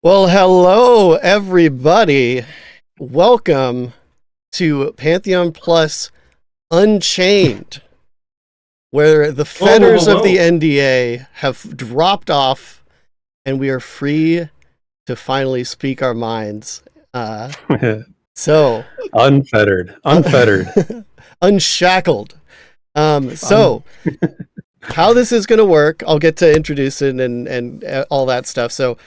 Well, hello, everybody. Welcome to Pantheon Plus Unchained, where the fetters of the NDA have dropped off and we are free to finally speak our minds. So unfettered, unshackled. So how this is going to work, I'll get to introduce it and all that stuff. So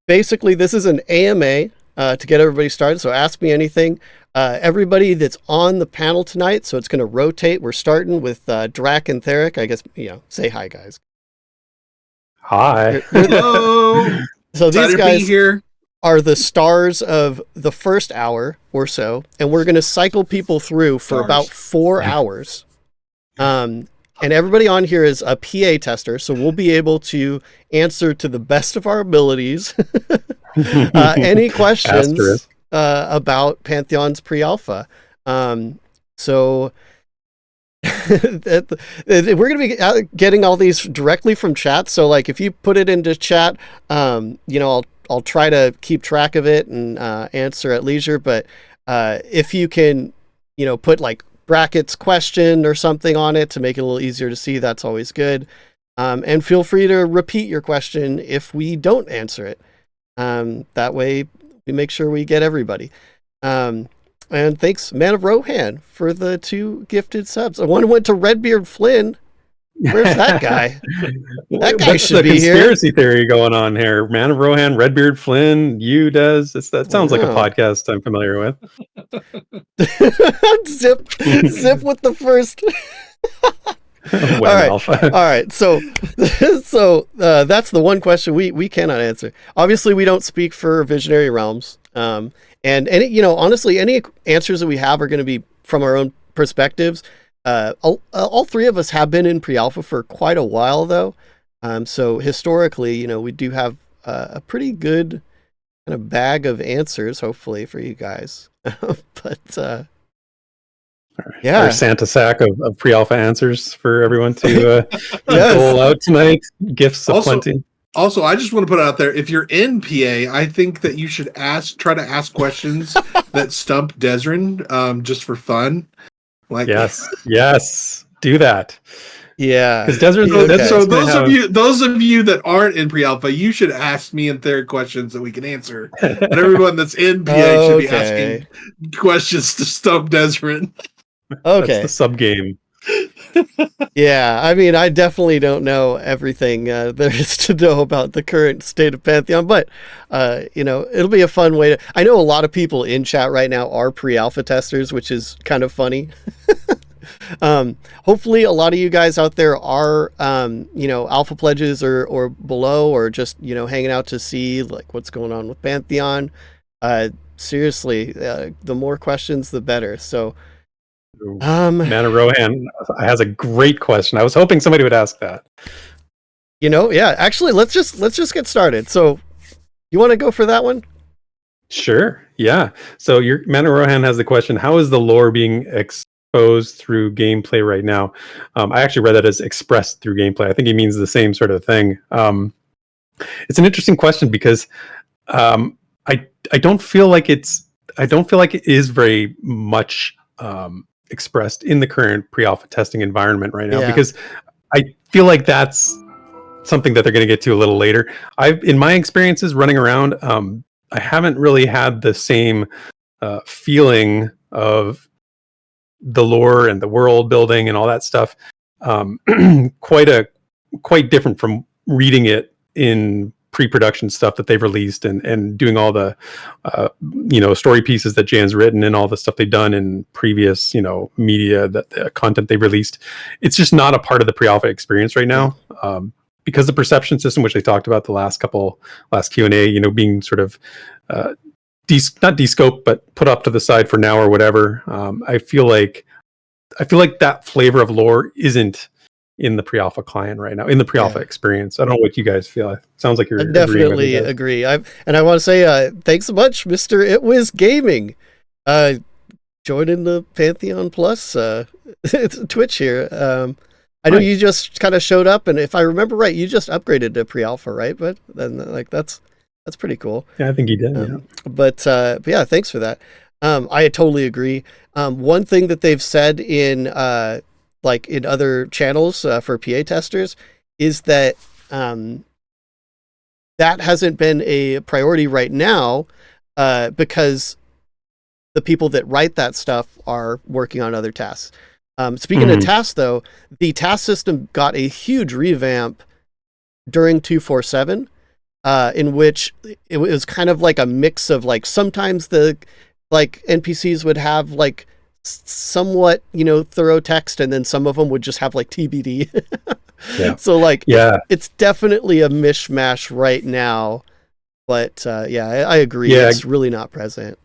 basically, this is an AMA to get everybody started. So ask me anything. Everybody that's on the panel tonight, so it's going to rotate. We're starting with Draq and Therek. I guess, say hi, guys. Hi. Hello. So these guys here are the stars of the first hour or so, and we're going to cycle people through for about 4 hours. And everybody on here is a PA tester, so we'll be able to answer to the best of our abilities any questions about Pantheon's pre-alpha. So we're going to be getting all these directly from chat. So, like, if you put it into chat, I'll try to keep track of it and answer at leisure. But if you can, put like brackets question or something on it to make it a little easier to see, that's always good. And feel free to repeat your question if we don't answer it. That way we make sure we get everybody. And thanks, Man of Rohan, for the 2 gifted subs. One went to Redbeard Flynn. Where's that guy? That guy should be here. Conspiracy theory going on here. Man of Rohan, Redbeard Flynn, you Des. That sounds like a podcast I'm familiar with. Zip with the first. All right. So that's the one question we cannot answer. Obviously, we don't speak for Visionary Realms. And any, honestly, any answers that we have are going to be from our own perspectives. All 3 of us have been in pre-alpha for quite a while, though. So historically, we do have a pretty good kind of bag of answers, hopefully, for you guys. But yeah, our Santa sack of pre-alpha answers for everyone to roll out tonight. Gifts of plenty. Also, I just want to put it out there, if you're in PA, I think that you should try to ask questions that stump Desrin, just for fun. Like, yes, do that. Yeah, because Desrin. So those of you that aren't in pre-alpha, you should ask me and Therek questions that we can answer. And everyone that's in PA should be asking questions to stump Desrin. Okay, that's the sub game. Yeah, I mean, I definitely don't know everything there is to know about the current state of Pantheon, but it'll be a fun way to. I know a lot of people in chat right now are pre-alpha testers, which is kind of funny. Hopefully, a lot of you guys out there are, alpha pledges or below, or just hanging out to see like what's going on with Pantheon. Seriously, the more questions, the better. So. Man of Rohan has a great question. I was hoping somebody would ask that. Yeah. Actually, let's just get started. So, you want to go for that one? Sure. Yeah. So your Man of Rohan has the question: how is the lore being exposed through gameplay right now? I actually read that as expressed through gameplay. I think he means the same sort of thing. It's an interesting question because I don't feel like it is very much expressed in the current pre-alpha testing environment right now, because I feel like that's something that they're going to get to a little later. In my experiences running around, I haven't really had the same feeling of the lore and the world building and all that stuff. Quite different from reading it in pre-production stuff that they've released and doing all the story pieces that Jan's written and all the stuff they've done in previous media, that the content they've released. It's just not a part of the pre-alpha experience right now, because the perception system, which they talked about the last Q&A, being sort of not descoped but put up to the side for now or whatever. I feel like that flavor of lore isn't in the pre-alpha client right now, in the pre-alpha experience. I don't know what you guys feel. It sounds like you're I definitely agree. I want to say thanks so much, Mr. Itwiz Gaming, joining the Pantheon Plus Twitch here. I know you just kind of showed up, and if I remember right, you just upgraded to pre-alpha, right? But then that's That's pretty cool. Yeah, I think he did. But yeah, thanks for that. I totally agree. One thing that they've said in like in other channels for PA testers is that that hasn't been a priority right now because the people that write that stuff are working on other tasks. Speaking of tasks, though, the task system got a huge revamp during 247, in which it was kind of like a mix of like sometimes the like NPCs would have like somewhat, you know, thorough text, and then some of them would just have like TBD. Yeah. So like, yeah, it's definitely a mishmash right now. But yeah, I agree. Yeah. It's really not present.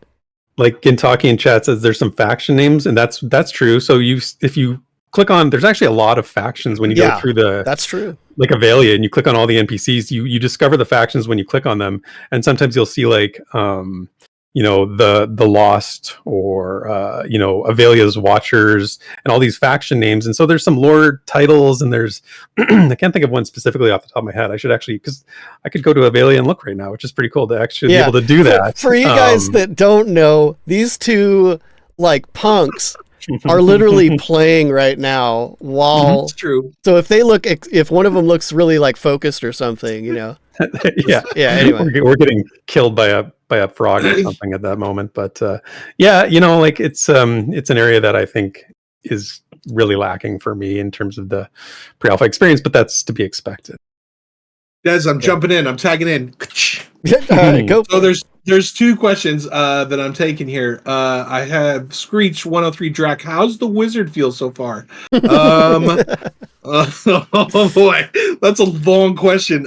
Like Gintalki in chat says there's some faction names, and that's true. So if you click on, there's actually a lot of factions when you go through that's true. Like Avelia, and you click on all the NPCs, you discover the factions when you click on them, and sometimes you'll see like you know, the Lost, or you know, Avelia's Watchers, and all these faction names. And so there's some lore titles, and there's I can't think of one specifically off the top of my head. I should actually, because I could go to Avelia and look right now, which is pretty cool to actually be able to do that. For you guys that don't know, these two like punks are literally playing right now while It's true. So if they look, if one of them looks really like focused or something, you know. Yeah. Anyway, we're getting killed by a frog or something at that moment. But yeah, you know, like it's an area that I think is really lacking for me in terms of the pre-alpha experience, but that's to be expected. Des, I'm jumping in. I'm tagging in. all right, go. So there's two questions that I'm taking here. I have Screech 103 Draq. How's the wizard feel so far? Oh boy, that's a long question.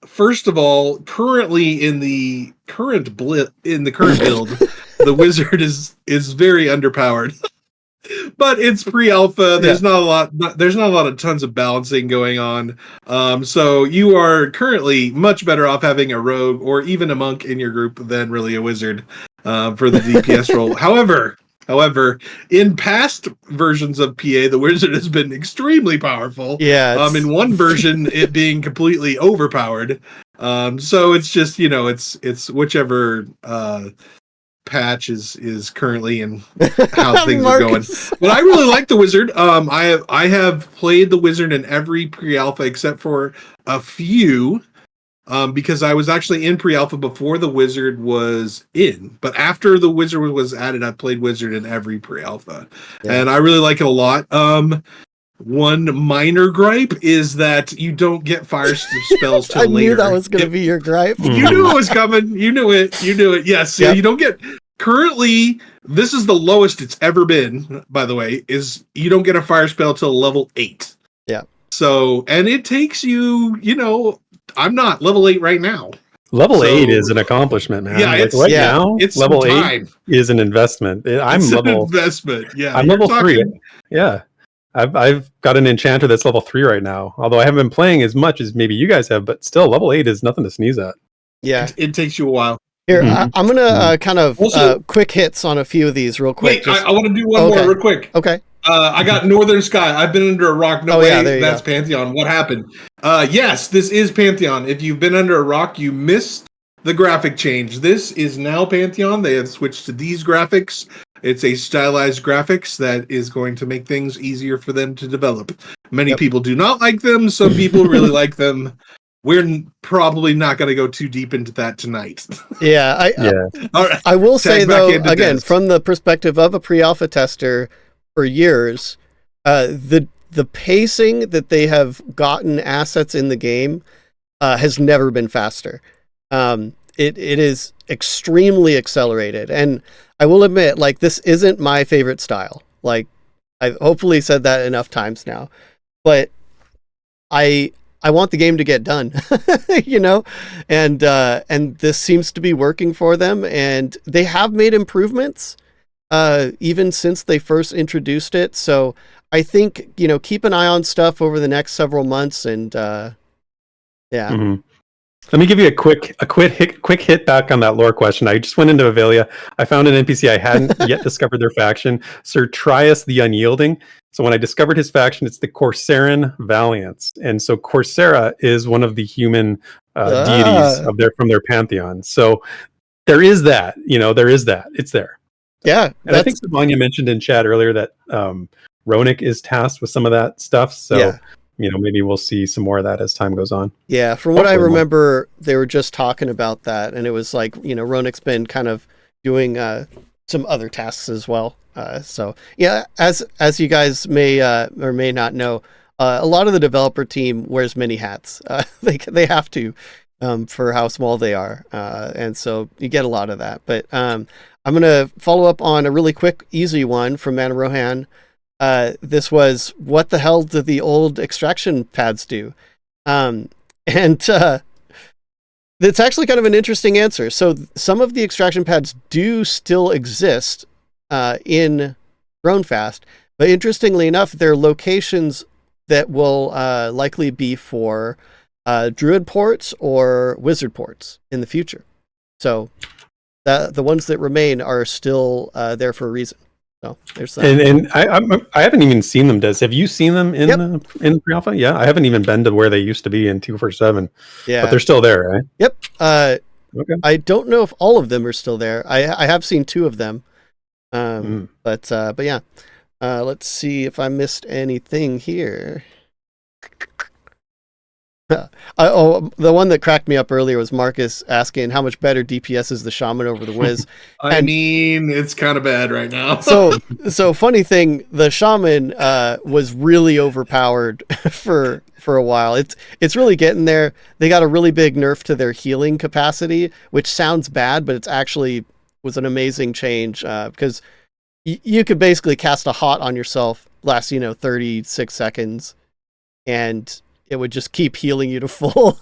First of all, currently in the current build, the wizard is very underpowered. But it's pre-alpha. There's not a lot. There's not a lot of tons of balancing going on. So you are currently much better off having a rogue or even a monk in your group than really a wizard for the DPS role. However, in past versions of PA, the wizard has been extremely powerful. Yeah. In one version, it being completely overpowered. So it's just, you know, it's whichever patch is currently and how things are going. But I really like the wizard. I have played the wizard in every pre-alpha except for a few. Because I was actually in pre-alpha before the wizard was in, but after the wizard was added, I played wizard in every pre-alpha, and I really like it a lot. One minor gripe is that you don't get fire spells till later. I knew that was going to be your gripe. You knew it was coming. You knew it. Yes. You don't get. Currently, this is the lowest it's ever been. By the way, is you don't get a fire spell till level 8. Yeah. So, and it takes you. You know. I'm not level 8 right now. Level 8 is an accomplishment, man. Yeah, like now, it's level 8 is an investment. It's an investment. Yeah, I'm level 3. Yeah, I've got an enchanter that's level 3 right now. Although I haven't been playing as much as maybe you guys have, but still, level 8 is nothing to sneeze at. Yeah, it takes you a while. Here, I'm gonna kind of quick hits on a few of these real quick. Wait, I want to do one more real quick. Okay. I got Northern Sky. I've been under a rock. No way, that's Pantheon. What happened? Yes, this is Pantheon. If you've been under a rock, you missed the graphic change. This is now Pantheon. They have switched to these graphics. It's a stylized graphics that is going to make things easier for them to develop. Many people do not like them. Some people really like them. We're probably not going to go too deep into that tonight. All right. I will say, though, again, from the perspective of a pre-alpha tester for years, the pacing that they have gotten assets in the game has never been faster. It is extremely accelerated. And I will admit, like, this isn't my favorite style. Like, I've hopefully said that enough times now. But I want the game to get done, you know, and this seems to be working for them, and they have made improvements even since they first introduced it. So I think, you know, keep an eye on stuff over the next several months, and Let me give you a quick hit back on that lore question. I just went into Avelia. I found an NPC. I hadn't yet discovered their faction, Sir Trias the Unyielding. So when I discovered his faction, it's the Corsaran Valiants. And so Coursera is one of the human deities from their pantheon. So there is that, it's there. Yeah. And I think Savanya mentioned in chat earlier that Ronick is tasked with some of that stuff. So, maybe we'll see some more of that as time goes on. Yeah. From what I remember, they were just talking about that. And it was like, Ronick's been kind of doing some other tasks as well. So, yeah, as you guys may or may not know, a lot of the developer team wears many hats. They have to for how small they are. And so you get a lot of that. But I'm going to follow up on a really quick, easy one from Mana Rohan. This was, what the hell do the old extraction pads do? And it's actually kind of an interesting answer. So some of the extraction pads do still exist in Grownfast, but interestingly enough, they're locations that will likely be for Druid ports or Wizard ports in the future. So the ones that remain are still there for a reason. So there's that. And I haven't even seen them, Des. Have you seen them in pre-alpha? Yeah, I haven't even been to where they used to be in 247. Yeah, but they're still there, right? Yep. Okay. I don't know if all of them are still there. I have seen 2 of them. But yeah. Let's see if I missed anything here. The one that cracked me up earlier was Marcus asking how much better DPS is the Shaman over the Wiz. I mean, it's kind of bad right now. so funny thing, the Shaman was really overpowered for a while. It's really getting there. They got a really big nerf to their healing capacity, which sounds bad, but it's actually was an amazing change because you could basically cast a hot on yourself, last 36 seconds, and it would just keep healing you to full.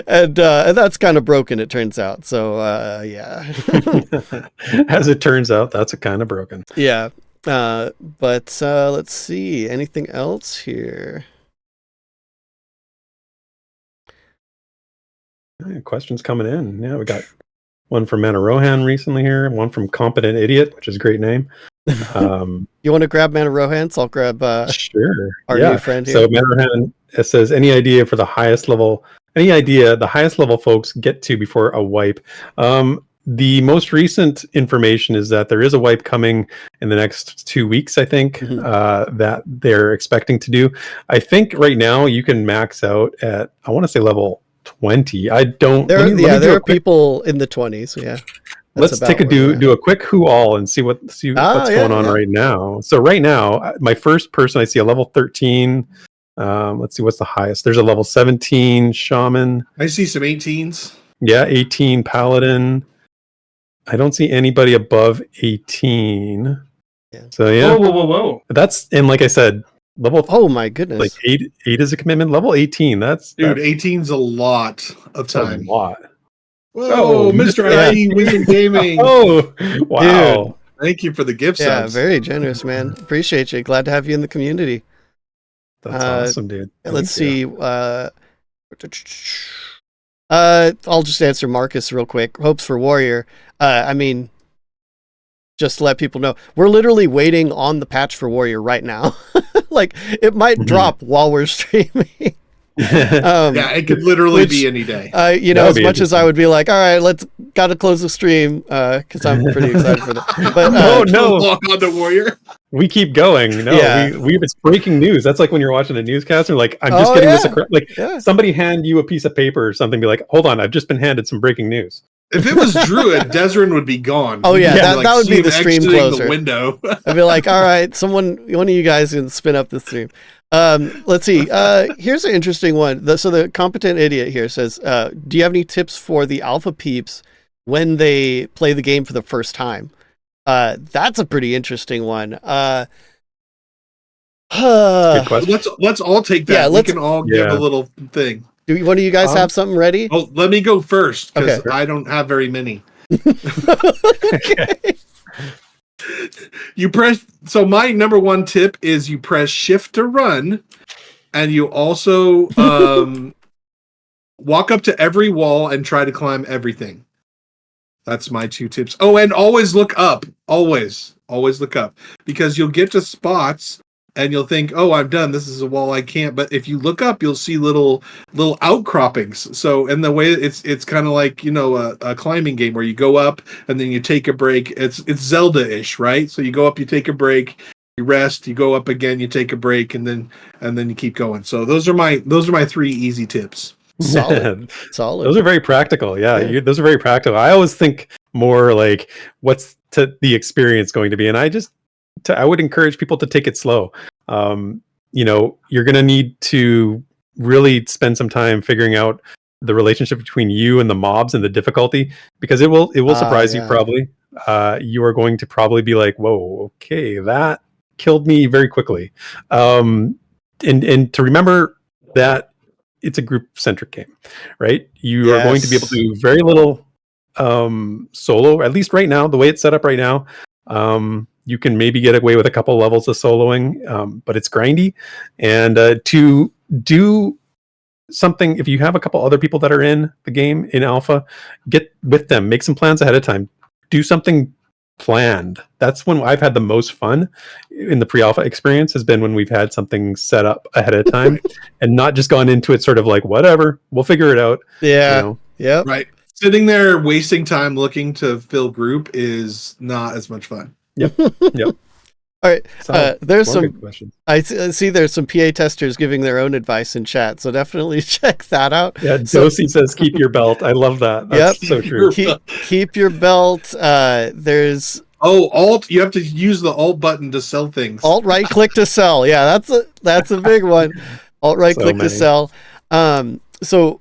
and that's kind of broken, it turns out. So, yeah. As it turns out, that's kind of broken. Yeah. But let's see. Anything else here? Questions coming in. Yeah, we got one from Mana Rohan recently here, one from Competent Idiot, which is a great name. You want to grab Mana Rohan? So I'll grab sure. Our new friend here. So Mana Rohan, it says, any idea the highest level folks get to before a wipe? The most recent information is that there is a wipe coming in the next 2 weeks, I think, that they're expecting to do. I think right now you can max out at, I want to say level 20. I don't. There are people in the 20s. Yeah. Let's do a quick who-all and see what's going on right now. So right now, my first person I see a level 13. Let's see what's the highest. There's a level 17 shaman. I see some 18s. Yeah, 18 paladin. I don't see anybody above 18. Yeah. So yeah. Whoa. That's, and like I said, level. Oh my goodness. Like 8 is a commitment. Level 18. That's 18's a lot of time. A lot. Whoa, Mr. IE Wizard Gaming. Oh, wow. Dude, thank you for the gift subs. Yeah, very generous, man. Appreciate you. Glad to have you in the community. That's awesome, dude. Let's see. I'll just answer Marcus real quick. Hopes for Warrior. I mean, just to let people know, we're literally waiting on the patch for Warrior right now. Like, it might drop while we're streaming. Yeah, it could literally be any day. As much as I would be like, all right, gotta close the stream because I'm pretty excited for that. But no, walk on the Warrior. We keep going. No, it's breaking news. That's like when you're watching a newscast and like, I'm just getting this across. Like somebody hand you a piece of paper or something, be like, hold on, I've just been handed some breaking news. If it was Druid, Desrin would be gone. Oh yeah, that would be the stream closer. The window. I'd be like, all right, one of you guys can spin up the stream. Let's see. Here's an interesting one. So the Competent Idiot here says, do you have any tips for the alpha peeps when they play the game for the first time? That's a pretty interesting one. Good question. Let's all take that. We can all give a little thing. Do one of you guys have something ready? Oh, let me go first because I don't have very many. Okay. So my number one tip is you press shift to run, and you also walk up to every wall and try to climb everything. That's my 2 tips. Oh, and always look up. Always look up, because you'll get to spots and you'll think, oh, I'm done. This is a wall I can't. But if you look up, you'll see little outcroppings. So, and the way it's kind of like, a climbing game where you go up and then you take a break. It's Zelda-ish, right? So you go up, you take a break, you rest, you go up again, you take a break, and then you keep going. So those are my 3 easy tips. Solid. Those are very practical. Yeah. Those are very practical. I always think more like, what's the experience going to be? And I would encourage people to take it slow. You're going to need to really spend some time figuring out the relationship between you and the mobs and the difficulty, because it will surprise you. Probably you are going to probably be like, whoa, okay, that killed me very quickly. And to remember that it's a group centric game, right? You are going to be able to do very little solo, at least right now, the way it's set up right now. You can maybe get away with a couple levels of soloing, but it's grindy. And to do something, if you have a couple other people that are in the game in alpha, get with them, make some plans ahead of time, do something planned. That's when I've had the most fun in the pre-alpha experience, has been when we've had something set up ahead of time and not just gone into it sort of like, whatever, we'll figure it out. Yeah. Right. Sitting there wasting time looking to fill group is not as much fun. Yep. All right. There's some questions. I see there's some PA testers giving their own advice in chat, so definitely check that out. Yeah, Josie says keep your belt. I love that. That's so true. Keep your belt. There's Alt. You have to use the Alt button to sell things. Alt right click to sell. Yeah, that's a big one. Alt right click to sell. So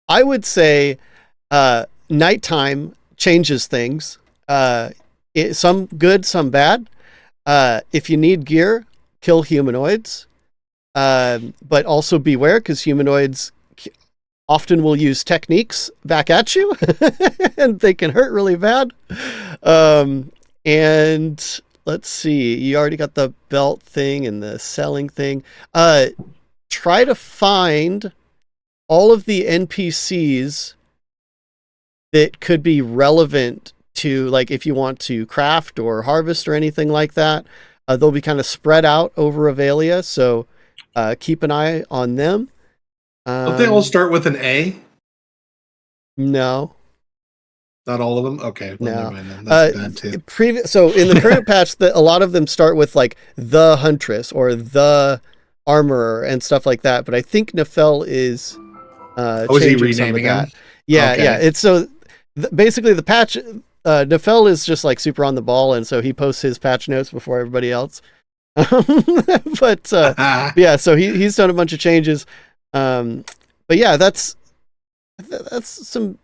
I would say nighttime changes things. Some good, some bad. If you need gear, kill humanoids, but also beware, because humanoids often will use techniques back at you and they can hurt really bad. And let's see, you already got the belt thing and the selling thing. Try to find all of the NPCs that could be relevant to, like, if you want to craft or harvest or anything like that. They'll be kind of spread out over Avelia, so keep an eye on them. Don't they all start with an A? No. Not all of them? Okay. Well, No. never mind then. That's bad too. So in the current patch, a lot of them start with like the Huntress or the Armorer and stuff like that, but I think Nefel is is he renaming him? Yeah, Okay. yeah. It's so basically the patch, Nefel is just like super on the ball, and so he posts his patch notes before everybody else. But yeah, so he's done a bunch of changes. But yeah, that's some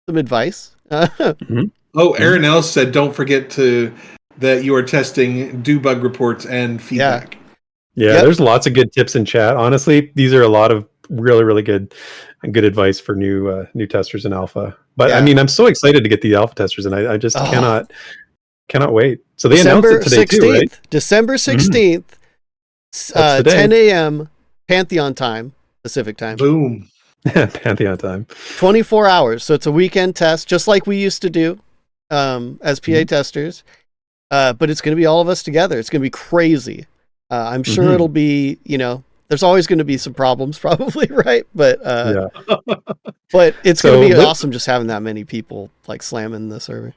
advice. Mm-hmm. Oh, Aaron Ellis said, don't forget that you are testing debug reports and feedback. Yeah, there's lots of good tips in chat. Honestly, these are a lot of really, really good advice for new testers in alpha. But I mean, I'm so excited to get the alpha testers, and I just cannot wait. So they announced it today 16th, too, right? December 16th, 10 a.m. Pantheon time, Pacific time. Boom. Pantheon time. 24 hours. So it's a weekend test, just like we used to do as PA testers. But it's going to be all of us together. It's going to be crazy. I'm sure it'll be, there's always going to be some problems probably, right? But but it's going to be awesome just having that many people like slamming the server.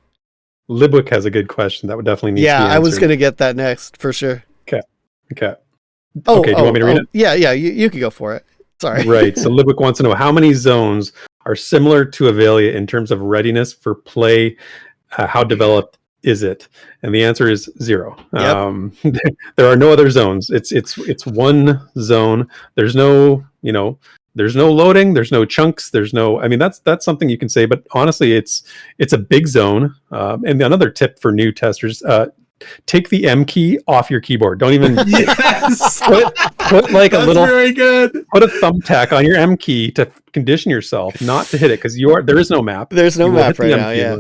Libwick has a good question that would definitely need to be answered. I was going to get that next for sure. Okay. Okay, do you want me to read it? Yeah, you could go for it. Sorry. Right. So Libwick wants to know how many zones are similar to Avelia in terms of readiness for play. How developed is it? And the answer is 0. Yep. There are no other zones. It's one zone. There's no, there's no loading. There's no chunks. There's no. I mean, that's something you can say. But honestly, it's a big zone. And another tip for new testers. Take the M key off your keyboard. Don't even Yes. put like That's a little. Very good. Put a thumbtack on your M key to condition yourself not to hit it, because there is no map. There's no map right now. Yeah.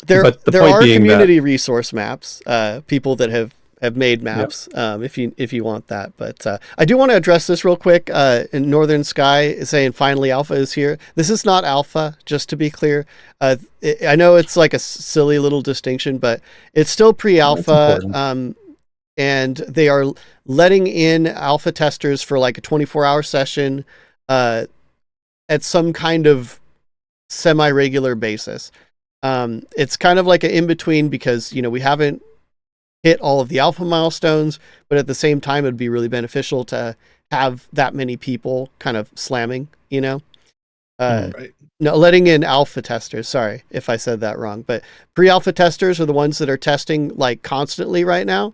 There are community resource maps. People that have made maps. If you want that, but I do want to address this real quick. In Northern Sky is saying finally alpha is here. This is not alpha, just to be clear. I know it's like a silly little distinction, but it's still pre-alpha. and they are letting in alpha testers for like a 24-hour session at some kind of semi-regular basis. It's kind of like an in-between because, we haven't hit all of the alpha milestones, but at the same time, it'd be really beneficial to have that many people kind of slamming, Right. No, letting in alpha testers. Sorry if I said that wrong, but pre-alpha testers are the ones that are testing like constantly right now.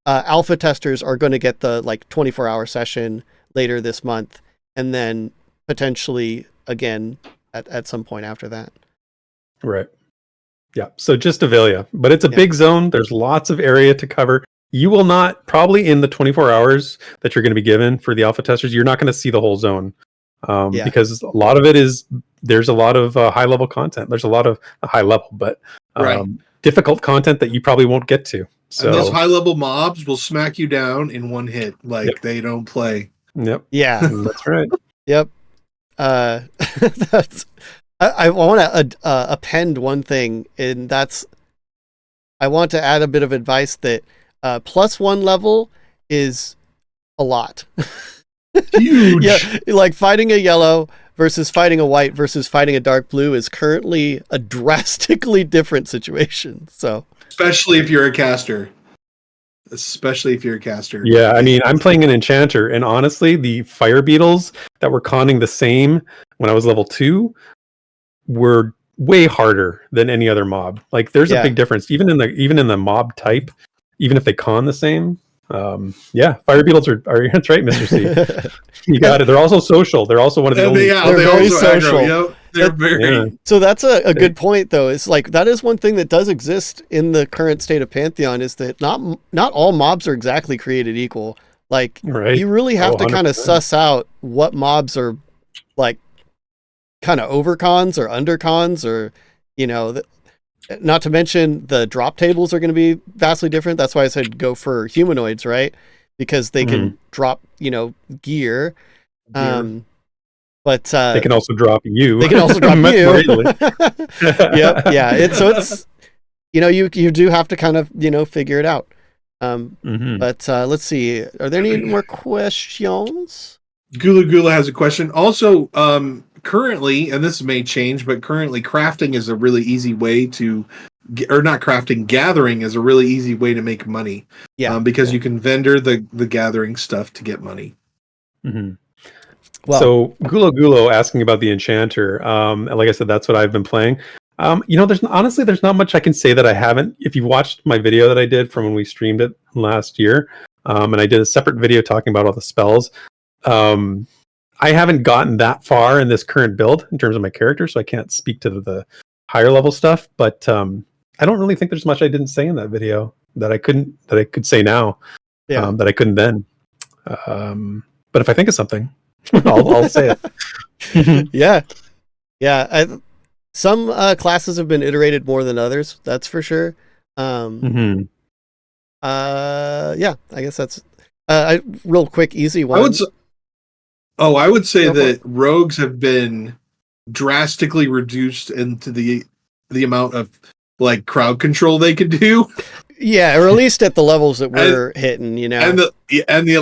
Alpha testers are going to get the like 24-hour session later this month, and then potentially again at some point after that. Right. Yeah. So just Avelia, but it's a big zone. There's lots of area to cover. You will not, probably in the 24 hours that you're going to be given for the alpha testers, you're not going to see the whole zone. Because a lot of it there's a lot of high level content. There's a lot of high level, but difficult content that you probably won't get to. So and those high level mobs will smack you down in one hit. Like they don't play. Yep. Yeah. That's right. Yep. That's, I want to append one thing, and that's, I want to add a bit of advice that +1 level is a lot. Huge. Yeah, like fighting a yellow versus fighting a white versus fighting a dark blue is currently a drastically different situation. So, especially if you're a caster. Yeah, I mean, I'm playing an enchanter, and honestly, the fire beetles that were conning the same when I was level 2 were way harder than any other mob. Like, there's a big difference, even in the mob type, even if they con the same. Fire beetles are that's right, Mr. C. You got it. They're also social. They're also one of the only. They're very also social. Aggro, yep. They're very. So that's a good point, though. It's like that is one thing that does exist in the current state of Pantheon is that not all mobs are exactly created equal. Like you really have to kind of suss out what mobs are like kind of overcons or undercons, or not to mention the drop tables are going to be vastly different. That's why I said go for humanoids, right? Because they can drop, gear. But they can also drop you. They can also drop you. Yep. Yeah. It's you do have to kind of figure it out. But let's see. Are there any more questions? Gula has a question. Also, currently, and this may change, but currently crafting is a really easy way to, or not crafting, gathering is a really easy way to make money. Yeah. Because you can vendor the gathering stuff to get money. Mm-hmm. Well, so Gulo asking about the enchanter. Like I said, that's what I've been playing. There's not much I can say that I haven't. If you watched my video that I did from when we streamed it last year, and I did a separate video talking about all the spells. I haven't gotten that far in this current build in terms of my character, so I can't speak to the higher level stuff. But I don't really think there's much I didn't say in that video that I could say now. Yeah. That I couldn't then. But if I think of something, I'll say it. Yeah. Some classes have been iterated more than others. That's for sure. I guess that's real quick, easy one. I would say that rogues have been drastically reduced into the amount of like crowd control they could do. Yeah, or at least at the levels that we're hitting, and the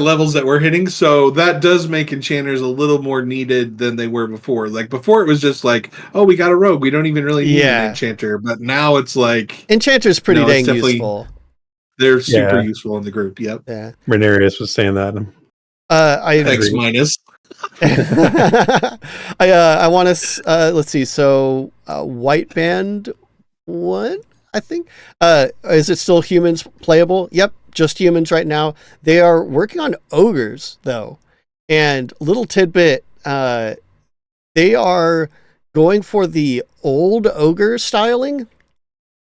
levels that we're hitting. So that does make enchanters a little more needed than they were before. Like before, it was just like, oh, we got a rogue, we don't even really need an enchanter. But now it's like enchanter's pretty dang useful. They're super useful in the group. Yep. Yeah. Renarius was saying that. X minus. I want to let's see. So white band one, I think. Is it still humans playable? Yep, just humans right now. They are working on ogres though, and little tidbit. They are going for the old ogre styling.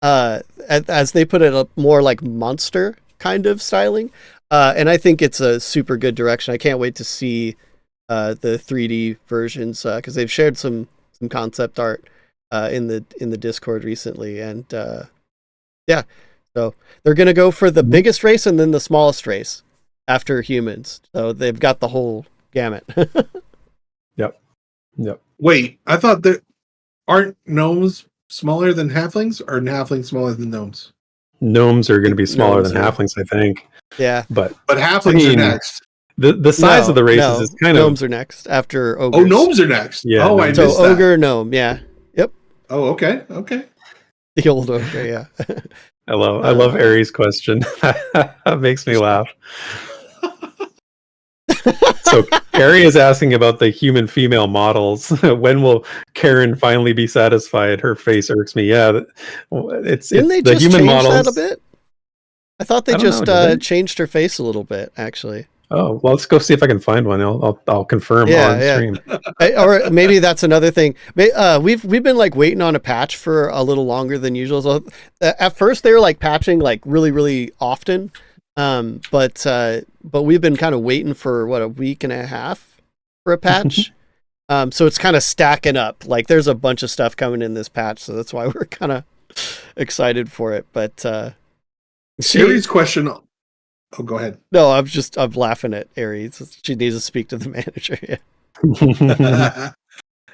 As they put it, a more like monster kind of styling. And I think it's a super good direction. I can't wait to see the 3D versions because they've shared some concept art in the Discord recently, and so they're gonna go for the biggest race and then the smallest race after humans. So they've got the whole gamut. Yep. Wait, I thought that aren't gnomes smaller than halflings, or halflings smaller than gnomes? Gnomes are going to be smaller than halflings, I think. Yeah. But halflings are next. The size of the races is kind of... Gnomes are next after ogres. Oh, gnomes are next. Yeah, I missed that. So ogre, gnome, yeah. Yep. Oh, okay. The old ogre, yeah. I love Aries' question. That makes me laugh. So Ari is asking about the human female models. When will Karen finally be satisfied? Her face irks me. Yeah, Didn't they the just human change models. that a bit? I thought they just changed her face a little bit, actually. Oh, well, let's go see if I can find one. I'll confirm on stream. Or maybe that's another thing. We've been like waiting on a patch for a little longer than usual. So at first they were like patching like really, really often. But we've been kind of waiting for a week and a half for a patch. So it's kind of stacking up. Like there's a bunch of stuff coming in this patch, so that's why we're kind of excited for it. But Aries' question. Oh, go ahead. No, I'm laughing at Aries. She needs to speak to the manager. Yeah.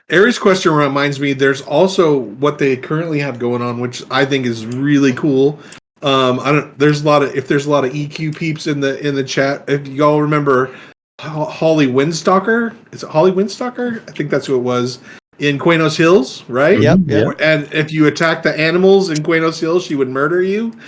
Aries' question reminds me. There's also what they currently have going on, which I think is really cool. There's a lot of EQ peeps in the chat. If y'all remember Holly Windstalker, is it Holly Windstalker? I think that's who it was in Quenos Hills, right? Yep. And if you attack the animals in Quenos Hills, she would murder you.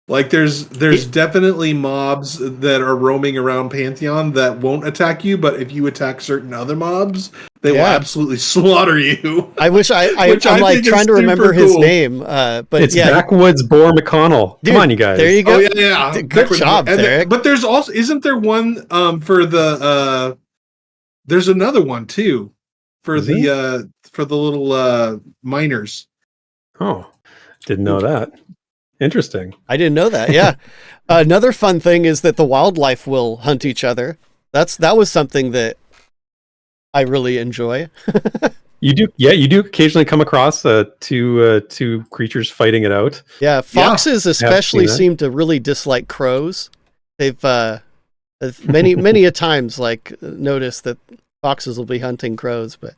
Like there's definitely mobs that are roaming around Pantheon that won't attack you, but if you attack certain other mobs, they will absolutely slaughter you. I wish I'm like trying to remember his name, but it's Backwoods Boar McConnell. Dude, come on, you guys. There you go. Oh yeah. Good job, Therek. But there's also, isn't there one for the there's another one too for the little miners. Oh, didn't know that. Interesting. I didn't know that. Yeah. Another fun thing is that the wildlife will hunt each other. That was something that I really enjoy. You do occasionally come across two creatures fighting it out. Yeah, foxes especially seem to really dislike crows. They've many a times like noticed that foxes will be hunting crows, but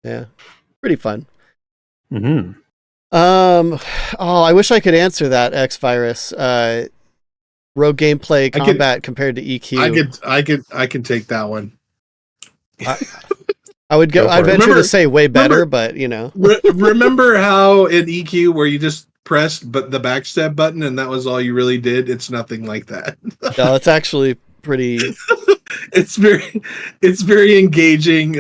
yeah, pretty fun. Mm-hmm. I wish I could answer that, X-Virus. Rogue gameplay combat compared to EQ. I can take that one. I would I'd venture to say way better, but you know. Remember how in EQ where you just pressed the backstep button and that was all you really did? It's nothing like that. No, it's actually pretty. It's very engaging.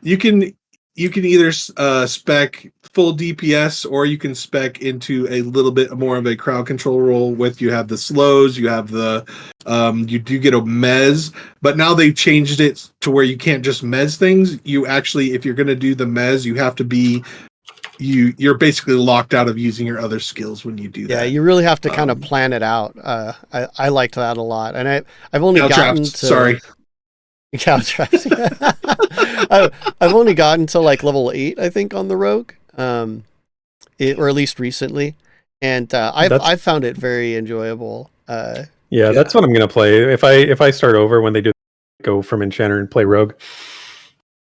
You can either spec full DPS or you can spec into a little bit more of a crowd control role with you have the slows, you have the you do get a mez, but now they've changed it to where you can't just mez things. You actually, if you're going to do the mez, you have to be you're basically locked out of using your other skills when you do that. Yeah, you really have to kind of plan it out. I liked that a lot, and I've only gotten to cow traps. I've only gotten to like level 8, I think, on the rogue, or at least recently, and I've found it very enjoyable. Yeah, that's what I'm gonna play if I start over when they do go from enchanter and play rogue.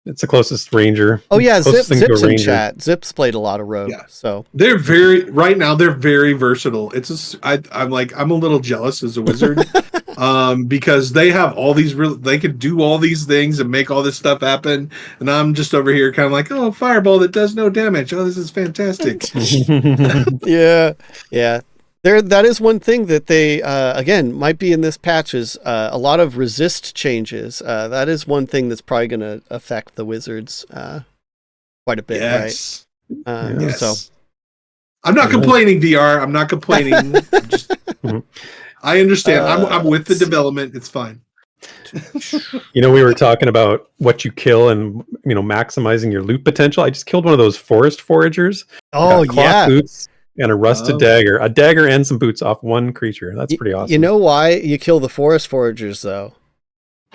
It's the closest ranger. Oh yeah, Zip's in chat. Zip's played a lot of rogue, so they're very versatile. I'm a little jealous as a wizard, because they have all these they could do all these things and make all this stuff happen, and I'm just over here kind of like, oh, fireball that does no damage. Oh, this is fantastic. yeah. That is one thing that they again might be in this patch is a lot of resist changes. That is one thing that's probably going to affect the wizards quite a bit, right? Yes. So I'm not complaining, VR. I'm not complaining. I understand. I'm with the development. It's fine. We were talking about what you kill and maximizing your loot potential. I just killed one of those forest foragers. Oh yeah. Boots. And a rusted dagger. A dagger and some boots off one creature. That's pretty awesome. You know why you kill the forest foragers, though?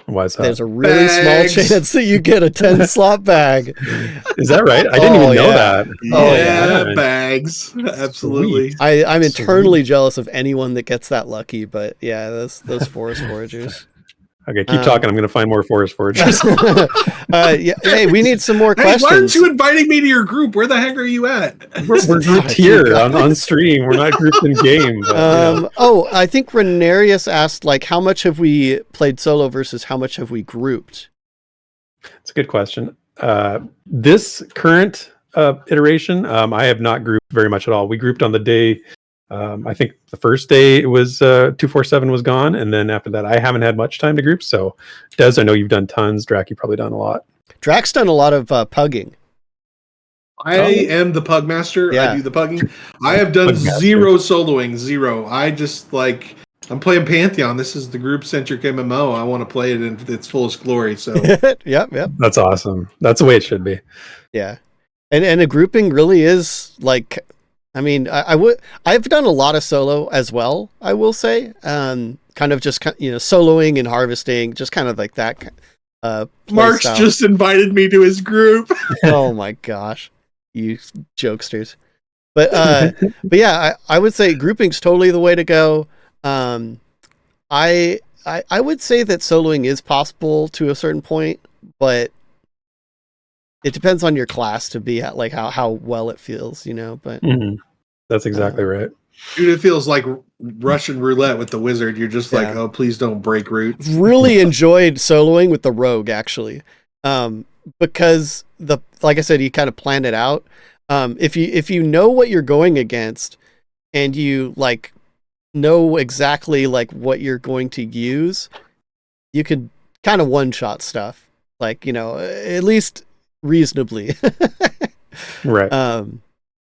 Why is that? There's a really small chance that you get a 10-slot bag. Is that right? I didn't even know that. Yeah, bags. Absolutely. I'm internally jealous of anyone that gets that lucky, but yeah, those forest foragers. Okay, keep talking. I'm going to find more Forest Forgers. Yeah, hey, we need some more Hey, questions. why aren't you inviting me to your group? Where the heck are you at? We're grouped here on stream. We're not grouped in game. But, Oh, I think Renarius asked, like, how much have we played solo versus how much have we grouped? It's a good question. This current iteration, I have not grouped very much at all. We grouped on the day. I think the first day it was 247 was gone, and then after that, I haven't had much time to group. So, Des, I know you've done tons. Draq, you've probably done a lot. Draq's done a lot of pugging. I am the pug master. Yeah. I do the pugging. I have done zero soloing. Zero. I just I'm playing Pantheon. This is the group-centric MMO. I want to play it in its fullest glory. So, yep. That's awesome. That's the way it should be. Yeah, and a grouping really is like. I mean, I've done a lot of solo as well, I will say. Kind of just, soloing and harvesting, just kind of like that. Mark's style. just invited me to his group. Oh my gosh, you jokesters. But yeah, I would say grouping's totally the way to go. I would say that soloing is possible to a certain point, but it depends on your class to be at, like, how well it feels, but That's exactly right. Dude, it feels like Russian roulette with the wizard. You're just like, oh, please don't break root. Really enjoyed soloing with the rogue, actually, because like I said, you kind of plan it out. If you know what you're going against, and you know exactly what you're going to use, you could kind of one-shot stuff, at least reasonably. Right.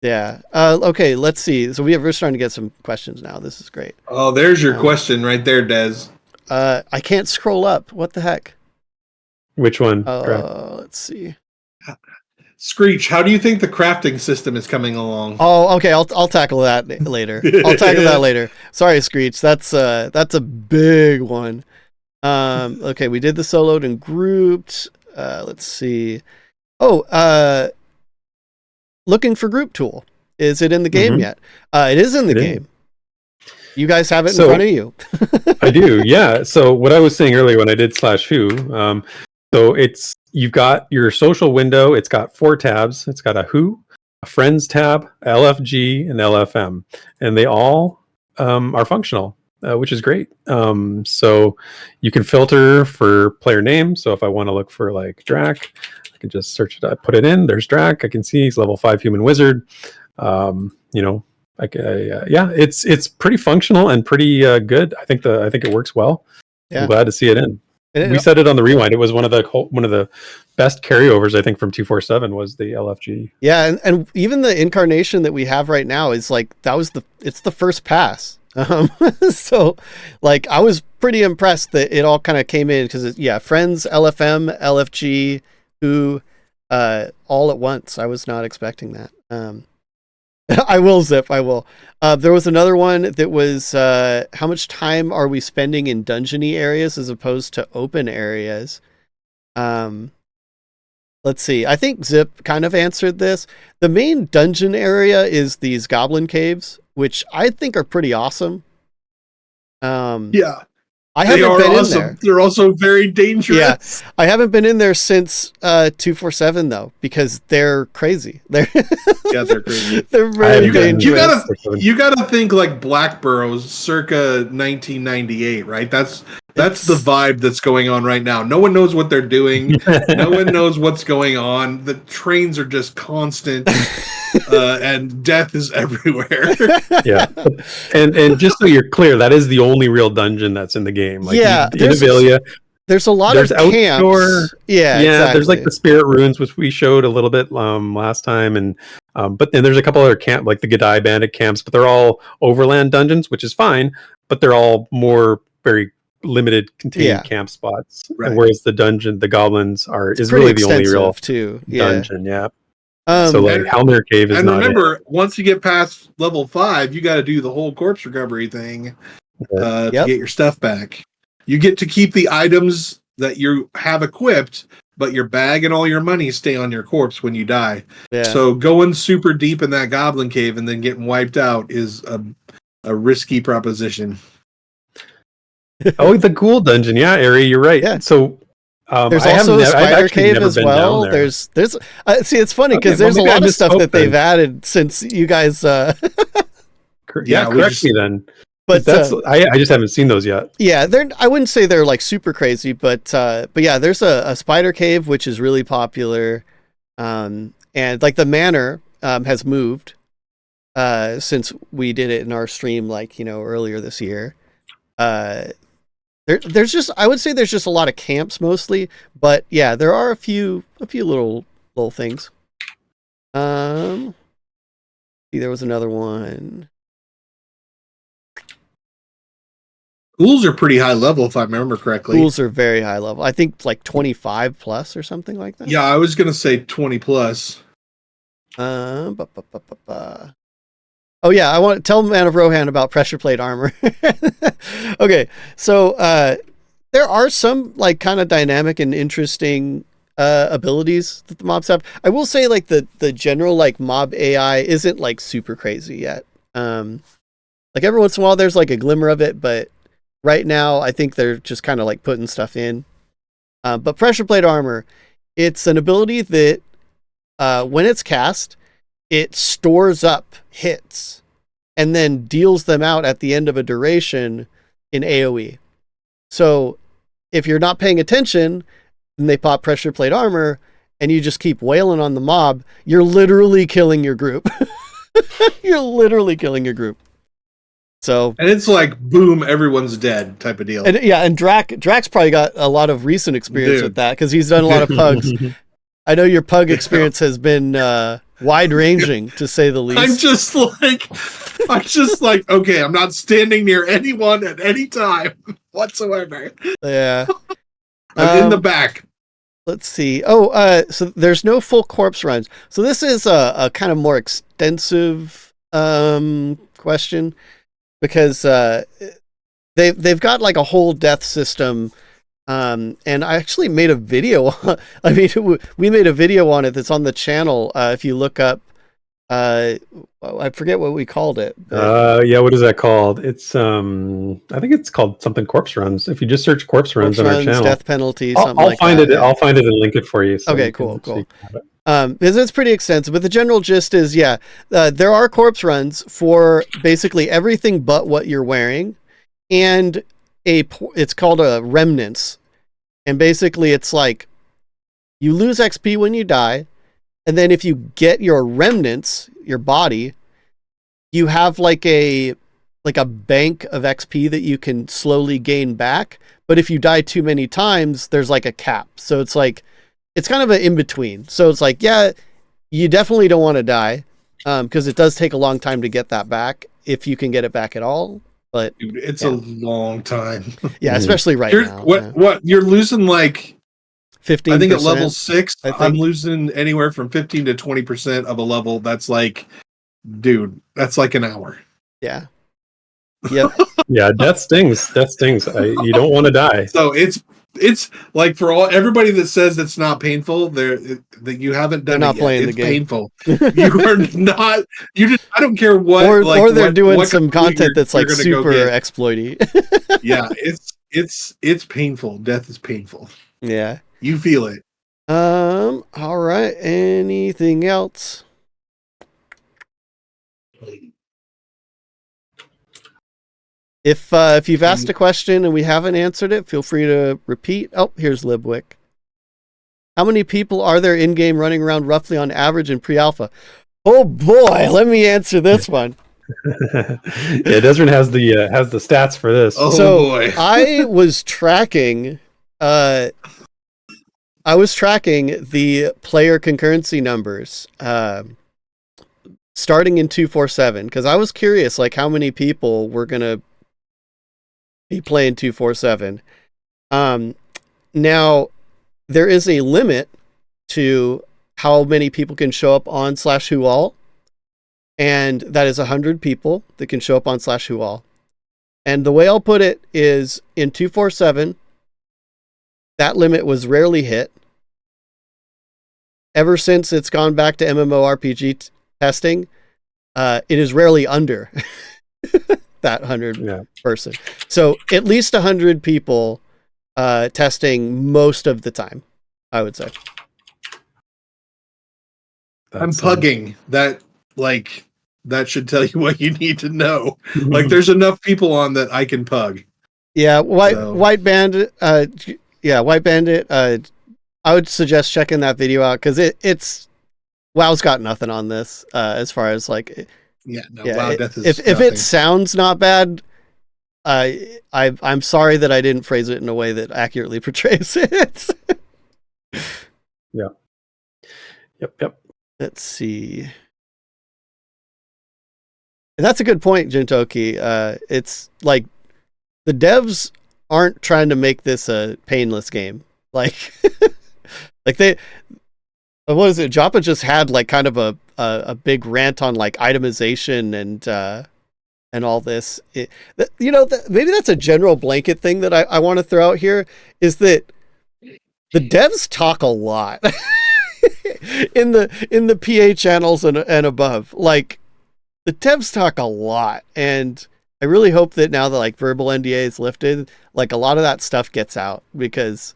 Yeah. Okay, let's see. So we're starting to get some questions now. This is great. Oh, there's your question right there, Des. I can't scroll up. What the heck? Which one? Let's see. Screech, how do you think the crafting system is coming along? Oh, okay. I'll tackle that later. Sorry, Screech. That's a big one. Okay, we did the soloed and grouped. Let's see. Oh, looking for group tool. Is it in the game yet? It is in the game. You guys have it in front of you. I do, yeah. So what I was saying earlier when I did /who, so you've got your social window. It's got 4 tabs. It's got a who, a friends tab, LFG, and LFM, and they all are functional, which is great. So you can filter for player name. So if I want to look for Draq, I can just search it. I put it in. There's Draq. I can see he's level 5 human wizard. It's pretty functional and pretty good. I think it works well. Yeah. I'm glad to see it in. We said it on the rewind. It was one of the best carryovers, I think, from 247 was the LFG. Yeah, and even the incarnation that we have right now is it's the first pass. So I was pretty impressed that it all kind of came in because friends, LFM, LFG, who all at once. I was not expecting that. I will. There was another one that was how much time are we spending in dungeony areas as opposed to open areas? Let's see. I think Zip kind of answered this. The main dungeon area is these goblin caves, which I think are pretty awesome. Yeah. I haven't been in there. They're also very dangerous. Yeah, I haven't been in there since 247 though, because they're crazy. They're crazy. They're very dangerous. You gotta think like Black Burrows circa 1998, right? That's the vibe that's going on right now. No one knows what they're doing. No one knows what's going on. The trains are just constant. And death is everywhere. Yeah, and just so you're clear, that is the only real dungeon that's in the game. There's a lot of outdoor camps. Yeah, exactly. There's the Spirit Ruins, which we showed a little bit last time, and but then there's a couple other camp like the Gadai Bandit camps, but they're all overland dungeons, which is fine, but they're all more very limited contained camp spots. Right. And whereas the goblins is really the only real dungeon. Yeah. So Helmer Cave is not. And remember, once you get past level 5, you got to do the whole corpse recovery thing to get your stuff back. You get to keep the items that you have equipped, but your bag and all your money stay on your corpse when you die. Yeah. So going super deep in that goblin cave and then getting wiped out is a risky proposition. Oh, the ghoul dungeon. Yeah, Ari, you're right. Yeah. So there's also a spider cave as well. There's see, it's funny because there's a lot of stuff that they've added since you guys. Correct me then. But that's I just haven't seen those yet. Yeah, I wouldn't say they're like super crazy, but yeah, there's a spider cave which is really popular, and like the manor has moved since we did it in our stream, like earlier this year. There's just, I would say there's just a lot of camps mostly, but yeah, there are a few little things. See, there was another one. Ghouls are pretty high level, if I remember correctly. Ghouls are very high level. I think like 25 plus or something like that. Yeah, I was gonna say 20 plus. Oh yeah, I want to tell Man of Rohan about pressure plate armor. Okay, so there are some like kind of dynamic and interesting abilities that the mobs have. I will say like the general like mob AI isn't like super crazy yet. Like every once in a while there's like a glimmer of it, but right now I think they're just kind of like putting stuff in. But pressure plate armor, it's an ability that when it's cast, it stores up hits and then deals them out at the end of a duration in AoE. So if you're not paying attention and they pop pressure plate armor and you just keep wailing on the mob, you're literally killing your group. You're literally killing your group. So, and it's like boom, everyone's dead type of deal. And yeah, and Draq's probably got a lot of recent experience with that because he's done a lot of pugs. I know your pug experience has been wide-ranging, to say the least. I'm just like, okay, I'm not standing near anyone at any time whatsoever. Yeah. I'm in the back. Let's see. Oh, so there's no full corpse runs. So this is a kind of more extensive question because they've got like a whole death system. And I actually made a video. I mean, we made a video on it that's on the channel. If you look up, I forget what we called it. Yeah, what is that called? It's I think it's called something corpse runs. If you just search corpse runs on our channel, death penalty. I'll find it. Yeah. I'll find it and link it for you. So okay, cool. Because it's pretty extensive, but the general gist is, yeah, there are corpse runs for basically everything but what you're wearing, and it's called a Remnants, and basically it's like you lose XP when you die, and then if you get your remnants, your body, you have like a bank of XP that you can slowly gain back, but if you die too many times there's like a cap, so it's like it's kind of an in-between. So it's like, yeah, you definitely don't want to die because it does take a long time to get that back, if you can get it back at all. But dude, it's a long time. Yeah, especially right now. What you're losing like 15%. I think at level 6, I'm losing anywhere from 15 to 20% of a level. That's like, dude, that's like an hour. Yeah. Yep. Yeah, that stings. That stings. You don't want to die. So it's like for everybody that says it's not painful, that you haven't done. They're not playing the game. Painful. You are not. I don't care what. Or they're doing some content that's like super exploity. Yeah, it's painful. Death is painful. Yeah, you feel it. All right. Anything else? If you've asked a question and we haven't answered it, feel free to repeat. Oh, here's Libwick. How many people are there in-game running around roughly on average in pre-alpha? Oh boy, let me answer this one. Yeah, Desmond has the stats for this. Oh so boy. I was tracking the player concurrency numbers starting in 247 because I was curious like how many people were gonna be playing 247. Now there is a limit to how many people can show up on /whoall, and that is 100 people that can show up on /whoall. And the way I'll put it is in 247, that limit was rarely hit. Ever since it's gone back to MMORPG testing, it is rarely under. that 100 person. So at least 100 people testing most of the time, I would say. I'm pugging that, like, that should tell you what you need to know. Like, there's enough people on that I can pug. Yeah, White Bandit. White Bandit. I would suggest checking that video out because it's WoW's got nothing on this as far as like. WoW death is if it sounds not bad, I'm sorry that I didn't phrase it in a way that accurately portrays it. Yeah. Yep. Let's see. And that's a good point, Jintoki. It's like the devs aren't trying to make this a painless game. Like, like what is it? Joppa just had like kind of a big rant on like itemization and all this. Maybe that's a general blanket thing that I want to throw out here is that the devs talk a lot in the PA channels and above. Like the devs talk a lot, and I really hope that now that like verbal NDA is lifted, like a lot of that stuff gets out because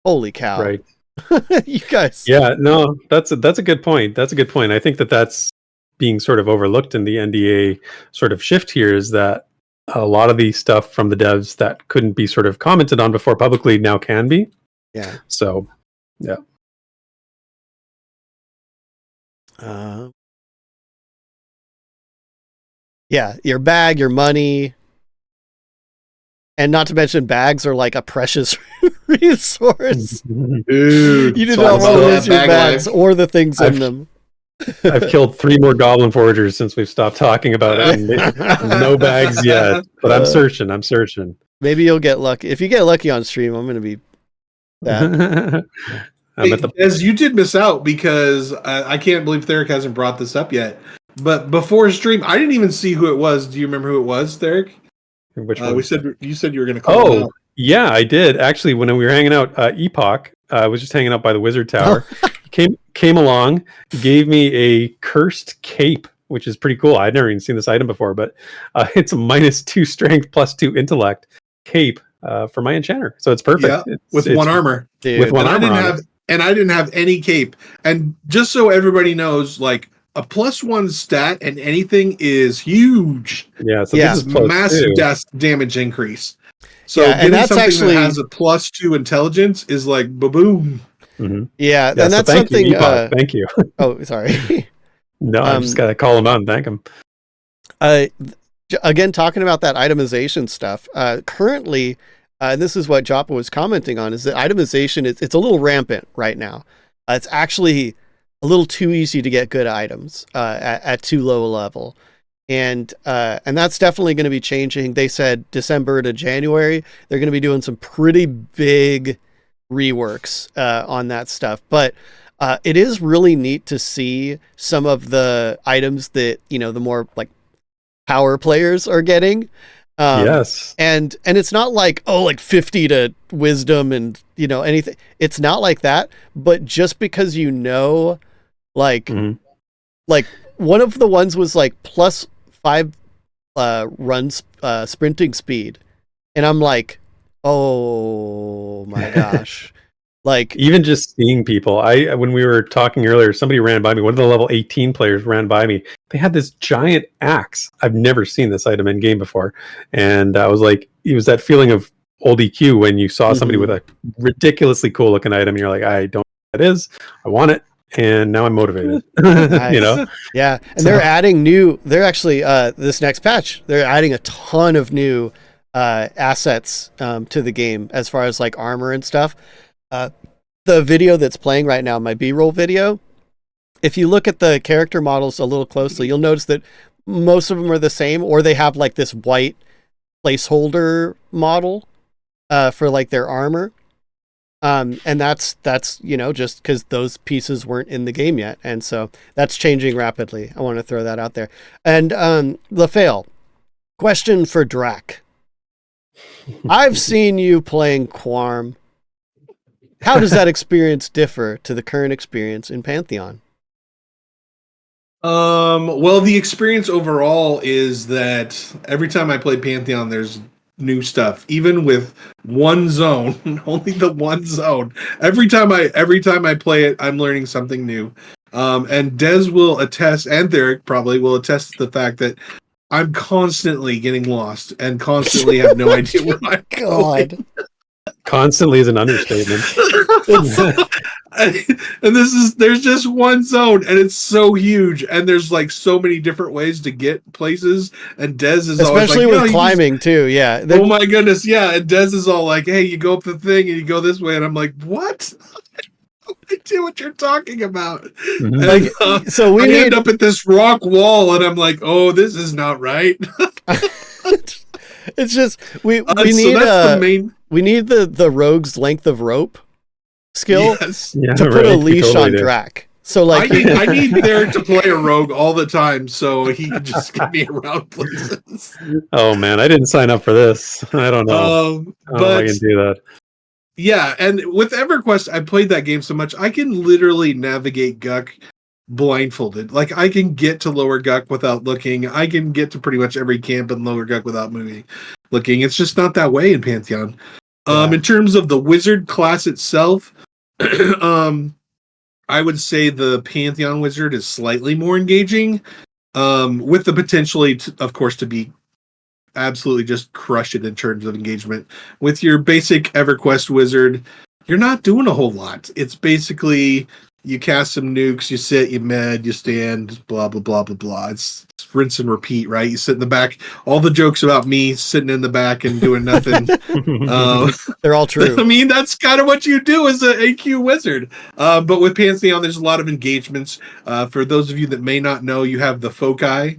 holy cow. Right. You guys. Yeah, no, that's a good point. That's a good point. I think that's being sort of overlooked in the NDA sort of shift here is that a lot of the stuff from the devs that couldn't be sort of commented on before publicly now can be. Yeah. So, yeah. Yeah, your bag, your money, and not to mention bags are like a precious resource. Dude, you do not want to lose your bags or the things in them. I've killed 3 more goblin foragers since we've stopped talking about it. No bags yet, but I'm searching. Maybe you'll get lucky. If you get lucky on stream, I'm going to be that. As you did miss out because I can't believe Therek hasn't brought this up yet. But before stream, I didn't even see who it was. Do you remember who it was, Therek? Which one? You said you were going to call him out. Yeah, I did. Actually, when we were hanging out, Epoch, I was just hanging out by the Wizard Tower. Came along, gave me a cursed cape, which is pretty cool. I'd never even seen this item before, but it's a -2 strength, +2 intellect cape for my enchanter. So it's perfect. Yeah, with one armor. Dude. With one armor. I didn't have any cape. And just so everybody knows, like, a +1 stat and anything is huge. Yeah, so this is massive damage increase. So getting that's something actually that has a +2 intelligence is like ba-boom. Mm-hmm. Yeah, and that's something. Thank you. Oh, sorry. No, I just gotta call him out and thank him. Again, talking about that itemization stuff. Currently, and this is what Joppa was commenting on, is that itemization it's a little rampant right now. It's actually a little too easy to get good items at too low a level. And that's definitely going to be changing. They said December to January, they're going to be doing some pretty big reworks on that stuff. But it is really neat to see some of the items that, the more like power players are getting. Yes. And it's not like, like 50 to wisdom and, anything. It's not like that. But just because like one of the ones was like +5 runs sprinting speed, and I'm like, oh my gosh. Like, even just seeing people, when we were talking earlier, somebody ran by me, one of the level 18 players ran by me. They had this giant axe. I've never seen this item in game before, and I was like, it was that feeling of old EQ when you saw somebody with a ridiculously cool looking item and you're like, I don't know what that is, I want it. And now I'm motivated. Nice. Yeah. And they're actually this next patch, they're adding a ton of new assets to the game as far as like armor and stuff. The video that's playing right now, my B-roll video, if you look at the character models a little closely, you'll notice that most of them are the same, or they have like this white placeholder model for like their armor. And that's just because those pieces weren't in the game yet, and so that's changing rapidly. I want to throw that out there. And LaFail, question for Draq. I've seen you playing Quarm. How does that experience differ to the current experience in Pantheon? Well, the experience overall is that every time I play Pantheon, there's new stuff. Even with one zone, only the one zone. Every time I play it, I'm learning something new. And Des will attest, and Therek probably will attest to the fact that I'm constantly getting lost and constantly have no idea where I'm going. God. Constantly is an understatement. And there's just one zone and it's so huge and there's like so many different ways to get places and Des is Especially always like, with climbing too, yeah. Oh my goodness, yeah. And Des is all like, hey, you go up the thing and you go this way, and I'm like, what? I do what you're talking about. Mm-hmm. And, so we end up at this rock wall and I'm like, oh, this is not right. It's just we So need that's the main. we need the rogue's length of rope skill Yes. to put a leash on Draq. So like I need Therek to play a rogue all the time so he can just get me around places. Oh man, I didn't sign up for this. I don't know. But I can do that. Yeah, and with EverQuest, I played that game so much I can literally navigate Guck blindfolded. Like I can get to Lower Guck without looking. I can get to pretty much every camp in Lower Guck without looking. It's just not that way in Pantheon. In terms of the wizard class itself, I would say the Pantheon wizard is slightly more engaging, with the potentially, of course, to be absolutely just crush it in terms of engagement. With your basic EverQuest wizard, you're not doing a whole lot. It's basically you cast some nukes, you sit, you med, you stand, blah, blah, blah, blah, blah. It's rinse and repeat, right? You sit in the back. All the jokes about me sitting in the back and doing nothing. They're all true. I mean, that's kind of what you do as an AQ wizard. But with Pantheon, there's a lot of engagements. For those of you that may not know, you have the foci,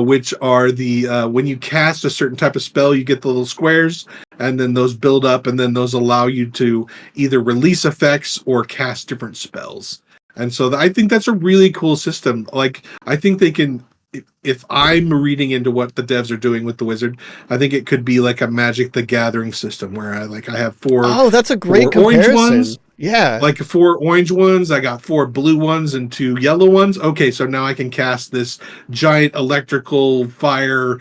which are the when you cast a certain type of spell, you get the little squares, and then those build up, and then those allow you to either release effects or cast different spells. And so I think that's a really cool system. Like, I think they can, if I'm reading into what the devs are doing with the wizard, I think it could be like a Magic the Gathering system where I have four. Oh, that's a great comparison. Orange ones. Yeah. Like 4 orange ones, I got 4 blue ones and 2 yellow ones. Okay, so now I can cast this giant electrical fire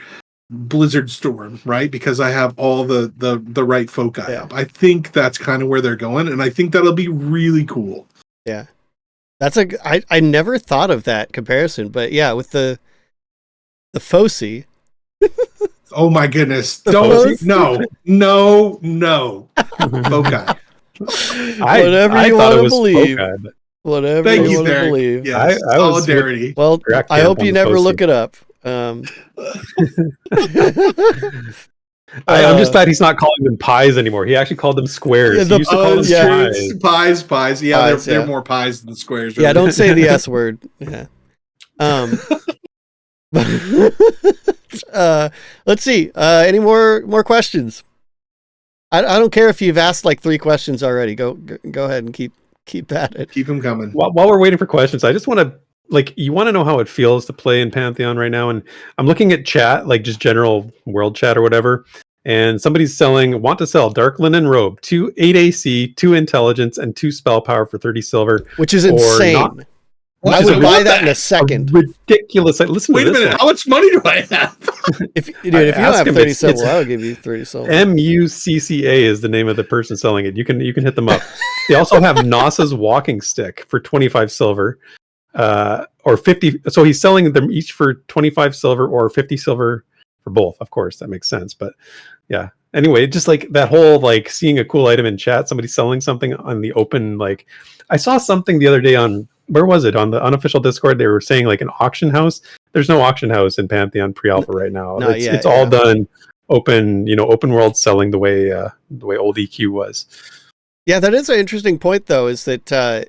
blizzard storm, right? Because I have all the right foci up. I think that's kind of where they're going, and I think that'll be really cool. Yeah. That's I never thought of that comparison, but yeah, with the foci. Oh my goodness. Don't no. Foci. Whatever you want to believe. Foci, whatever Thank you you, want to Therek. believe. Yes. Solidarity. Well, I hope you never look it up. I'm just glad he's not calling them pies anymore. He actually called them squares. Yeah, he used to call them pies. Yeah, they're more pies than squares. Right? Yeah, don't say the S word. Yeah. Let's see. Any more questions? I don't care if you've asked like 3 questions already. Go ahead and keep at it. Keep them coming. While we're waiting for questions, I just want to, like, you want to know how it feels to play in Pantheon right now, and I'm looking at chat, like just general world chat or whatever, and somebody's want to sell Dark Linen Robe, 2 8 AC, 2 Intelligence, and 2 Spell Power for 30 silver, which is insane. I would buy that in a second. Ridiculous. Listen. Wait a minute. How much money do I have? If you don't have 30 silver, I'll give you 30 silver. MUCCA is the name of the person selling it. You can hit them up. They also have Nasa's walking stick for 25 silver, or 50. So he's selling them each for 25 silver or 50 silver for both. Of course, that makes sense. But yeah. Anyway, just like that whole, like, seeing a cool item in chat, somebody selling something on the open. Like, I saw something the other day on, where was it? On the unofficial Discord, they were saying like an auction house. There's no auction house in Pantheon pre-alpha right now. It's all done open, open world selling the way old EQ was. Yeah, that is an interesting point though, is that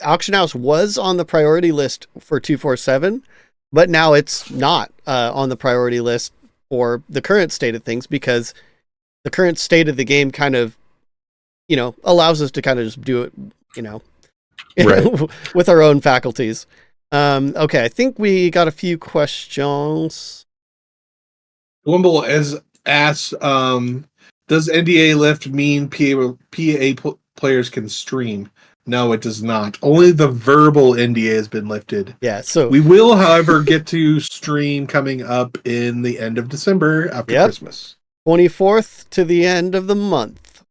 auction house was on the priority list for 247, but now it's not on the priority list for the current state of things, because the current state of the game kind of, allows us to kind of just do it, right. with our own faculties. Okay, I think we got a few questions. Wimble has asked, does NDA lift mean PA players can stream? No, it does not. Only the verbal NDA has been lifted. Yeah, so we will, however, get to stream coming up in the end of December after Christmas. 24th to the end of the month.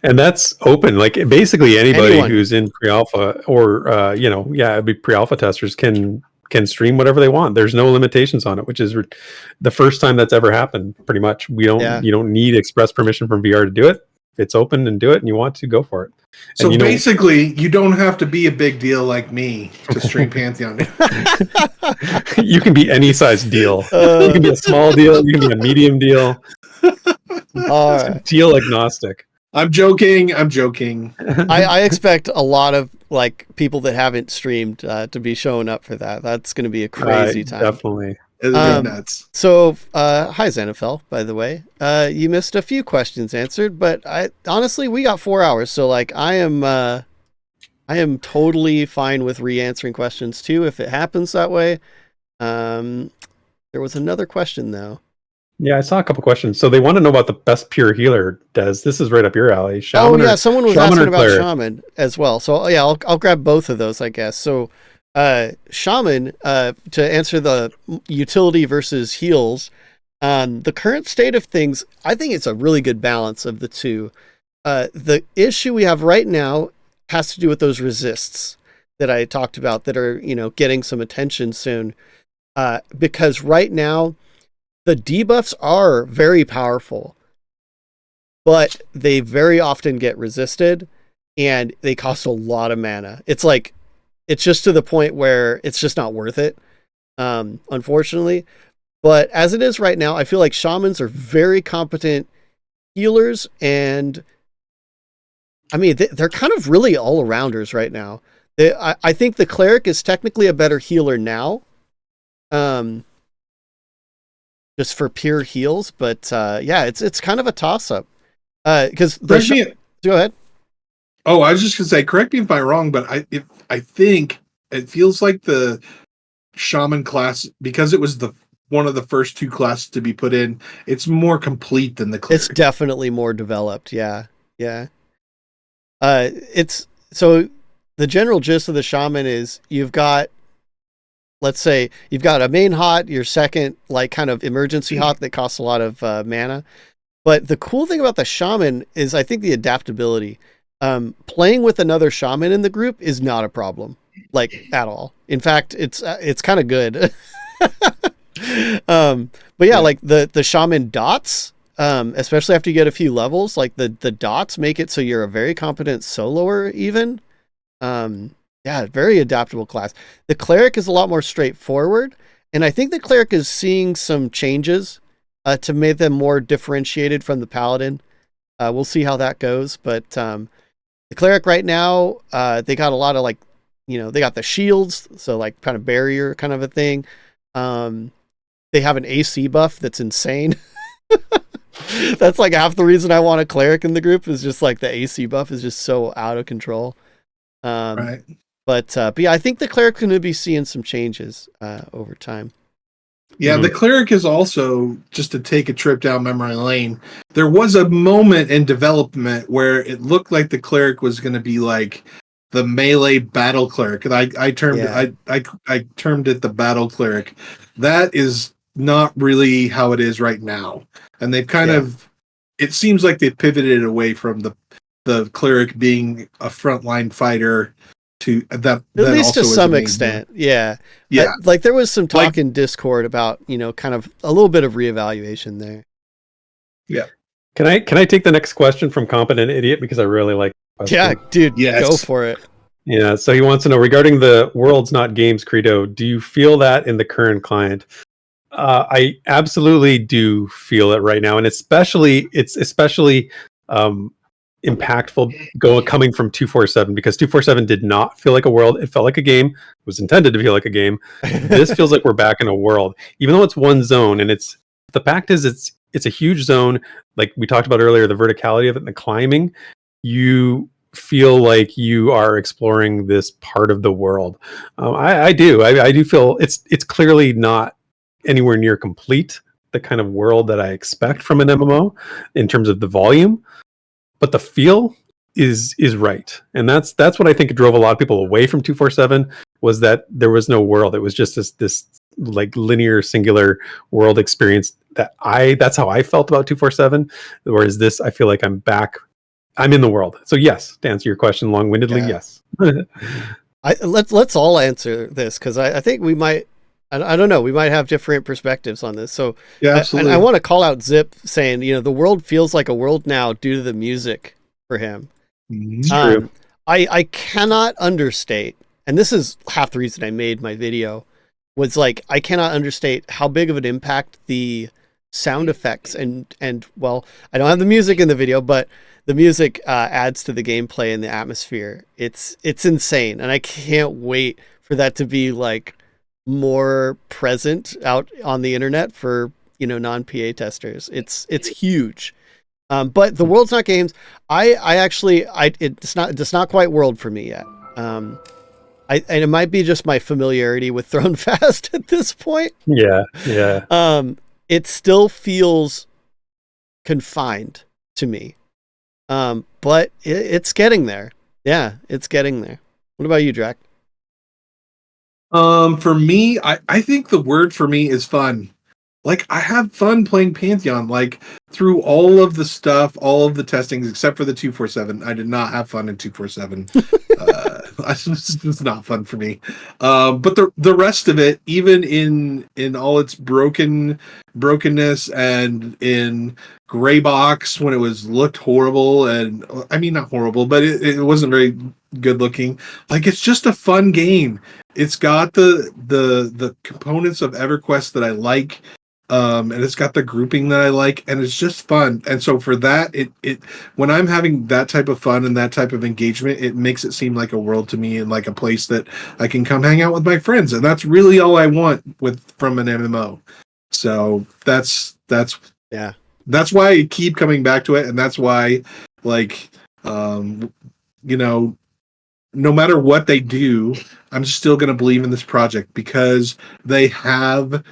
And that's open. Like basically anybody who's in pre-alpha or it'd be pre-alpha testers can stream whatever they want. There's no limitations on it, which is the first time that's ever happened. Pretty much, you don't need express permission from VR to do it. If it's open and do it, and you want to go for it. So basically, you don't have to be a big deal like me to stream Pantheon. You can be any size deal. You can be a small deal. You can be a medium deal. All right. Deal agnostic. I'm joking. I expect a lot of like people that haven't streamed to be showing up for that. That's going to be a crazy time. Definitely. It's nuts. So, hi Xenophil, by the way. You missed a few questions answered, but honestly, we got 4 hours, so like I am totally fine with re-answering questions too if it happens that way. There was another question though. Yeah, I saw a couple questions. So they want to know about the best pure healer. Des, this is right up your alley. Shaman someone was asking about Shaman as well. So yeah, I'll grab both of those, I guess. So Shaman, to answer the utility versus heals, the current state of things, I think it's a really good balance of the two. The issue we have right now has to do with those resists that I talked about that are, getting some attention soon. Because right now, the debuffs are very powerful, but they very often get resisted and they cost a lot of mana. It's just to the point where it's just not worth it, unfortunately. But as it is right now, I feel like shamans are very competent healers, and I mean, they're kind of really all-arounders right now. I think the cleric is technically a better healer now, just for pure heals, but it's kind of a toss-up. Because go ahead. Oh, I was just gonna say, correct me if I'm wrong, but I think it feels like the shaman class, because it was one of the first two classes to be put in, it's more complete than the cleric. It's definitely more developed. Yeah. It's so the general gist of the shaman is you've got, let's say you've got a main hot, your second like kind of emergency hot that costs a lot of mana. But the cool thing about the shaman is I think the adaptability. Playing with another shaman in the group is not a problem, like at all. In fact, it's kind of good. But yeah, like the shaman dots, especially after you get a few levels, like the dots make it so you're a very competent soloer even. Very adaptable class. The cleric is a lot more straightforward, and I think the cleric is seeing some changes to make them more differentiated from the paladin. We'll see how that goes, but the cleric right now, they got a lot of they got the shields, so like kind of barrier kind of a thing. They have an AC buff that's insane. That's like half the reason I want a cleric in the group is just like the AC buff is just so out of control. Right. But yeah, I think the cleric's going to be seeing some changes over time. Yeah, the cleric is also, just to take a trip down memory lane, there was a moment in development where it looked like the cleric was going to be like the melee battle cleric, and I termed it the battle cleric. That is not really how it is right now, and they've kind of, it seems like they've pivoted away from the cleric being a frontline fighter to that, at least to some extent. Yeah. Like there was some talk in Discord about, kind of a little bit of reevaluation there. Yeah. Can I take the next question from Competent Idiot, because I really like the question. Yeah, dude, go for it. Yeah, so he wants to know, regarding the world's not games credo, do you feel that in the current client? I absolutely do feel it right now, and it's especially impactful coming from 247, because 247 did not feel like a world. It felt like a game. It was intended to feel like a game. This feels like we're back in a world, even though it's one zone. And the fact is it's a huge zone. Like we talked about earlier, the verticality of it and the climbing, you feel like you are exploring this part of the world. I do feel it's clearly not anywhere near complete, the kind of world that I expect from an MMO in terms of the volume. But the feel is right, and that's what I think drove a lot of people away from 247, was that there was no world. It was just this like linear singular world experience that's how I felt about 247. Whereas this, I feel like I'm in the world. So yes, to answer your question long-windedly, yes. Let's all answer this, because I think we might, I don't know, we might have different perspectives on this. So yeah, absolutely. I want to call out Zip saying, the world feels like a world now due to the music for him. It's true. I cannot understate, and this is half the reason I made my video, was like, I cannot understate how big of an impact the sound effects and well, I don't have the music in the video, but the music adds to the gameplay and the atmosphere. It's insane, and I can't wait for that to be like more present out on the internet for non-PA testers. It's huge. But the world's not games. It's not quite world for me yet. And it might be just my familiarity with Thrown Fast at this point. Yeah. It still feels confined to me. But it's getting there. Yeah, it's getting there. What about you, Draq? For me, I think the word for me is fun. Like, I have fun playing Pantheon. Like, through all of the stuff, all of the testings, except for the 247, I did not have fun in 247. It's not fun for me. But the rest of it, even in all its brokenness and in Gray Box when it looked horrible, and I mean not horrible, but it wasn't very good looking. Like, it's just a fun game. It's got the components of EverQuest that I like. And it's got the grouping that I like, and it's just fun. And so for that, it when I'm having that type of fun and that type of engagement, it makes it seem like a world to me and like a place that I can come hang out with my friends. And that's really all I want from an MMO. So that's why I keep coming back to it, and that's why, like, no matter what they do, I'm still going to believe in this project because they have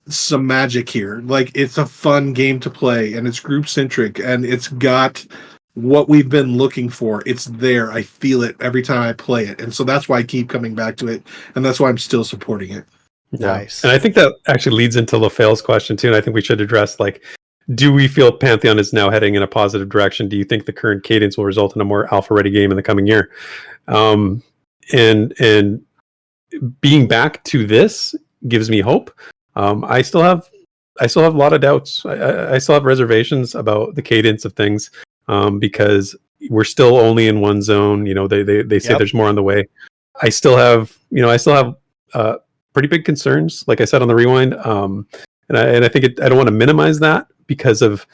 some magic here. Like, it's a fun game to play, and it's group centric, and it's got what we've been looking for. It's there. I feel it every time I play it, and so that's why I keep coming back to it, and that's why I'm still supporting it. Nice. And I think that actually leads into LaFail's question too, and I think we should address, like, do we feel Pantheon is now heading in a positive direction? Do you think the current cadence will result in a more alpha ready game in the coming year? And being back to this gives me hope. I still have a lot of doubts. I still have reservations about the cadence of things, because we're still only in one zone. They say there's more on the way. I still have pretty big concerns, like I said on the rewind. And I think I don't want to minimize that because of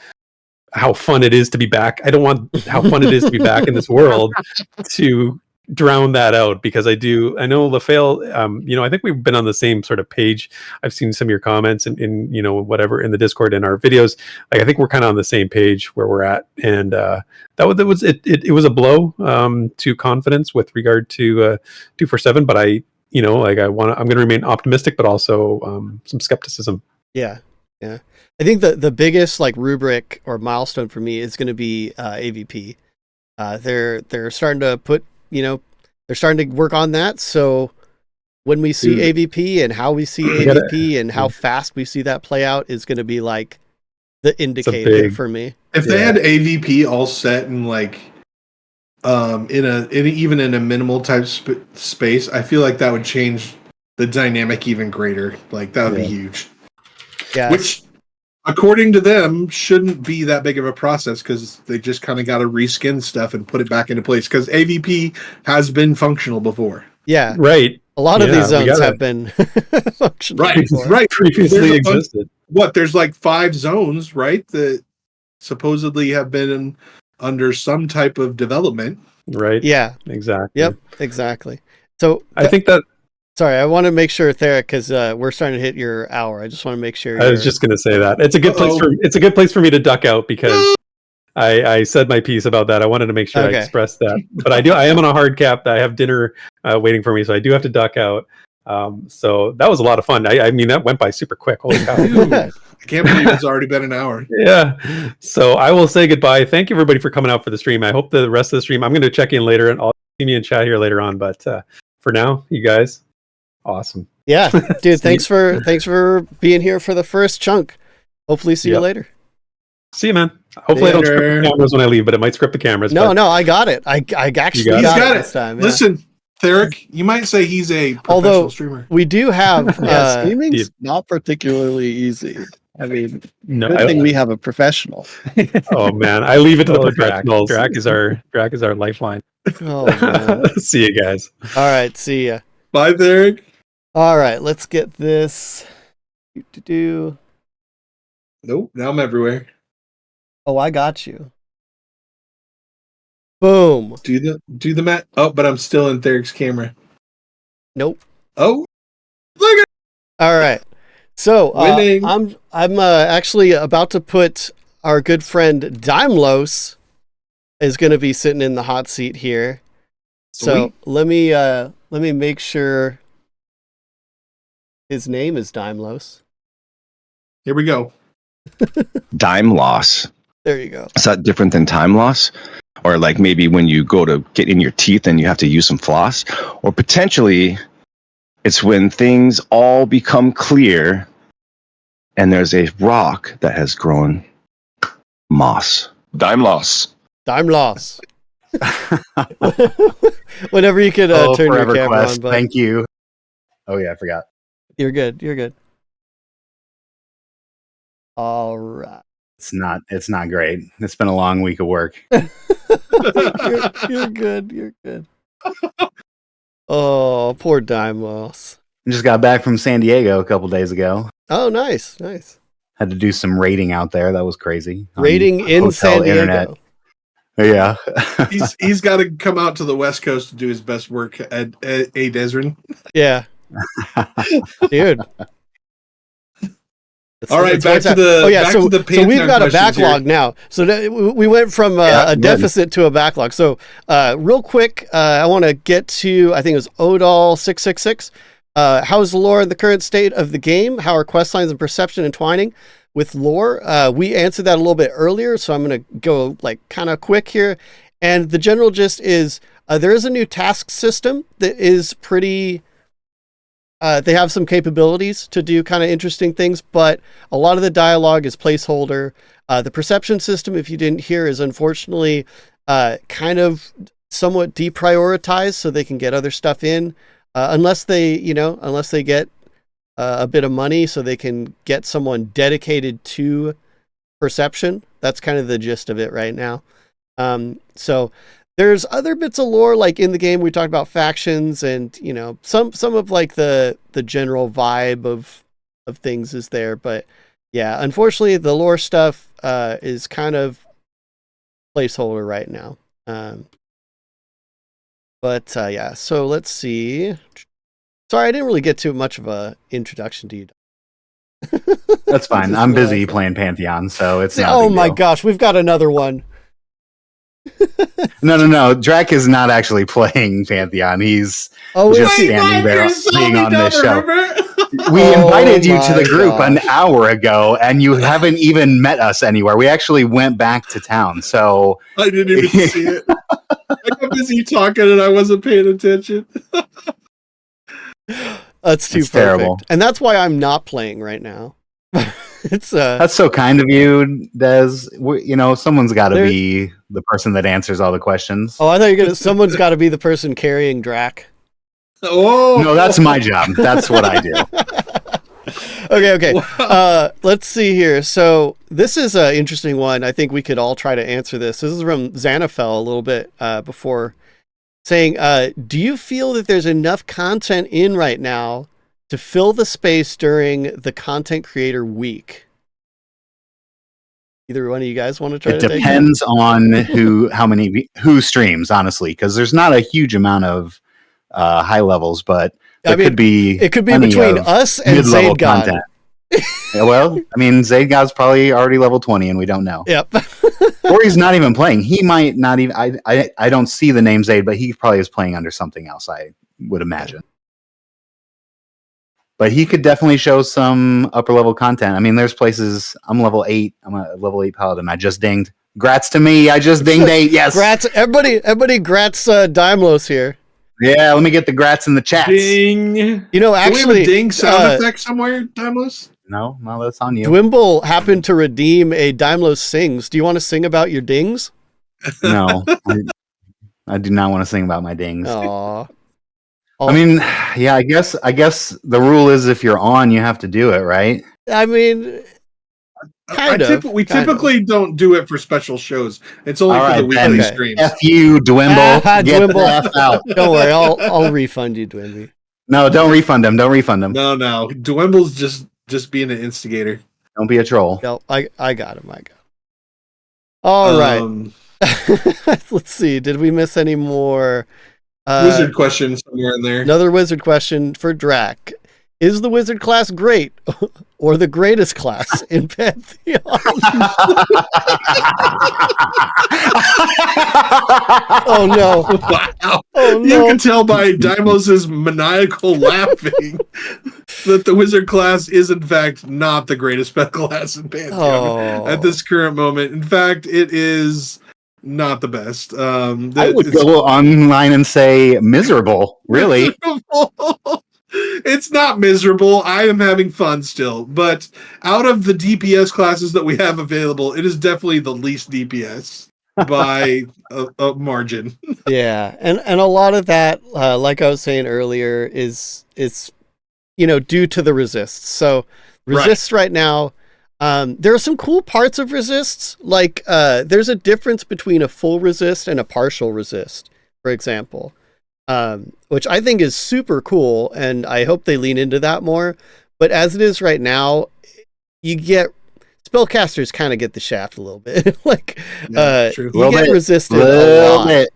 how fun it is to be back. I don't want how fun it is to be back in this world to drown that out, because I know LaFail, I think we've been on the same sort of page. I've seen some of your comments in whatever in the Discord and our videos. Like, I think we're kind of on the same page where we're at, and it was a blow to confidence with regard to 247. But I'm going to remain optimistic, but also some skepticism. Yeah. I think the biggest rubric or milestone for me is going to be AVP. They're starting to put. They're starting to work on that. So when we see AVP and how we see AVP and how fast we see that play out is going to be like the indicator for me. If they had AVP all set in even in a minimal type space, I feel like that would change the dynamic even greater. Like, that would be huge. Yeah. Which, according to them, shouldn't be that big of a process, because they just kind of got to reskin stuff and put it back into place, because AVP has been functional before. Yeah. Right. A lot of these zones have been functional before. Right. Previously existed. There's like 5 zones, right, that supposedly have been under some type of development. Right. Yeah. Exactly. Yep. Exactly. So I think that. Sorry, I want to make sure, Therek, because we're starting to hit your hour. I just want to make sure. I was just going to say that it's a good place for me to duck out, because I said my piece about that. I wanted to make sure I expressed that, but I am on a hard cap. I have dinner waiting for me, so I do have to duck out. So that was a lot of fun. I mean, that went by super quick. Holy cow. I can't believe it's already been an hour. Yeah. So I will say goodbye. Thank you everybody for coming out for the stream. I hope the rest of the stream, I'm going to check in later and I'll see me in chat here later on. But for now, you guys, awesome. Yeah, dude, thanks for being here for the first chunk. Hopefully see you later. See you, man. Hopefully I don't script the cameras when I leave, but it might script the cameras. No, I got it. I actually got it this time. Yeah. Listen, Therek, you might say he's a professional streamer. We do have streaming's not particularly easy. I mean, good thing we have a professional. Oh man, I leave it to the professionals. Draq is our lifeline. Oh man. See you guys. All right, see ya. Bye, Therek. All right, let's get this. Nope, now I'm everywhere. Oh, I got you. Boom. Do the mat. Oh, but I'm still in Therek's camera. Nope. Oh, look at. All right. So I'm actually about to put our good friend Dymlos is going to be sitting in the hot seat here. So let me make sure his name is Dymlos. Here we go. Dymlos. There you go. Is that different than time loss? Or like maybe when you go to get in your teeth and you have to use some floss? Or potentially it's when things all become clear and there's a rock that has grown moss. Dymlos. Dymlos. Whenever you could turn your camera on. But thank you. Oh yeah, I forgot. You're good. All right. It's not great. It's been a long week of work. You're good. Oh, poor Dymlos. I just got back from San Diego a couple days ago. Oh, nice. Had to do some raiding out there. That was crazy. Raiding in San Diego. Internet. Yeah. he's got to come out to the West Coast to do his best work at A. Desrin. Yeah. Dude. All right, back to the so we've got a backlog now. So we went from a deficit to a backlog. So real quick, I want to get to, I think it was Odal666. How's the lore in the current state of the game? How are quest lines and perception entwining with lore? We answered that a little bit earlier, so I'm going to go like kind of quick here. And the general gist is there is a new task system that is pretty... they have some capabilities to do kind of interesting things, but a lot of the dialogue is placeholder. The perception system, if you didn't hear, is unfortunately kind of somewhat deprioritized so they can get other stuff in, unless they get a bit of money so they can get someone dedicated to perception. That's kind of the gist of it right now. So there's other bits of lore, like in the game, we talked about factions and, some of like the general vibe of things is there. But yeah, unfortunately the lore stuff is kind of placeholder right now. But yeah, so let's see. Sorry, I didn't really get too much of a introduction to you. That's fine. I'm busy playing Pantheon, so it's not. Oh my gosh, we've got another one. No. Draq is not actually playing Pantheon. He's just standing there being on this show. We invited you to the group an hour ago, and you haven't even met us anywhere. We actually went back to town, so I didn't even see it. I got busy talking, and I wasn't paying attention. That's too perfect. Terrible. And that's why I'm not playing right now. That's so kind of you, Des. Someone's got to be the person that answers all the questions. Oh, I thought someone's got to be the person carrying Draq. Oh no, that's my job. That's what I do. Okay. Wow. Let's see here. So this is an interesting one. I think we could all try to answer this. This is from Xanafel a little bit before, saying, do you feel that there's enough content in right now to fill the space during the content creator week? Either one of you guys want to try? It depends on who streams, honestly, because there's not a huge amount of high levels, but it could be between us and Zayd God. Well, Zayd God's probably already level 20, and we don't know. Yep. Or he's not even playing. He might not even. I don't see the name Zayd, but he probably is playing under something else, I would imagine. But he could definitely show some upper level content. I mean, there's places. I'm level 8. I'm a level 8 paladin. I just dinged. Grats to me. I just dinged 8. Yes. Grats, everybody. Grats, Dymlos here. Yeah, let me get the grats in the chat. Ding. You know, actually, do we have a ding sound effect somewhere, Dymlos? No, that's on you. Dwimble happened to redeem a Dymlos sings. Do you want to sing about your dings? No, I do not want to sing about my dings. Aww. I mean, yeah, I guess the rule is if you're on, you have to do it, right? I mean, we typically don't do it for special shows. It's only for the weekly streams. F you, Dwimble. Get Dwimble. the F out. Don't worry, I'll refund you, Dwimby. No, don't refund him. Don't refund him. No. Dwimble's just being an instigator. Don't be a troll. No, I got him. All right. Let's see. Did we miss any more? Wizard question somewhere in there. Another wizard question for Draq. Is the wizard class great or the greatest class in Pantheon? Oh no. Wow. Oh, no. You can tell by Dymlos' maniacal laughing that the wizard class is in fact not the greatest spell class in Pantheon at this current moment. In fact, it is not the best. I would go online and say miserable, really. It's not miserable. I am having fun still. But out of the DPS classes that we have available, it is definitely the least DPS by a margin. Yeah. And a lot of that, like I was saying earlier, is due to the resists. So resists right now, there are some cool parts of resists. Like there's a difference between a full resist and a partial resist, for example. Which I think is super cool, and I hope they lean into that more. But as it is right now, you get spellcasters kind of get the shaft a little bit. You get resisted a lot.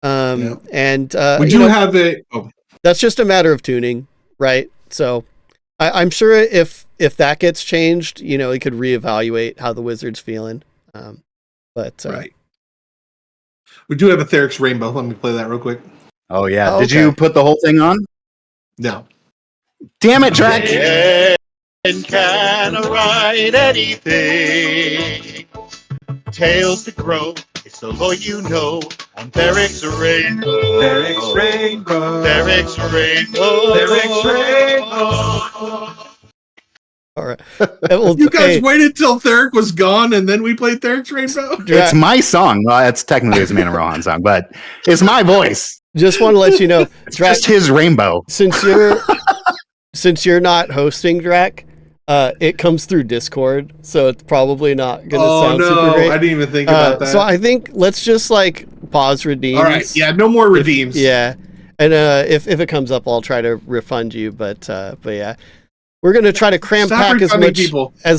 And would you have a? Oh. That's just a matter of tuning, right? So I'm sure if that gets changed, he could reevaluate how the wizard's feeling. Right. We do have a Therek's Rainbow. Let me play that real quick. Oh, yeah. Okay. Did you put the whole thing on? No. Damn it, Draq. Can write anything. Tales to grow. It's the lore you know. On Therek's Rainbow. Therek's Rainbow. Therek's Rainbow. Therek's Rainbow. All right. You guys waited till Therek was gone and then we played Therek's Rainbow? It's my song. Well, it's technically a Man of Rohan song, but it's my voice. Just want to let you know, it's Draq, just his rainbow. Since you're not hosting, Draq, it comes through Discord, so it's probably not going to sound super great. I didn't even think about that. So I think let's just pause redeems. All right, yeah, no more redeems. And if it comes up, I'll try to refund you. But yeah, we're going to try to cram pack as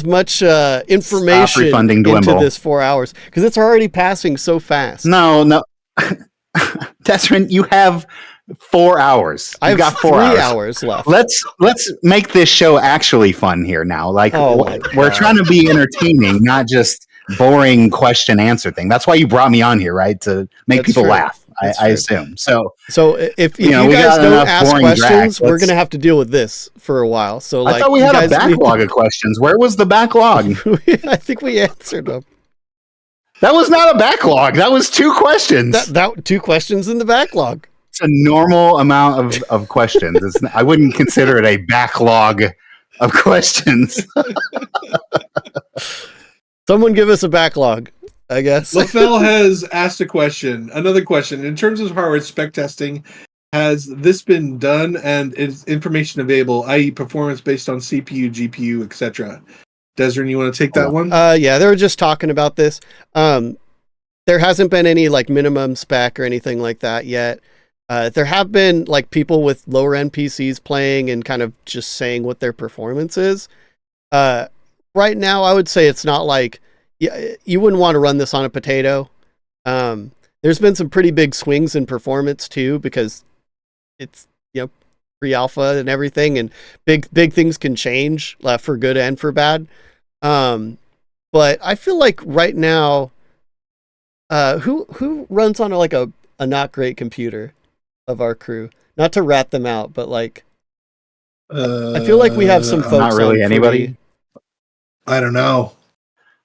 much information into this 4 hours because it's already passing so fast. No. Desrin, you have 4 hours. I've got 3 hours left. Let's make this show actually fun here now. We're trying to be entertaining, not just boring question answer thing. That's why you brought me on here, right? To make people laugh. I assume. So if you guys don't ask questions, we're gonna have to deal with this for a while. So I thought we had a backlog of questions. Where was the backlog? I think we answered them. That was not a backlog. That was 2 questions. That 2 questions in the backlog. It's a normal amount of questions. I wouldn't consider it a backlog of questions. Someone give us a backlog, I guess. LaFell has asked another question. In terms of hardware spec testing, has this been done and is information available, i.e. performance based on CPU, GPU, etc.? Desrin, you want to take that one? Yeah, they were just talking about this. There hasn't been any minimum spec or anything like that yet. There have been people with lower end PCs playing and kind of just saying what their performance is. Right now, I would say it's not you wouldn't want to run this on a potato. There's been some pretty big swings in performance too, because it's pre-alpha and everything, and big things can change for good and for bad. But I feel like right now, who runs on a not great computer of our crew? Not to rat them out, but I feel like we have some folks. Not really anybody. I don't know.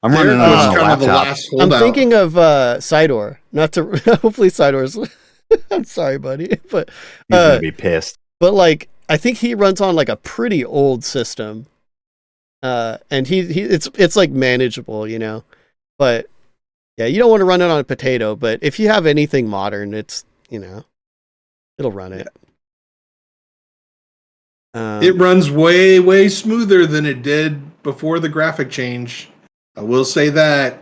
I'm running on a laptop. I'm thinking of Sidor. Not to hopefully Sidor's. I'm sorry, buddy, but he's gonna be pissed. But like, I think he runs on like a pretty old system, and it's like manageable, you know. But yeah, you don't want to run it on a potato. But if you have anything modern, it's it'll run it. It runs way smoother than it did before the graphic change. I will say that.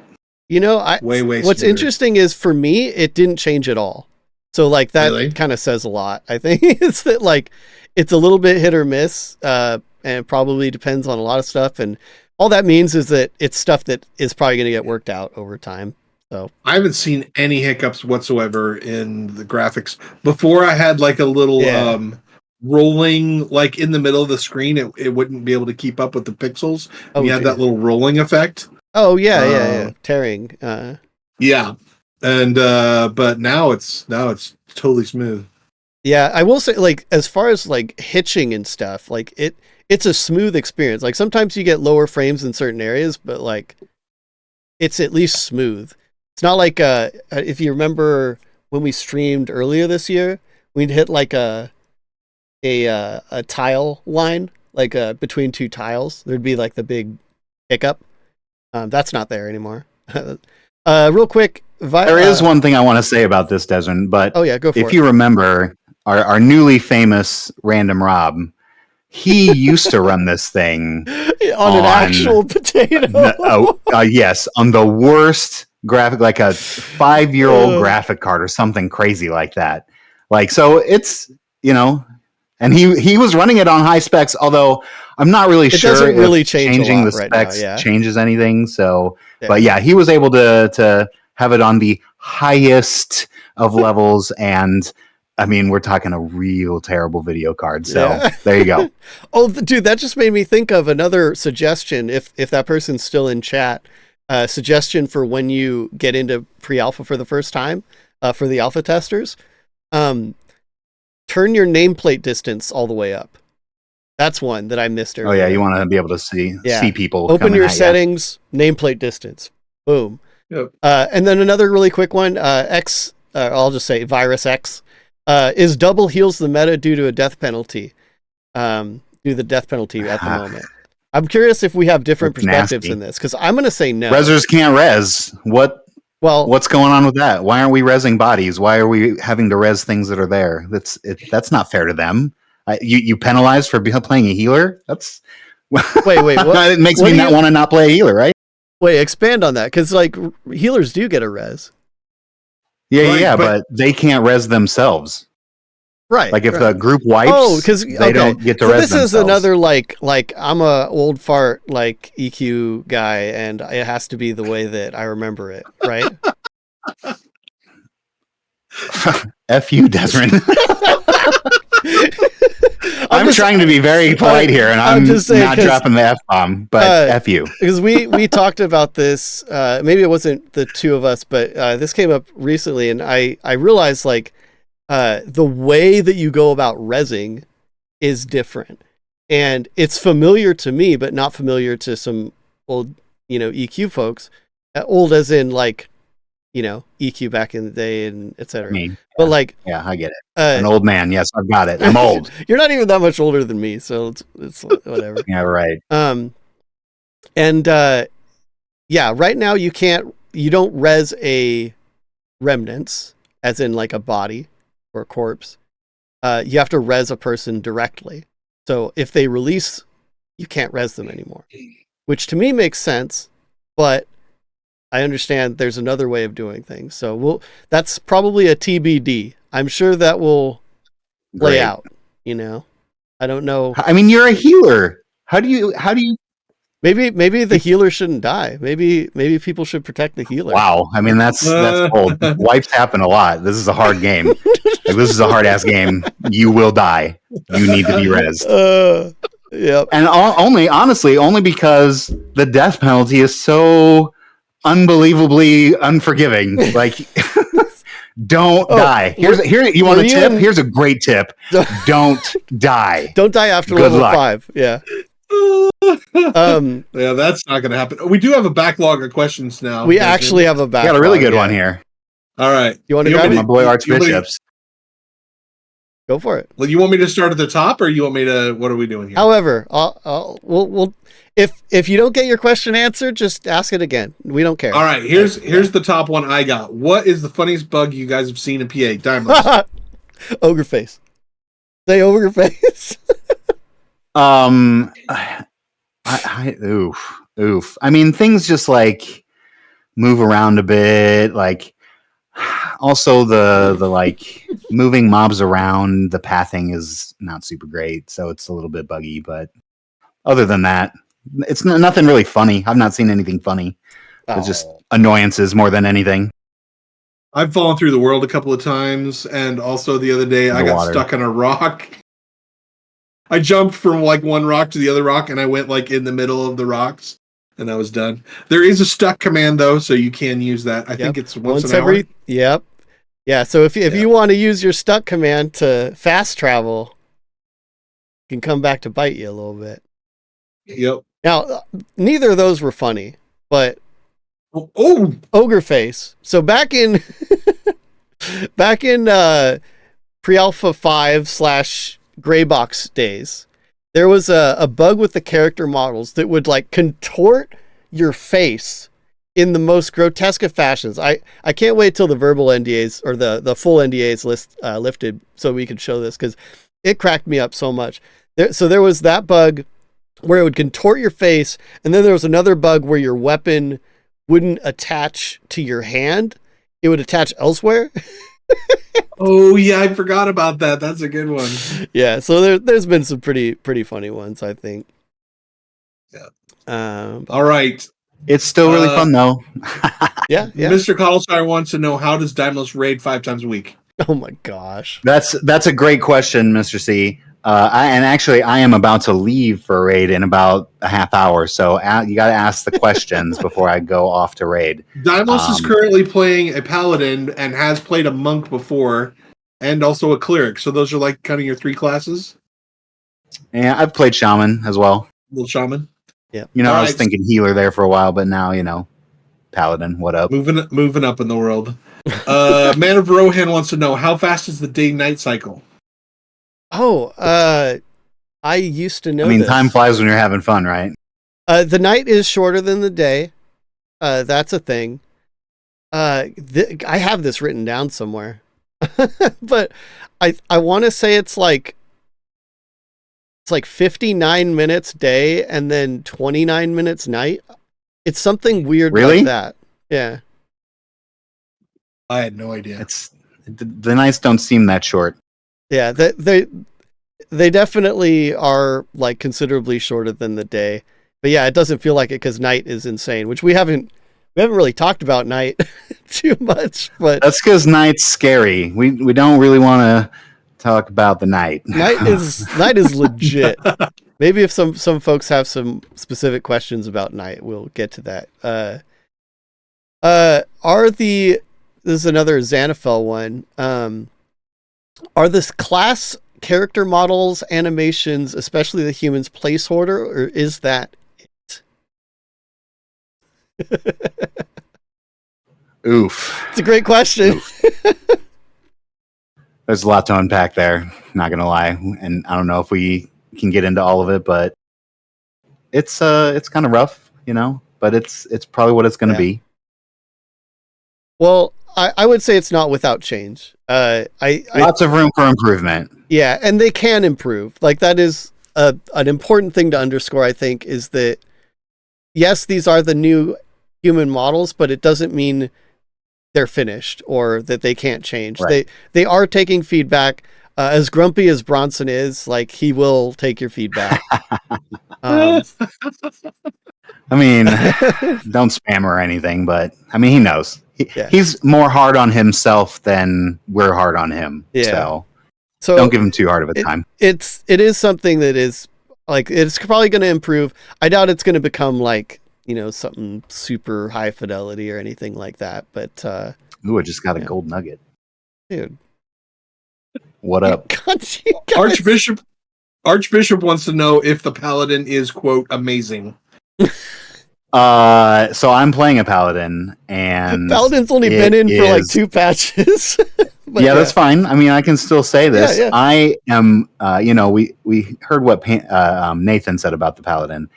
Way what's smoother. Interesting is for me, it didn't change at all. So like that really? Kind of says a lot. I think it's that like it's a little bit hit or miss, and it probably depends on a lot of stuff. And all that means is that it's stuff that is probably going to get worked out over time. So I haven't seen any hiccups whatsoever in the graphics. Before I had like a little rolling, like in the middle of the screen, it wouldn't be able to keep up with the pixels. You had that little rolling effect. Oh yeah, tearing. Yeah. And but now it's totally smooth. Yeah, I will say, like, as far as like hitching and stuff, like it's a smooth experience. Like sometimes you get lower frames in certain areas, but like it's at least smooth. It's not like if you remember when we streamed earlier this year, we'd hit like a tile line, like between two tiles. There'd be like the big hiccup. That's not there anymore. Real quick. There is one thing I want to say about this, Desmond, but go for it. If you remember, our newly famous Random Rob, he used to run this thing on an actual potato. Yes, on the worst graphic, like a 5-year-old graphic card or something crazy like that. Like, so it's, and he was running it on high specs, although I'm not really sure doesn't really if changing the specs changes anything. So, yeah. But yeah, he was able to have it on the highest of levels, and I mean, we're talking a real terrible video card. So there you go. Oh, dude, that just made me think of another suggestion. If that person's still in chat, suggestion for when you get into pre-alpha for the first time, for the alpha testers, turn your nameplate distance all the way up. That's one that I missed earlier. Oh yeah, you want to be able to see people. Open your settings, nameplate distance. Boom. Yep. And then another really quick one, I'll just say Virus X, is double heals the meta due to a death penalty. Due to the death penalty at the moment. I'm curious if we have different perspectives in this, because I'm going to say no. Rezzers can't res. What's going on with that? Why aren't we rezzing bodies? Why are we having to res things that are there? That's not fair to them. You penalize for playing a healer? That's wait. What? It makes me not want to not play a healer, right? Wait, expand on that, because like healers do get a res. Yeah, but they can't res themselves. Right. Like if the group wipes, they don't get to res themselves. This is another like I'm a old fart like EQ guy, and it has to be the way that I remember it, right? F you, Desmond. I'm trying to be very polite here, and I'm just saying, not dropping the F-bomb, but F you. Because we talked about this, maybe it wasn't the two of us, but this came up recently, and I realized like the way that you go about rezzing is different. And it's familiar to me, but not familiar to some old, EQ folks. Old as in like, EQ back in the day and et cetera. But like, yeah, I get it. An old man. Yes, I've got it. I'm old. You're not even that much older than me, so it's whatever. Yeah, right. Right now you don't res a Remnants, as in like a body or a corpse. You have to res a person directly. So if they release, you can't res them anymore, which to me makes sense, but I understand there's another way of doing things. So that's probably a TBD. I'm sure that will play out, I don't know. I mean, you're a healer. How do you Maybe the healer shouldn't die. Maybe people should protect the healer. Wow. I mean, that's old. Wipes happen a lot. This is a hard game. This is a hard ass game. You will die. You need to be rezzed. Yep. And only because the death penalty is so unbelievably unforgiving. Like Don't die. Here. You want a tip? Here's a great tip. Don't die. Don't die after Good level luck. 5. Yeah. Yeah, that's not going to happen. We do have a backlog of questions now. We actually have a backlog. Got a really good one here. All right. You want to grab My boy Archbishops. Go for it. Well, you want me to start at the top, or you want me to? What are we doing here? However, we'll if you don't get your question answered, just ask it again. We don't care. All right. Here's the top one I got. What is the funniest bug you guys have seen in PA? Dymlos. Ogre face. Say ogre face. Oof. I mean, things just like move around a bit. Like, also the like moving mobs around. The pathing is not super great, so it's a little bit buggy. But other than that, it's nothing really funny. I've not seen anything funny. It's just annoyances more than anything. I've fallen through the world a couple of times, and also the other day I got stuck on a rock. I jumped from like one rock to the other rock, and I went like in the middle of the rocks, and I was done. There is a stuck command though, so you can use that. I think it's once an every hour. Yep. Yeah. So if you want to use your stuck command to fast travel, it can come back to bite you a little bit. Yep. Now, neither of those were funny, but ogre face. So back in pre-alpha 5 / gray box days, there was a bug with the character models that would like contort your face in the most grotesque of fashions. I can't wait till the verbal NDAs or the full NDAs lifted so we could show this, because it cracked me up so much. So there was that bug where it would contort your face, and then there was another bug where your weapon wouldn't attach to your hand. It would attach elsewhere. Oh yeah, I forgot about that. That's a good one. Yeah, so there's been some pretty funny ones, I think. Yeah. All right. It's still really fun though. Yeah. Mr. Coddleshire wants to know, how does Dymlos raid 5 times a week? Oh my gosh. That's a great question, Mr. C. I am about to leave for a raid in about a half hour, so you got to ask the questions before I go off to raid. Dymlos is currently playing a paladin and has played a monk before, and also a cleric. So those are like kind of your 3 classes. Yeah, I've played shaman as well. Little shaman. Yeah. I was thinking healer there for a while, but now paladin. What up? Moving up in the world. Man of Rohan wants to know, how fast is the day-night cycle? Oh, I used to know. Time flies when you're having fun, right? The night is shorter than the day. That's a thing. I have this written down somewhere, but I want to say it's like 59 minutes day and then 29 minutes night. It's something weird like that. Yeah. I had no idea. The nights don't seem that short. Yeah, they definitely are like considerably shorter than the day. But yeah, it doesn't feel like it because night is insane, which we haven't really talked about night too much. But that's because night's scary. We don't really want to talk about the night. Night is legit. Maybe if some folks have some specific questions about night, we'll get to that. This is another Xanathel one. Are this class character models, animations, especially the humans, placeholder, or is that it? Oof. It's a great question. There's a lot to unpack there, not gonna lie. And I don't know if we can get into all of it, but it's kind of rough, but it's probably what it's gonna be. Well, I would say it's not without change. Lots of room for improvement. Yeah, and they can improve. Like, that is an important thing to underscore, I think, is that, yes, these are the new human models, but it doesn't mean they're finished or that they can't change. Right. They are taking feedback. As grumpy as Bronson is, like, he will take your feedback. Don't spam or anything, but he knows. He's more hard on himself than we're hard on him. Yeah. So don't give him too hard of a time. It is something that is like, it's probably going to improve. I doubt it's going to become like, something super high fidelity or anything like that. But I just got a gold nugget. Dude. What up? God, you guys. Archbishop wants to know if the paladin is quote amazing. So I'm playing a paladin, and Paladin's only been in for like 2 patches. But yeah, that's fine. I mean, I can still say this. Yeah. I am, we heard what Nathan said about the paladin.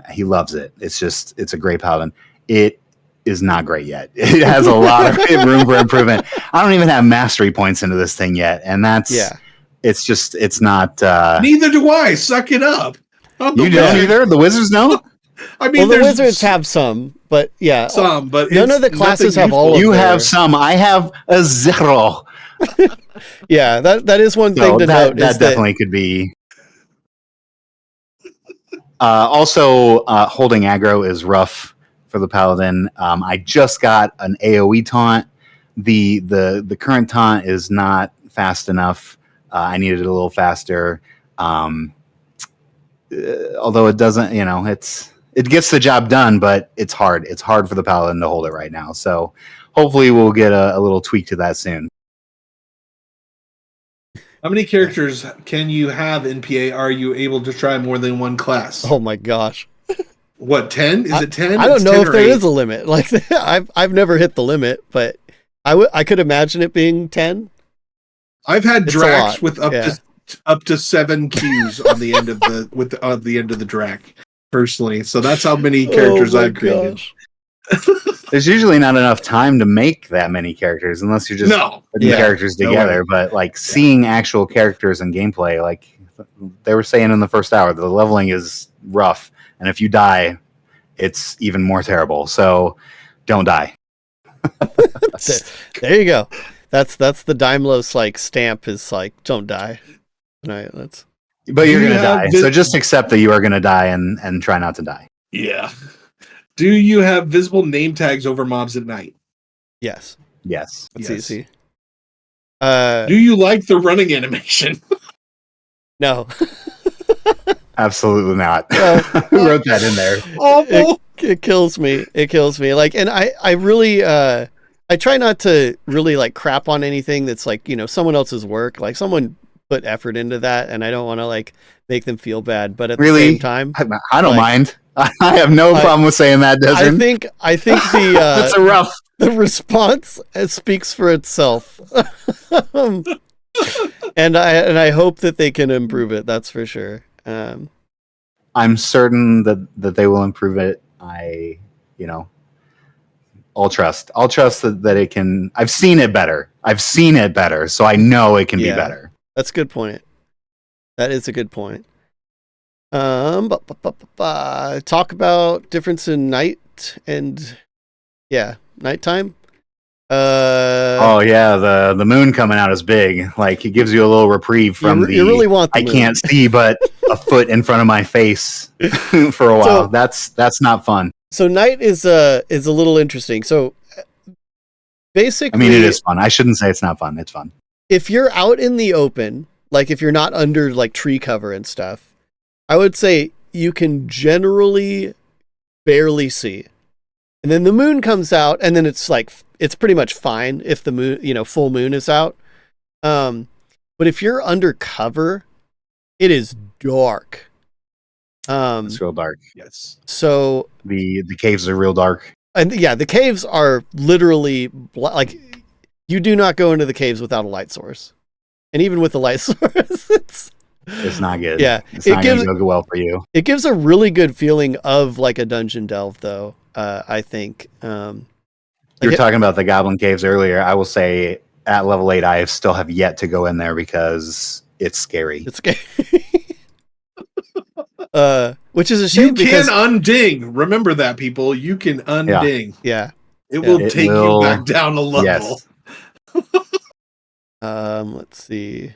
He loves it. It's a great paladin. It is not great yet. It has a lot of room for improvement. I don't even have mastery points into this thing yet, and it's not. Neither do I. Suck it up. You don't either. The wizards don't. I mean, the wizards have some, but but none of the classes have all. You have some. I have a 0. Yeah, that is one thing to note. That definitely could be. Also, holding aggro is rough for the paladin. I just got an AOE taunt. The current taunt is not fast enough. I needed it a little faster. Although it doesn't, it gets the job done, but it's hard. It's hard for the paladin to hold it right now. So hopefully we'll get a little tweak to that soon. How many characters can you have in PA? Are you able to try more than one class? Oh my gosh. What, 10? Is it 10? I don't know if there is a limit. Like I've never hit the limit, but I could imagine it being 10. I've had Dracs with up to 7 Qs on the end of the end of the Draq. Personally, so that's how many characters I've created. There's usually not enough time to make that many characters unless you're just putting characters together. But like seeing actual characters in gameplay, like they were saying in the first hour, the leveling is rough, and if you die, it's even more terrible. So don't die. There you go. That's the Dymlos like stamp is like don't die. All right, let's. But you're going to die, so just accept that you are going to die and try not to die. Yeah. Do you have visible name tags over mobs at night? Yes. Yes. That's easy. Do you like the running animation? No. Absolutely not. Who wrote that in there? Awful. It kills me. It kills me. Like, and I really, I try not to really like crap on anything that's like, someone else's work. Like someone put effort into that, and I don't want to like make them feel bad, but at the same time I don't mind. I have no problem with saying that, Desmond. I think the that's a rough the response speaks for itself. and I hope that they can improve it, that's for sure. I'm certain that they will improve it. I'll trust that it can. I've seen it better, so I know it can be better. That's a good point. That is a good point. Talk about difference in night and nighttime. The moon coming out is big. Like it gives you a little reprieve from you really want the I moon. Can't see but a foot in front of my face for a while. So, that's not fun. So night is a little interesting. So basically, it is fun. I shouldn't say it's not fun. It's fun. If you're out in the open, like if you're not under like tree cover and stuff, I would say you can generally barely see. And then the moon comes out, and then it's like it's pretty much fine if the moon, full moon is out. But if you're under cover, it is dark. It's real dark. Yes. So the caves are real dark. And the caves are literally like you do not go into the caves without a light source. And even with the light source, it's not good. Yeah. It's not going to go well for you. It gives a really good feeling of like a dungeon delve though, I think. You were talking about the goblin caves earlier. I will say at level 8, I still have yet to go in there because it's scary. It's scary. Which is a shame because you can unding. Remember that, people. You can unding. Yeah. It will take you back down a level. Yes. Let's see.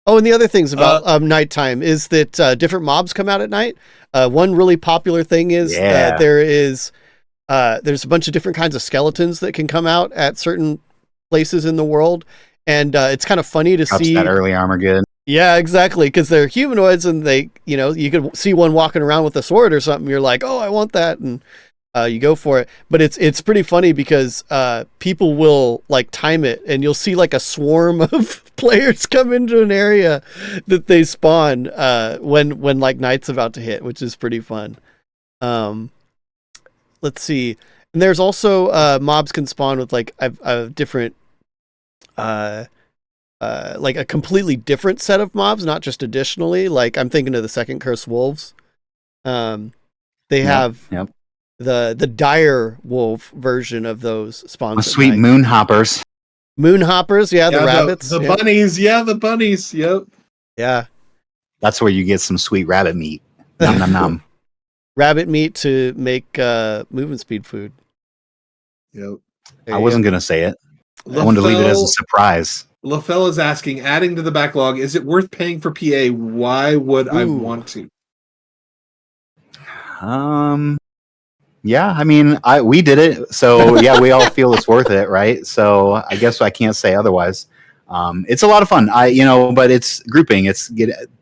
Oh, and the other things about nighttime is that different mobs come out at night. One really popular thing is there's a bunch of different kinds of skeletons that can come out at certain places in the world, and it's kind of funny to see that early armor good. Yeah, exactly, because they're humanoids, and they, you could see one walking around with a sword or something. You're like, oh, I want that, and you go for it. But it's pretty funny because people will like time it, and you'll see like a swarm of players come into an area that they spawn when like night's about to hit, which is pretty fun. Let's see. And there's also mobs can spawn with like a different like a completely different set of mobs, not just additionally. Like I'm thinking of the second Curse Wolves. They have the dire wolf version of those spawns. Sweet moon hoppers. Moon hoppers, the rabbits. The bunnies, the bunnies, yep. Yeah. That's where you get some sweet rabbit meat. Nom nom nom. Rabbit meat to make movement speed food. Yep. I wasn't going to say it. I wanted to leave it as a surprise. LaFell is asking, adding to the backlog, is it worth paying for PA? Why would I want to? Yeah, I mean, we did it, so yeah, we all feel it's worth it, right? So I guess I can't say otherwise. It's a lot of fun. But it's grouping. It's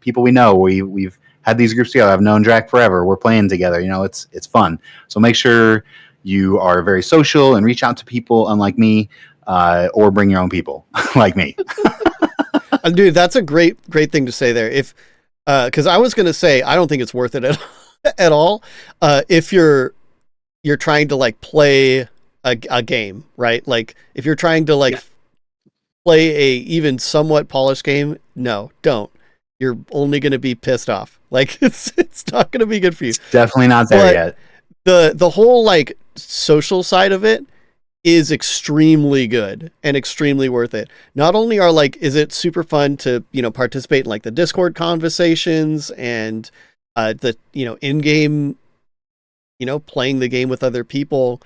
people we know. We've had these groups together. I've known Draq forever. We're playing together. It's fun. So make sure you are very social and reach out to people, unlike me, or bring your own people, like me. Dude, that's a great thing to say there. If because I was going to say I don't think it's worth it at all. If you're trying to like play a game, right? Like if you're trying to like play a even somewhat polished game, no, don't. You're only going to be pissed off. Like it's not going to be good for you. It's definitely not there yet. The whole like social side of it is extremely good and extremely worth it. Not only is it super fun to, participate in like the Discord conversations and the, in-game, playing the game with other people,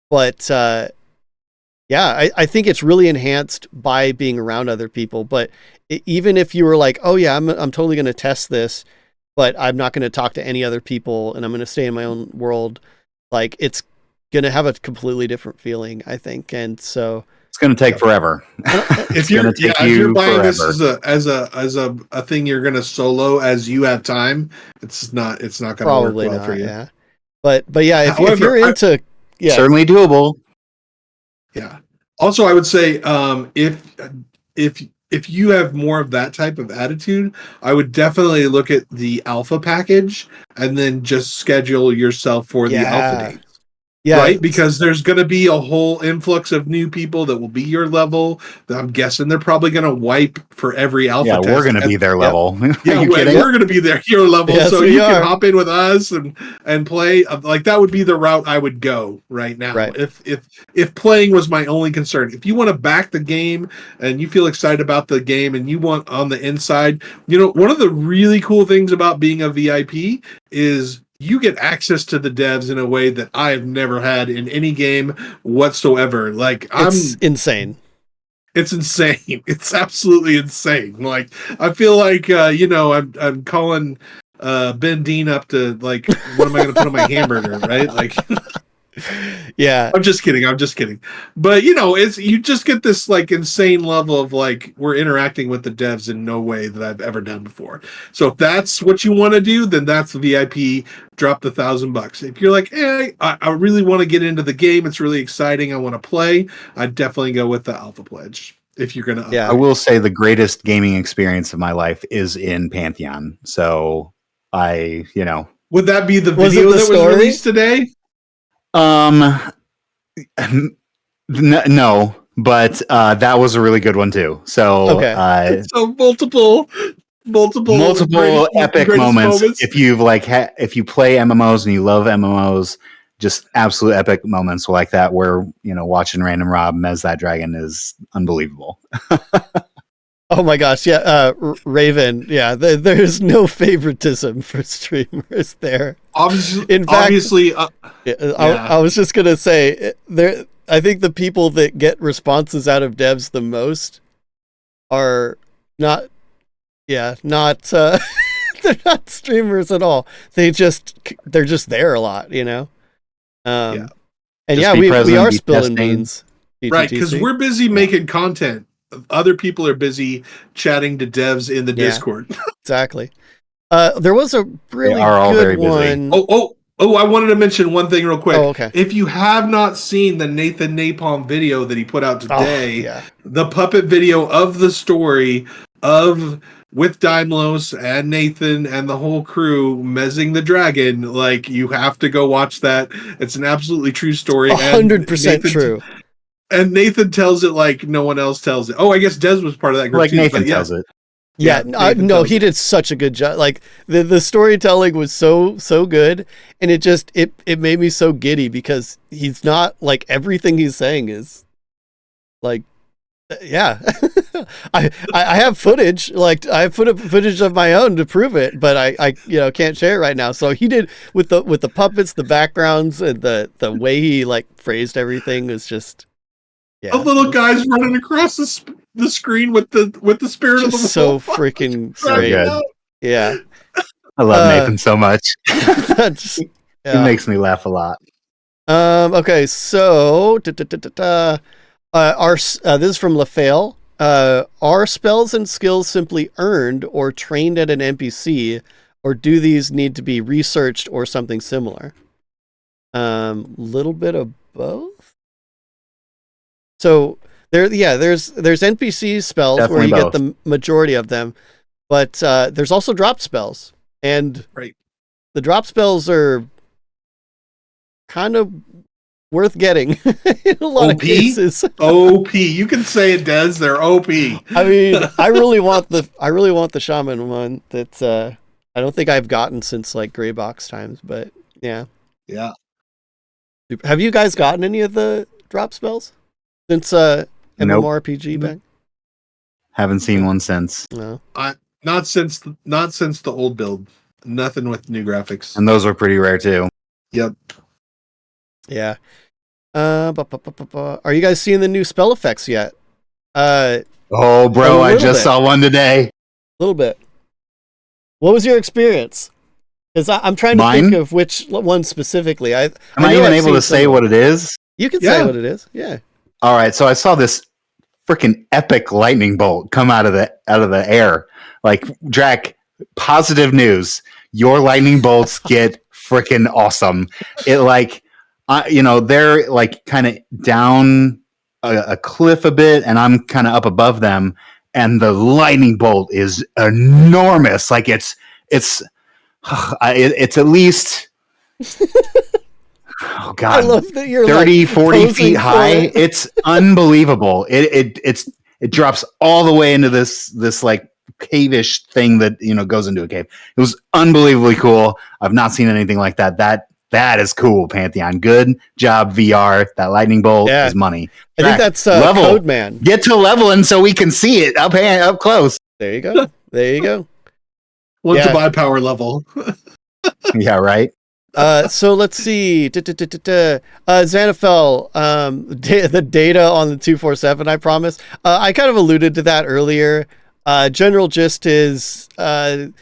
but I think it's really enhanced by being around other people. But even if you were like, oh yeah, I'm totally going to test this, but I'm not going to talk to any other people and I'm going to stay in my own world, like it's going to have a completely different feeling, I think. And so it's going to take forever. If you're buying this as a thing you're going to solo as you have time, it's not going to work well for you. Yeah. But yeah, if you're into certainly doable. Yeah. Also, I would say if you have more of that type of attitude, I would definitely look at the alpha package and then just schedule yourself for the alpha dates. Yeah, right. Because there's going to be a whole influx of new people that will be your level. I'm guessing they're probably going to wipe for every alpha. Yeah, we're going to be their level. Yeah, we're going to be your level. Yes, so you can hop in with us and play. Like that would be the route I would go right now. Right. If playing was my only concern, if you want to back the game and you feel excited about the game and you want on the inside, one of the really cool things about being a VIP is you get access to the devs in a way that I have never had in any game whatsoever. Like it's insane. It's insane. It's absolutely insane. Like I feel like I'm calling Ben Dean up to like, what am I going to put on my hamburger, right? Like. Yeah, I'm just kidding. But you just get this like insane level of like we're interacting with the devs in no way that I've ever done before. So if that's what you want to do, then that's the VIP. Drop the $1,000. If you're like, hey, I really want to get into the game, it's really exciting, I want to play, I'd definitely go with the alpha pledge. If you're gonna, I will say the greatest gaming experience of my life is in Pantheon. So would that be the video that was released today? No, but that was a really good one too. So, so multiple epic moments. If you've if you play MMOs and you love MMOs, just absolute epic moments like that, where watching Random Rob mez that dragon is unbelievable. Oh my gosh, yeah, Raven, yeah, there's no favoritism for streamers there. Obviously, I was just gonna say, I think the people that get responses out of devs the most are not they're not streamers at all. They're just there a lot, And we are spilling beans, right? Because we're busy making content. Other people are busy chatting to devs in the Discord. Exactly. There was a really good one. Oh, I wanted to mention one thing real quick. Oh, okay. If you have not seen the Nathan Napalm video that he put out today, the puppet video of the story of with Dymlos and Nathan and the whole crew mezzing the dragon, like, you have to go watch that. It's an absolutely true story. 100% true. And Nathan tells it like no one else tells it. Oh, I guess Des was part of that group like too. Nathan tells it. Yeah, no, he did such a good job. Like the storytelling was so good, and it made me so giddy because he's not like everything he's saying is like, yeah. I have footage, like I have footage of my own to prove it, but I can't share it right now. So he did with the puppets, the backgrounds, and the way he like phrased everything was just. Yeah. A little guy's running across the screen with the spirit of the wolf. So freaking great. Yeah. I love Nathan so much. It makes me laugh a lot. Okay, so this is from LaFale. Are spells and skills simply earned or trained at an NPC, or do these need to be researched or something similar? Little bit of both. So there's NPC spells where you get the majority of them, but there's also drop spells, and the drop spells are kind of worth getting in a lot of cases. OP, you can say it, Des. They're OP. I mean, I really want the shaman one that I don't think I've gotten since like gray box times, but yeah. Have you guys gotten any of the drop spells? Since MMORPG back? Haven't seen one since. No. Not since the old build. Nothing with new graphics. And those are pretty rare too. Yep. Yeah. Are you guys seeing the new spell effects yet? Oh, bro, I just saw one today. A little bit. What was your experience? Because I'm trying to think of which one specifically. Am I even able to say what it is? You can say what it is. Yeah. All right, so I saw this freaking epic lightning bolt come out of the air. Like, Draq, positive news. Your lightning bolts get freaking awesome. It like, they're like kind of down a cliff a bit, and I'm kind of up above them, and the lightning bolt is enormous. Like it's at least. Oh God! I love that you're 30, 40 feet high. It's unbelievable. It drops all the way into this like cave-ish thing that goes into a cave. It was unbelievably cool. I've not seen anything like that. That is cool, Pantheon. Good job, VR. That lightning bolt is money. I think that's level. Code Man. Get to leveling so we can see it up close. There you go. There you go. What's a buy power level? Yeah, right. So let's see. Xanafel, the data on the 247, I promise. I kind of alluded to that earlier. General gist is the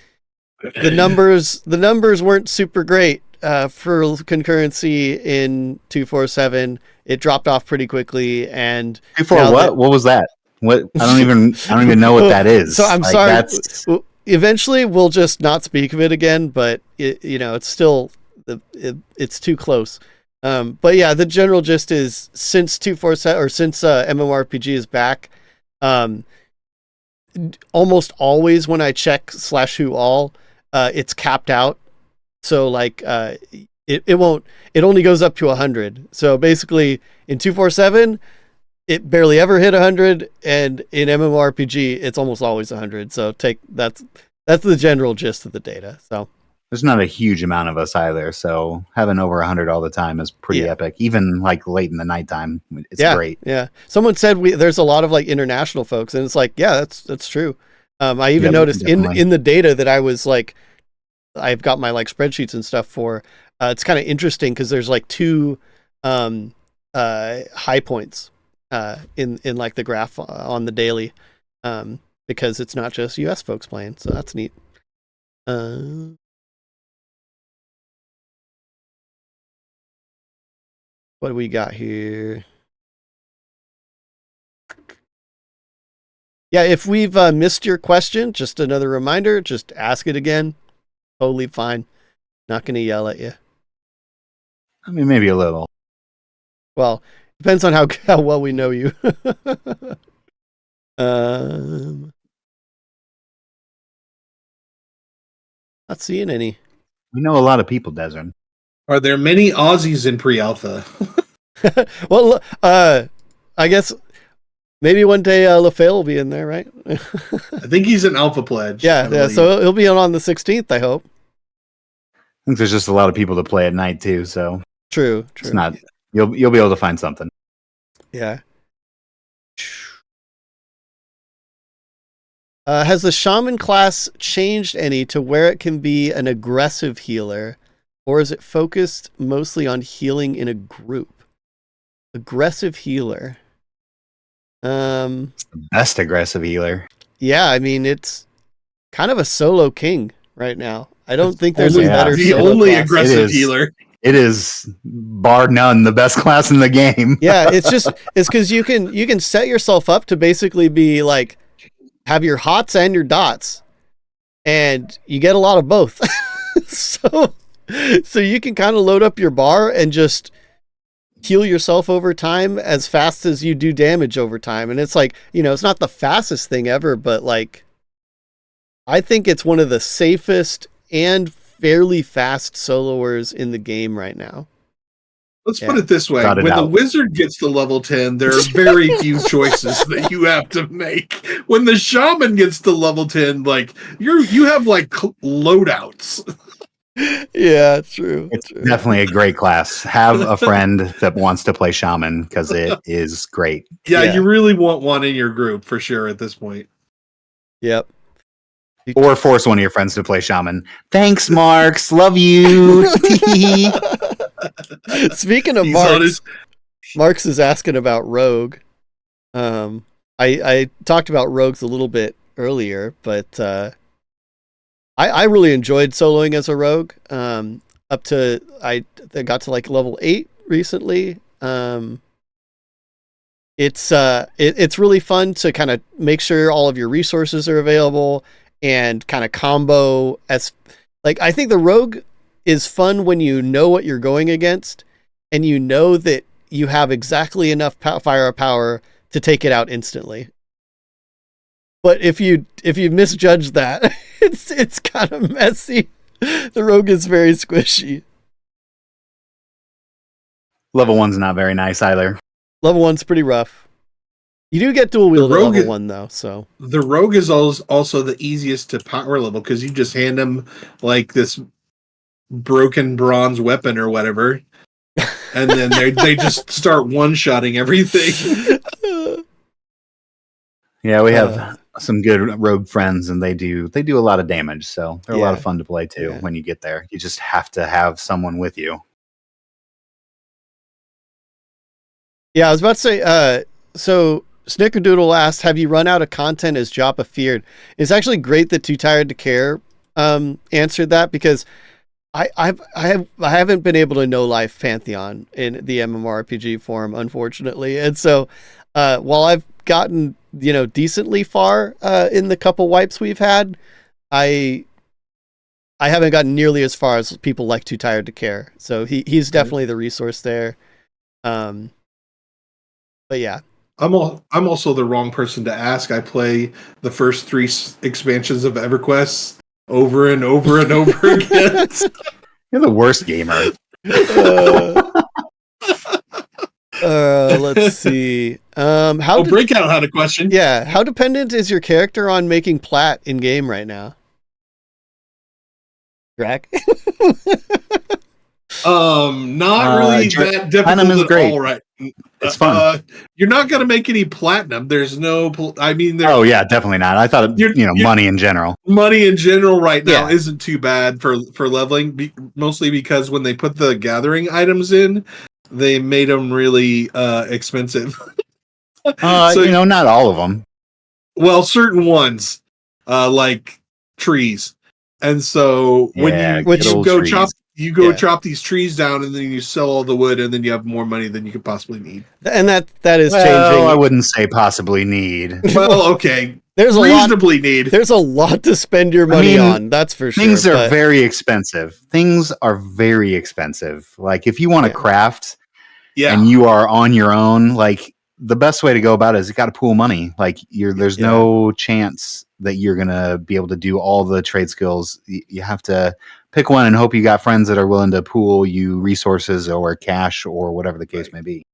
numbers weren't super great for concurrency in 247. It dropped off pretty quickly, and what was that? What I don't even know what that is. So I'm sorry. Eventually we'll just not speak of it again, but it's still it's too close. But yeah, the general gist is since 247 or since MMORPG is back, almost always when I check /who all, it's capped out. So like it only goes up to 100. So basically in 247 it barely ever hit 100, and in MMORPG it's almost always 100. So that's the general gist of the data. So there's not a huge amount of us either, so having over 100 all the time is pretty epic. Even like late in the nighttime, it's great. Yeah, someone said there's a lot of like international folks, and it's like, yeah, that's true. I even noticed in the data that I was like, I've got my like spreadsheets and stuff for. It's kind of interesting because there's like two high points in like the graph on the daily, because it's not just US folks playing, so that's neat. What do we got here? Yeah, if we've missed your question, just another reminder, just ask it again. Totally fine. Not going to yell at you. I mean, maybe a little. Well, depends on how well we know you. Not seeing any. We know a lot of people, Desert. Are there many Aussies in pre-alpha? Well, I guess maybe one day LaFale will be in there, right? I think he's an alpha pledge. Yeah. So he'll be on the 16th, I hope. I think there's just a lot of people to play at night too, so True. it's not. You'll be able to find something. Yeah. Has the Shaman class changed any to where it can be an aggressive healer, or is it focused mostly on healing in a group? Aggressive healer. It's the best aggressive healer. Yeah, I mean, it's kind of a solo king right now. I don't think there's a better the solo only class. aggressive healer. It is, bar none, the best class in the game. Yeah, it's because you can set yourself up to basically be like, have your hots and your dots, and you get a lot of both. so you can kind of load up your bar and just heal yourself over time as fast as you do damage over time. And it's like, it's not the fastest thing ever, but like, I think it's one of the safest and fairly fast soloers in the game right now. Let's put it this way. Got it When the out. wizard gets to level 10, there are very few choices that you have to make. When the shaman gets to level 10, like you have like loadouts. Yeah, it's true. It's definitely a great class. Have a friend that wants to play Shaman because it is great. Yeah, you really want one in your group for sure at this point. Yep. Or force one of your friends to play Shaman. Thanks, Marks. Love you. Speaking of Marks is asking about Rogue. I talked about Rogues a little bit earlier, but I really enjoyed soloing as a Rogue. Up to I got to like level 8 recently. It's really fun to kind of make sure all of your resources are available and kind of combo as like I think the Rogue is fun when you know what you're going against and you know that you have exactly enough firepower to take it out instantly. But if you misjudge that, it's kind of messy. The Rogue is very squishy. Level 1's not very nice either. Level 1's pretty rough. You do get dual wield at level 1 though, so the Rogue is also the easiest to power level because you just hand them like this broken bronze weapon or whatever, and then they just start one-shotting everything. Yeah, we have some good Rogue friends, and they do a lot of damage, so they're a lot of fun to play too. When you get there, you just have to have someone with you. Yeah, I was about to say. So Snickerdoodle asked, "Have you run out of content as Joppa feared?" It's actually great that Too Tired to Care answered that because I haven't been able to no life Pantheon in the MMORPG form, unfortunately, and so while I've gotten decently far in the couple wipes we've had, I haven't gotten nearly as far as people like Too Tired to Care. So he's definitely the resource there. But yeah. I'm also the wrong person to ask. I play the first 3 expansions of EverQuest over and over and over again. You're the worst gamer. Let's see. Breakout had a question. Yeah, how dependent is your character on making plat in game right now? Draq? Not really that difficult at all, right? It's fun. You're not going to make any platinum. There's no. I mean, oh yeah, definitely not. I thought money in general. Money in general right now isn't too bad for leveling, mostly because when they put the gathering items in, they made them really expensive. So, not all of them. Well, certain ones, like trees, and so when you go chop. You go chop these trees down, and then you sell all the wood, and then you have more money than you could possibly need. And that is changing. I wouldn't say possibly need. Well, okay. reasonably need. There's a lot to spend your money on. That's for sure. Things are very expensive. Things are very expensive. Like if you want to craft, and you are on your own, like the best way to go about it is you got to pool money. Like there's no chance that you're gonna be able to do all the trade skills. You have to pick one and hope you got friends that are willing to pool you resources or cash or whatever the case may be.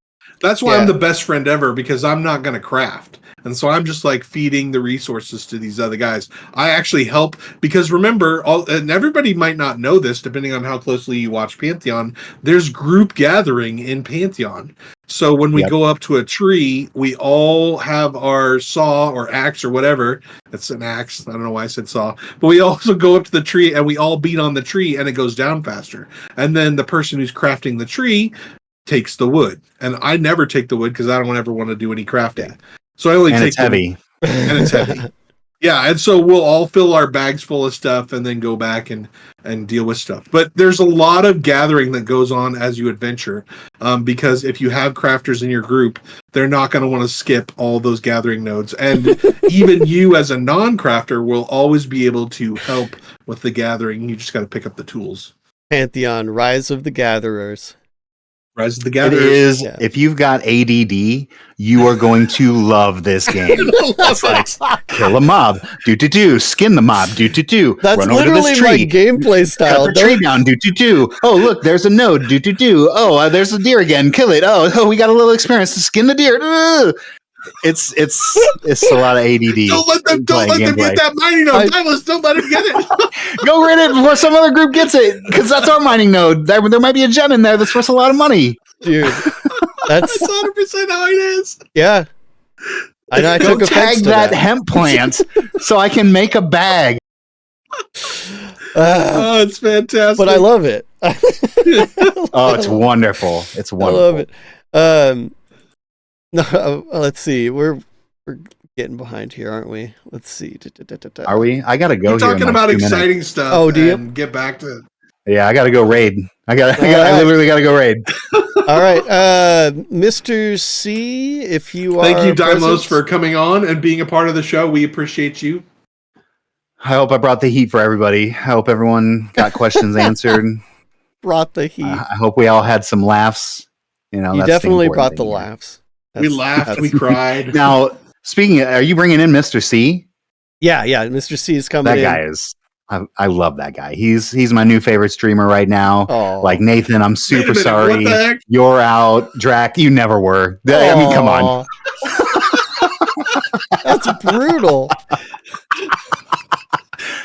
That's why I'm the best friend ever, because I'm not going to craft. And so I'm just like feeding the resources to these other guys. I actually help because remember, and everybody might not know this, depending on how closely you watch Pantheon, there's group gathering in Pantheon. So when we go up to a tree, we all have our saw or axe or whatever. It's an axe. I don't know why I said saw. But we also go up to the tree and we all beat on the tree and it goes down faster. And then the person who's crafting the tree takes the wood. And I never take the wood because I don't ever want to do any crafting. So I only take it's heavy. And it's heavy. Yeah, and so we'll all fill our bags full of stuff and then go back and deal with stuff. But there's a lot of gathering that goes on as you adventure, because if you have crafters in your group, they're not going to want to skip all those gathering nodes. And even you as a non-crafter will always be able to help with the gathering. You just got to pick up the tools. Pantheon, Rise of the Gatherers. Rise of the Gatherers. It is. If you've got ADD, you are going to love this game. It's like kill a mob, skin the mob, That's run over literally to this tree, my gameplay style. cut the tree down, Oh, look, there's a node, Oh, there's a deer again, kill it. Oh, we got a little experience to skin the deer. It's a lot of ADD. Don't let them get that mining node. Dymlos, don't let him get it. Go read it before some other group gets it, because that's our mining node. There might be a gem in there that's worth a lot of money. Dude, that's 100% how it is. Yeah. I took a tag that hemp plant so I can make a bag. Oh, it's fantastic. But I love it. It's wonderful. It's wonderful. I love it. No, let's see. We're getting behind here, aren't we? Let's see. Are we? I gotta go. We're talking about exciting stuff. Oh, do you? Get back to? Yeah, I gotta go raid. I literally gotta go raid. All right, Mr. C, if you are. Thank you, Dymlos, for coming on and being a part of the show. We appreciate you. I hope I brought the heat for everybody. I hope everyone got questions answered. Brought the heat. I hope we all had some laughs. You definitely brought the laughs. We laughed, we cried. Now, are you bringing in Mr. C? Yeah, Mr. C is coming in. That guy is, I love that guy. He's my new favorite streamer right now. Oh. Like, Nathan, I'm super sorry. You're out. Draq, you never were. I mean, come on. That's brutal.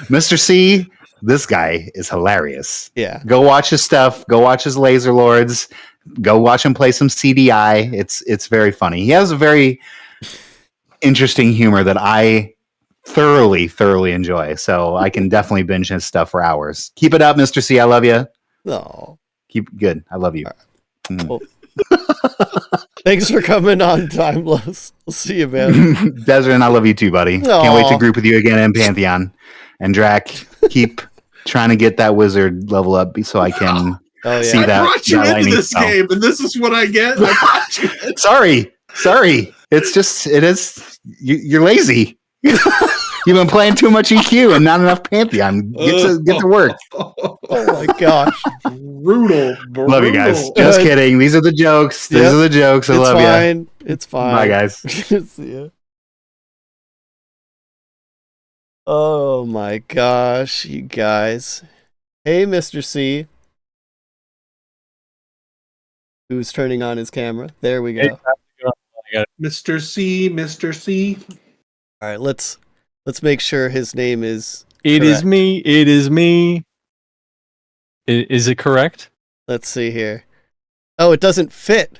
Mr. C, this guy is hilarious. Yeah. Go watch his stuff. Go watch his Laser Lords. Go watch him play some CDI. It's very funny. He has a very interesting humor that I thoroughly enjoy. So I can definitely binge his stuff for hours. Keep it up, Mr. C. I love you. No. Keep good. I love you. Well, thanks for coming on, Dymlos. We'll see you, man. Desert, I love you too, buddy. Can't wait to group with you again in Pantheon. And Draq, keep trying to get that wizard level up so I can see that. I brought you into this game, and this is what I get. Sorry. It is. You're lazy. You've been playing too much EQ and not enough Pantheon. Get to work. Oh my gosh. Brutal. Love you guys. Just kidding. These are the jokes. I love you. It's fine. Bye, guys. See ya. Oh my gosh, you guys. Hey, Mr. C. Who's turning on his camera? There we go. Mr. C. All right, let's make sure his name is It correct. is me. It is me. Is it correct? Let's see here. Oh, it doesn't fit.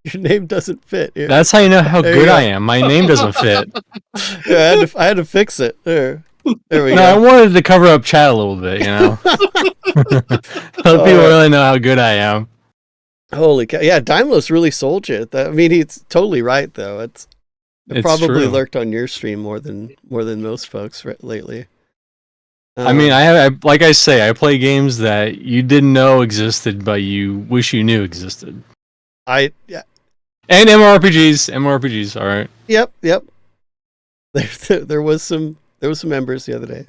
Your name doesn't fit. Here. That's how you know how good I am. My name doesn't fit. Yeah, I had to fix it. There we go. I wanted to cover up chat a little bit, Let people really know how good I am. Holy cow. Yeah, Dymlos really sold you. I mean, he's totally right, though. It's probably true. lurked on your stream more than most folks lately. I mean, I like I say, I play games that you didn't know existed, but you wish you knew existed. Yeah. And MMORPGs, all right. Yep. There was some members the other day.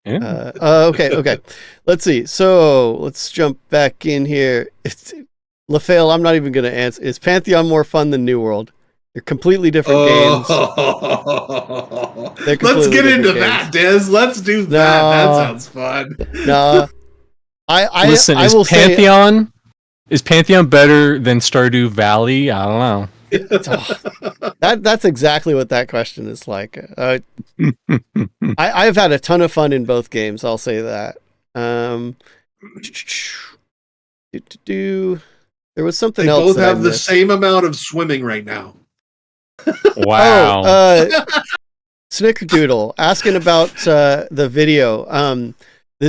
Yeah. Okay. Let's see. So let's jump back in here. LaFail, I'm not even going to answer. Is Pantheon more fun than New World? They're completely different games. Let's get into that, Des. Let's do that. That sounds fun. No. Listen, I will Pantheon is Pantheon better than Stardew Valley? I don't know. That's exactly what that question is like. I've had a ton of fun in both games. I'll say that. There was something else. They both have the same amount of swimming right now. Wow. Snickerdoodle asking about the video.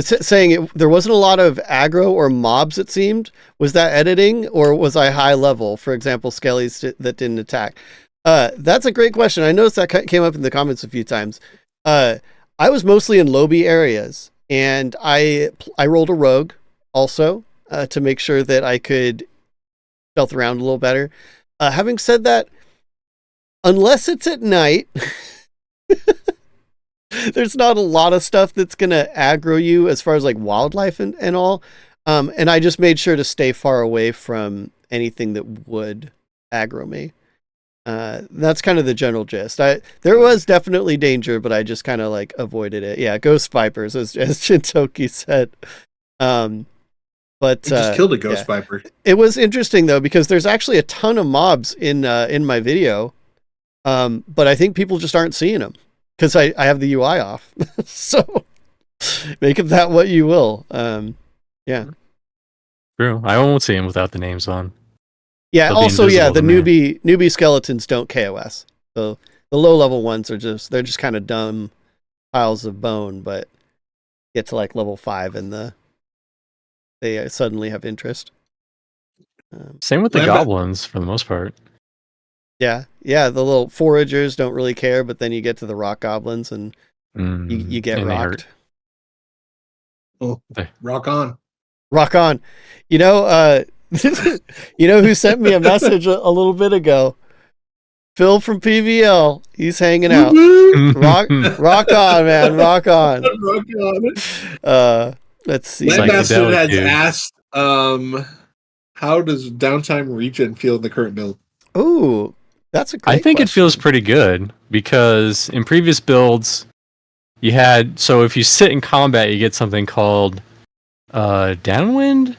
Saying there wasn't a lot of aggro or mobs, it seemed. Was that editing or was I high level? For example, skellies that didn't attack. That's a great question. I noticed that came up in the comments a few times. I was mostly in lobby areas, and I rolled a rogue also to make sure that I could stealth around a little better. Having said that, unless it's at night, there's not a lot of stuff that's going to aggro you as far as like wildlife and all. And I just made sure to stay far away from anything that would aggro me. That's kind of the general gist. There was definitely danger, but I just kind of like avoided it. Yeah, ghost vipers, as Shintoki said. But just killed a ghost viper. It was interesting though, because there's actually a ton of mobs in my video. But I think people just aren't seeing them because I have the UI off. So make of that what you will. Yeah. True. I won't see them without the names on. Yeah. They'll also, the newbie skeletons don't KOS. So the low level ones they're just kind of dumb piles of bone, but get to like level 5 and they suddenly have interest. Same with the goblins for the most part. Yeah, the little foragers don't really care, but then you get to the rock goblins and you get rocked. Oh, rock on. Rock on. You know who sent me a message a little bit ago? Phil from PVL. He's hanging out. rock on, man. Rock on. Rock on. Let's see. Landmaster has asked, how does downtime regen feel in the current build? Ooh, that's a great I think question. It feels pretty good because in previous builds you had, so if you sit in combat you get something called downwind.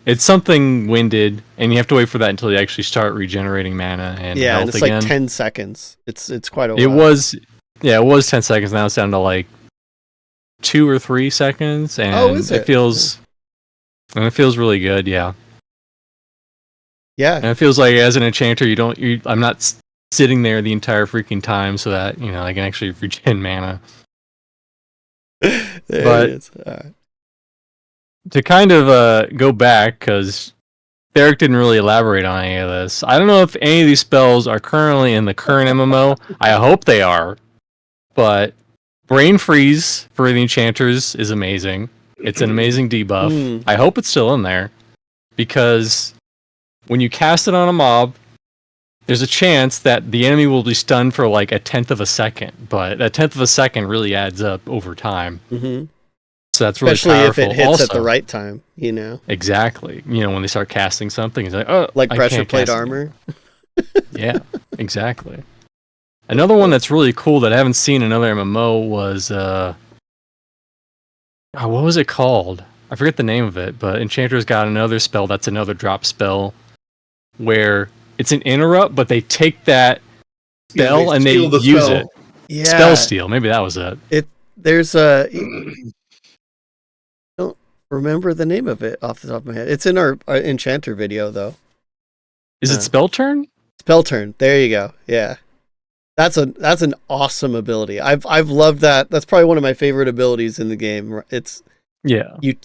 It's something winded and you have to wait for that until you actually start regenerating mana and health and it's again. like 10 seconds. It's quite a while. It was 10 seconds. Now it's down to like 2 or 3 seconds, and it feels really good. Yeah. And it feels like as an enchanter, I'm not sitting there the entire freaking time, so that I can actually regen mana. But to kind of go back, because Therek didn't really elaborate on any of this. I don't know if any of these spells are currently in the current MMO. I hope they are, but Brain Freeze for the enchanters is amazing. It's an amazing debuff. I hope it's still in there, because when you cast it on a mob, there's a chance that the enemy will be stunned for like 1/10 of a second, but 1/10 of a second really adds up over time. Mm-hmm. So that's really especially powerful. If it hits also, at the right time, Exactly. When they start casting something, it's like, oh, like pressure plate armor. Yeah, exactly. Another one that's really cool that I haven't seen in another MMO was what was it called? I forget the name of it, but Enchanter's got another spell that's another drop spell where it's an interrupt, but they take that spell and they use it. Yeah. Spell steal, maybe that was it. There's a I don't remember the name of it off the top of my head. It's in our Enchanter video though. Is it Spell Turn? Spell Turn. There you go. Yeah. That's an awesome ability. I've loved that. That's probably one of my favorite abilities in the game. It's you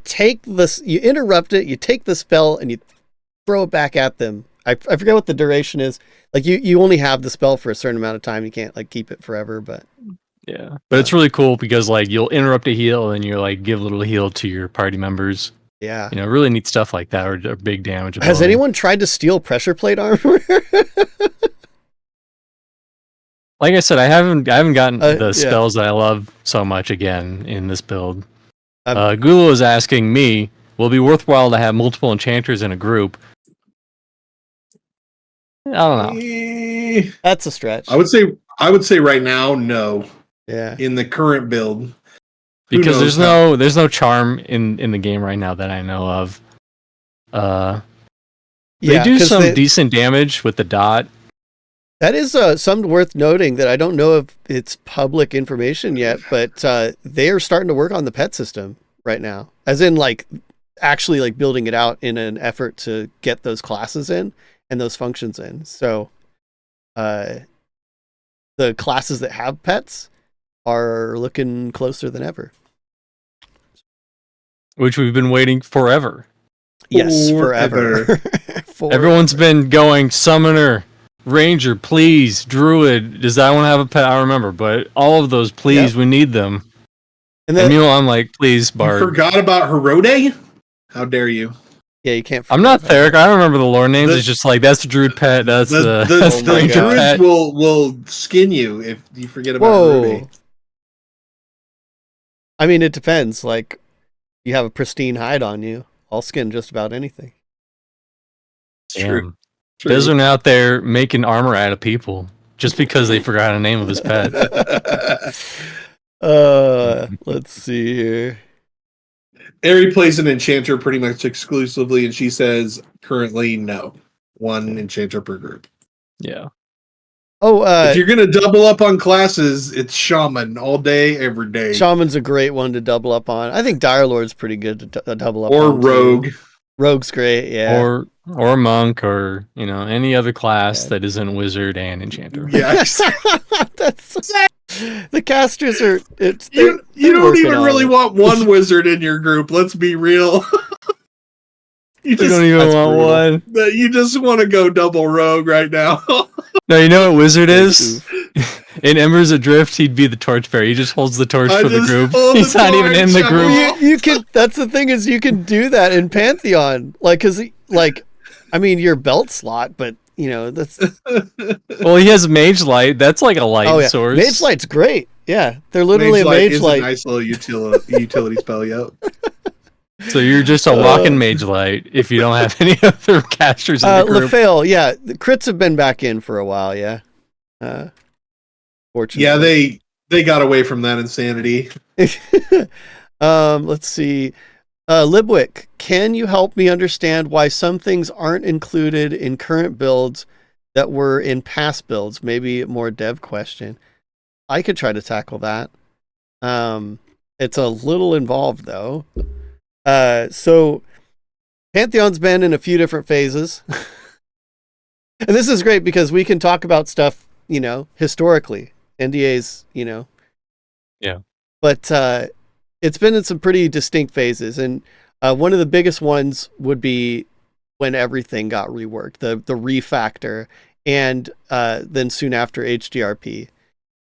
take this, you interrupt it, you take the spell and you throw it back at them. I forget what the duration is. Like you only have the spell for a certain amount of time. You can't like keep it forever, but but it's really cool because like you'll interrupt a heal and you like give a little heal to your party members. Yeah. Really neat stuff like that, or big damage. Has anyone tried to steal pressure plate armor? Like I said, I haven't gotten the spells that I love so much again in this build. Google is asking me, will it be worthwhile to have multiple enchanters in a group? I don't know. That's a stretch. I would say right now, no. Yeah. In the current build. Because there's no charm in the game right now that I know of. They do some decent damage with the dot. That is something worth noting that I don't know if it's public information yet, but they are starting to work on the pet system right now. As in, like, actually like building it out in an effort to get those classes in and those functions in. So the classes that have pets are looking closer than ever. Which we've been waiting forever. Yes, forever. Everyone's been going summoner, ranger, please, druid. Does that one have a pet? I don't remember, but all of those, please, we need them. And meanwhile, I'm like, please, bard. You forgot about Herode? How dare you? Yeah, you can't. I'm not Therek. I don't remember the lore names. It's just like that's the druid pet. That's the ranger pet. Will skin you if you forget about Herode. I mean, it depends. Like, you have a pristine hide on you, I'll skin just about anything. True. Desert out there making armor out of people just because they forgot a name of his pet. Let's see here. Ari plays an enchanter pretty much exclusively, and she says currently no. One enchanter per group. Yeah. Oh, if you're gonna double up on classes, it's Shaman all day, every day. Shaman's a great one to double up on. I think Dire Lord's pretty good to double up on. Or Rogue. Too. Rogue's great, yeah. Or Monk, or any other class that isn't Wizard and Enchanter. Yes. The casters are. You don't even really want one Wizard in your group. Let's be real. You don't even want one. But you just want to go double Rogue right now. No, you know what Wizard is? In Embers Adrift, he'd be the torchbearer. He just holds the torch for the group. He's not even in the group. You can. That's the thing, is you can do that in Pantheon. Like, cause I mean, your belt slot, but that's. Well, he has Mage Light. That's like a light source. Mage Light's great. Yeah, they're literally Mage Light. A nice little utility spell. Yep. So you're just a walking Mage Light if you don't have any other casters in the group. LaFale, yeah, the crits have been back in for a while. Yeah. Fortunately. Yeah, they got away from that insanity. Let's see. Libwick, can you help me understand why some things aren't included in current builds that were in past builds? Maybe a more dev question. I could try to tackle that. It's a little involved though. So Pantheon's been in a few different phases. And this is great because we can talk about stuff, historically. NDAs, Yeah. But it's been in some pretty distinct phases, and one of the biggest ones would be when everything got reworked, the refactor, and then soon after HDRP.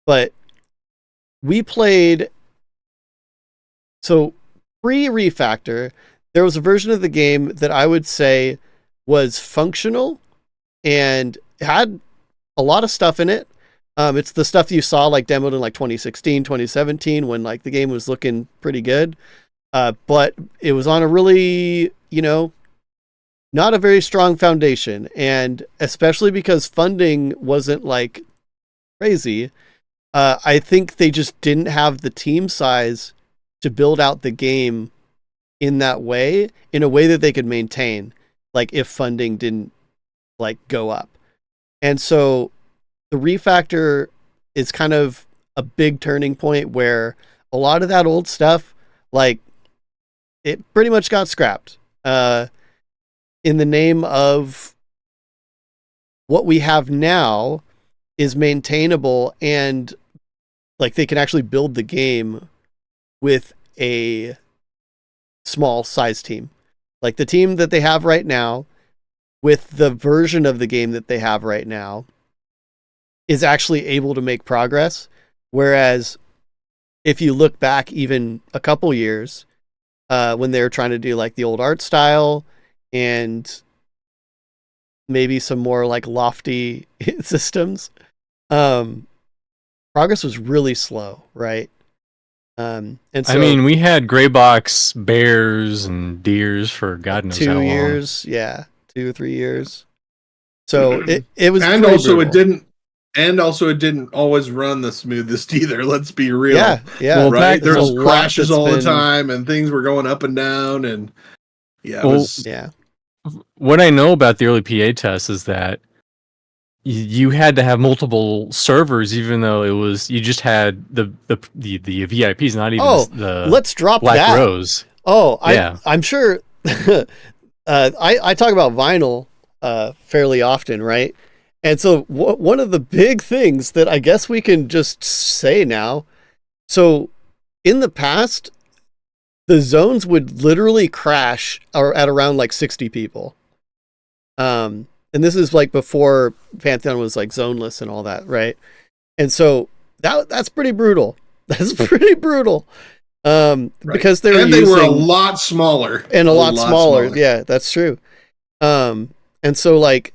But we played, so pre-refactor, there was a version of the game that I would say was functional and had a lot of stuff in it. It's the stuff you saw like demoed in like 2016, 2017 when like the game was looking pretty good. But it was on a really, not a very strong foundation. And especially because funding wasn't like crazy, I think they just didn't have the team size to build out the game in a way that they could maintain, like if funding didn't like go up. And so the refactor is kind of a big turning point where a lot of that old stuff, like, it pretty much got scrapped in the name of what we have now is maintainable, and like they can actually build the game with a small size team. Like the team that they have right now with the version of the game that they have right now is actually able to make progress. Whereas if you look back even a couple years, when they were trying to do like the old art style and maybe some more like lofty systems, progress was really slow, right? And so, I mean, we had gray box bears and deers for God knows how long. 2 years, yeah, 2 or 3 years. So it was, and pretty also brutal. it didn't always run the smoothest either. Let's be real. Yeah. Well, Right. There there's was a lot crashes that's all the been- time, and things were going up and down, and yeah, it Well, was Yeah. What I know about the early PA tests is that you had to have multiple servers, even though it was you just had the VIPs, not even the let's drop Black that. Rose. Oh, Yeah. I'm sure. I talk about vinyl fairly often, right? And so one of the big things that I guess we can just say now. So in the past, the zones would literally crash at around like 60 people. And this is like before Pantheon was like zoneless and all that, right? And so that's pretty brutal. That's pretty brutal. Because they were a lot smaller. And a lot smaller. Yeah, that's true. And so like,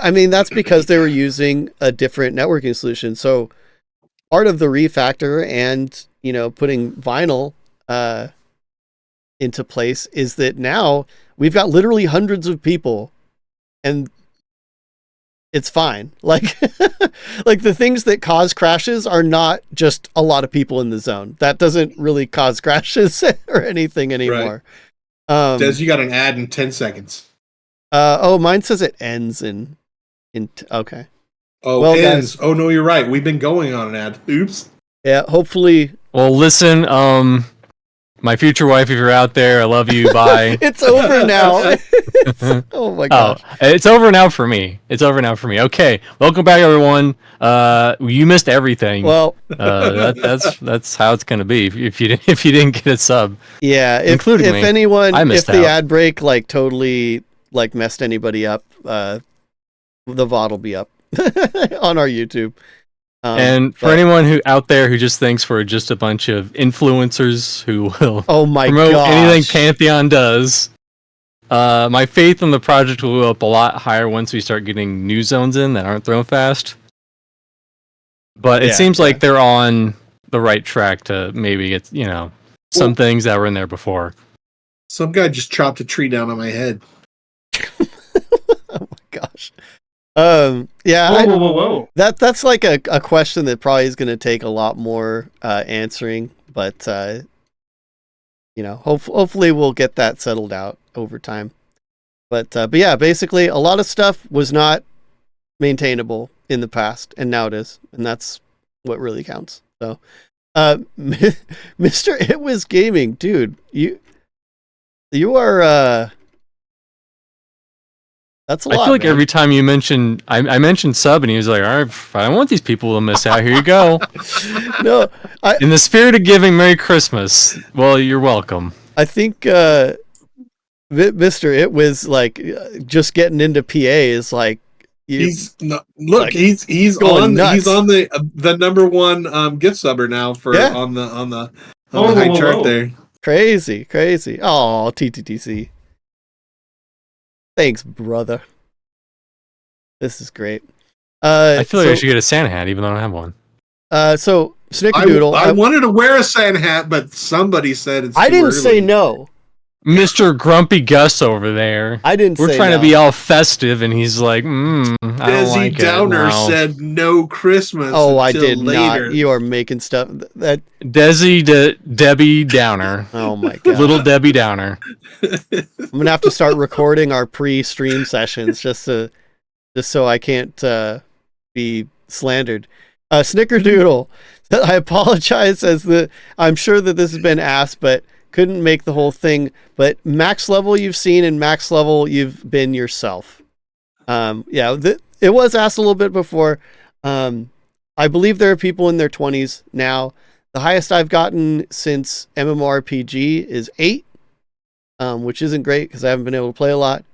I mean, that's because they were using a different networking solution. So part of the refactor and, putting vinyl into place is that now we've got literally hundreds of people and it's fine. Like, like the things that cause crashes are not just a lot of people in the zone. That doesn't really cause crashes or anything anymore. Right. Des, you got an ad in 10 seconds. Mine says it ends in okay. Oh, well, ends. guys, oh no, you're right. We've been going on an ad. Oops. Yeah, hopefully. Well, listen, my future wife, if you're out there, I love you. Bye. It's over now. Oh my gosh. It's over now for me. Okay, welcome back, everyone. You missed everything. Well, that's how it's gonna be if you didn't get a sub. Yeah, if anyone, if the ad break like totally like messed anybody up, the VOD will be up on our YouTube. And for anyone who out there who just thinks we're just a bunch of influencers who will promote anything Pantheon does, my faith in the project will go up a lot higher once we start getting new zones in that aren't thrown fast. But it seems like they're on the right track to maybe get some things that were in there before. Some guy just chopped a tree down on my head. Oh my gosh. Whoa. That's like a question that probably is going to take a lot more answering, but hopefully we'll get that settled out over time. But yeah, basically a lot of stuff was not maintainable in the past, and now it is, and that's what really counts. So, Mr. It Was Gaming, dude, you are that's a lot. I feel like man. every time you mention, I mentioned sub, and he was like, "All right, I don't want these people to miss out. Here you go." No, in the spirit of giving, Merry Christmas. Well, you're welcome. I think Mr. It Was like just getting into PA is like he's on the number one gift subber now for on the high chart there. Crazy. Oh, TTTC. Thanks, brother. This is great. I feel like I should get a Santa hat, even though I don't have one. So Snickerdoodle. I wanted to wear a Santa hat, but somebody said it's. I didn't early. say no. Mr. Grumpy Gus over there. I didn't. We're say trying no. to be all festive, and he's like, I don't Desi like Downer it. No. said no Christmas. Oh, I did later. not. You are making stuff that. Debbie Downer. Oh my god. Little Debbie Downer. I'm gonna have to start recording our pre-stream sessions just so I can't be slandered. Snickerdoodle. I apologize I'm sure that this has been asked, but couldn't make the whole thing. But max level you've seen and max level you've been yourself. It was asked a little bit before. I believe there are people in their 20s now. The highest I've gotten since MMORPG is 8. Which isn't great because I haven't been able to play a lot.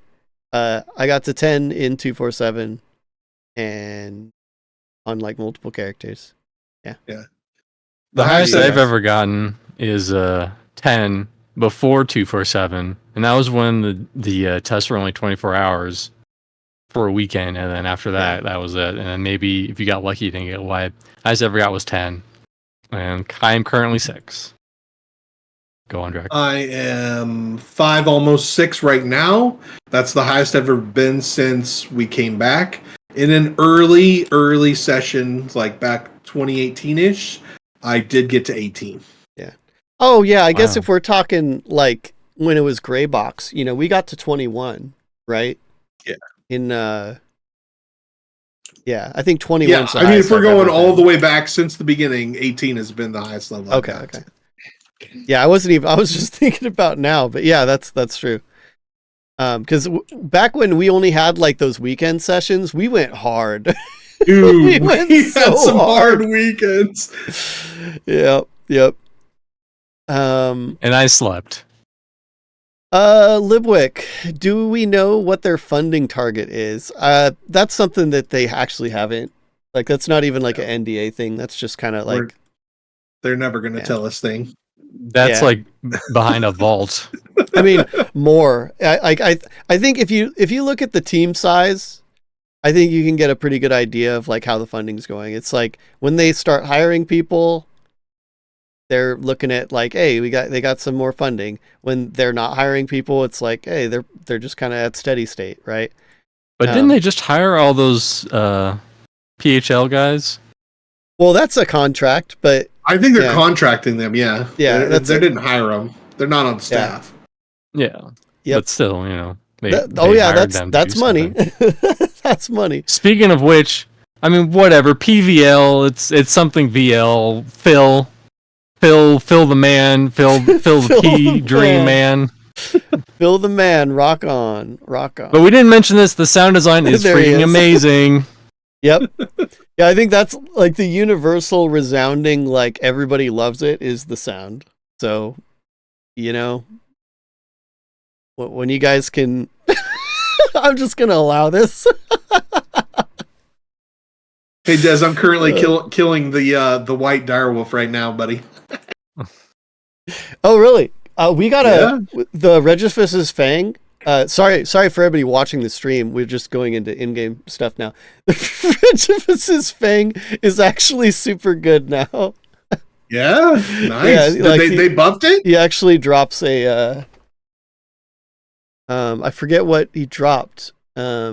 I got to 10 in 247 and on like multiple characters. Yeah. The highest I've ever gotten is 10 before 247, and that was when the tests were only 24 hours. for a weekend, and then after that, that was it. And then maybe if you got lucky, you didn't get wiped. Highest I ever got was 10, and I am currently 6. Go on, Draq. I am 5, almost 6 right now. That's the highest I've ever been since we came back. In an early session, like back 2018-ish, I did get to 18. Yeah. Oh, yeah, I guess if we're talking, like, when it was Gray Box, you know, we got to 21, right? Yeah. In, yeah, I think 21. Yeah, I mean, if we're going all the way back since the beginning, 18 has been the highest level. Okay, okay. Yeah, I was just thinking about now, but yeah, that's true. Because back when we only had like those weekend sessions, we went hard. Dude, we had some hard weekends. Yep. And I slept. Libwick, do we know what their funding target is? That's something that they actually haven't. Like, that's not even like an NDA thing. That's just kind of like they're never going to tell us things. That's like behind a vault. I mean, more. I think if you look at the team size, I think you can get a pretty good idea of like how the funding's going. It's like when they start hiring people, they're looking at like, hey, they got some more funding. When they're not hiring people, it's like, hey, they're just kind of at steady state, right? But didn't they just hire all those PHL guys? Well, that's a contract, but I think they're contracting them. Yeah, yeah. They didn't hire them. They're not on staff. Yeah. Yep. But still, you know. That's money. That's money. Speaking of which, I mean, whatever. PVL. It's something VL. Phil the man. Phil the P. Dream man. Phil the man. Rock on. But we didn't mention this. The sound design is freaking amazing. Yep. Yeah, I think that's like the universal resounding, like everybody loves it, is the sound. So, you know, when you guys can, I'm just going to allow this. Hey, Des, I'm currently killing the white direwolf right now, buddy. Oh, really? We got the Regifice's Fang. Sorry for everybody watching the stream. We're just going into in-game stuff now. Regifice's Fang is actually super good now. Yeah, nice. Yeah, they buffed it? He actually drops a I forget what he dropped. Yeah,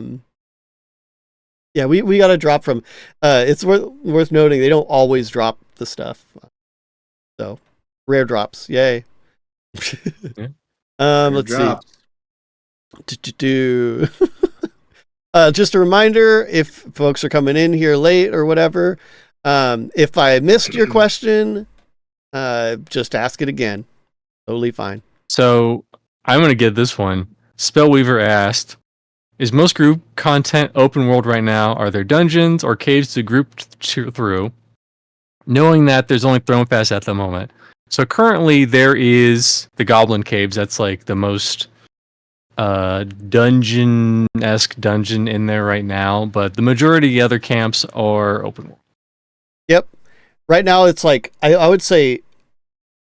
we got a drop from it's worth noting they don't always drop the stuff. So, rare drops. Yay. Let's see. Just a reminder, if folks are coming in here late or whatever, if I missed your question, just ask it again. Totally fine. So I'm going to get this one. Spellweaver asked, is most group content open world right now? Are there dungeons or caves to group through? Knowing that there's only Thronefest at the moment. So currently there is the Goblin Caves. That's like the most dungeon-esque dungeon in there right now, but the majority of the other camps are open world. Yep. Right now it's like, I would say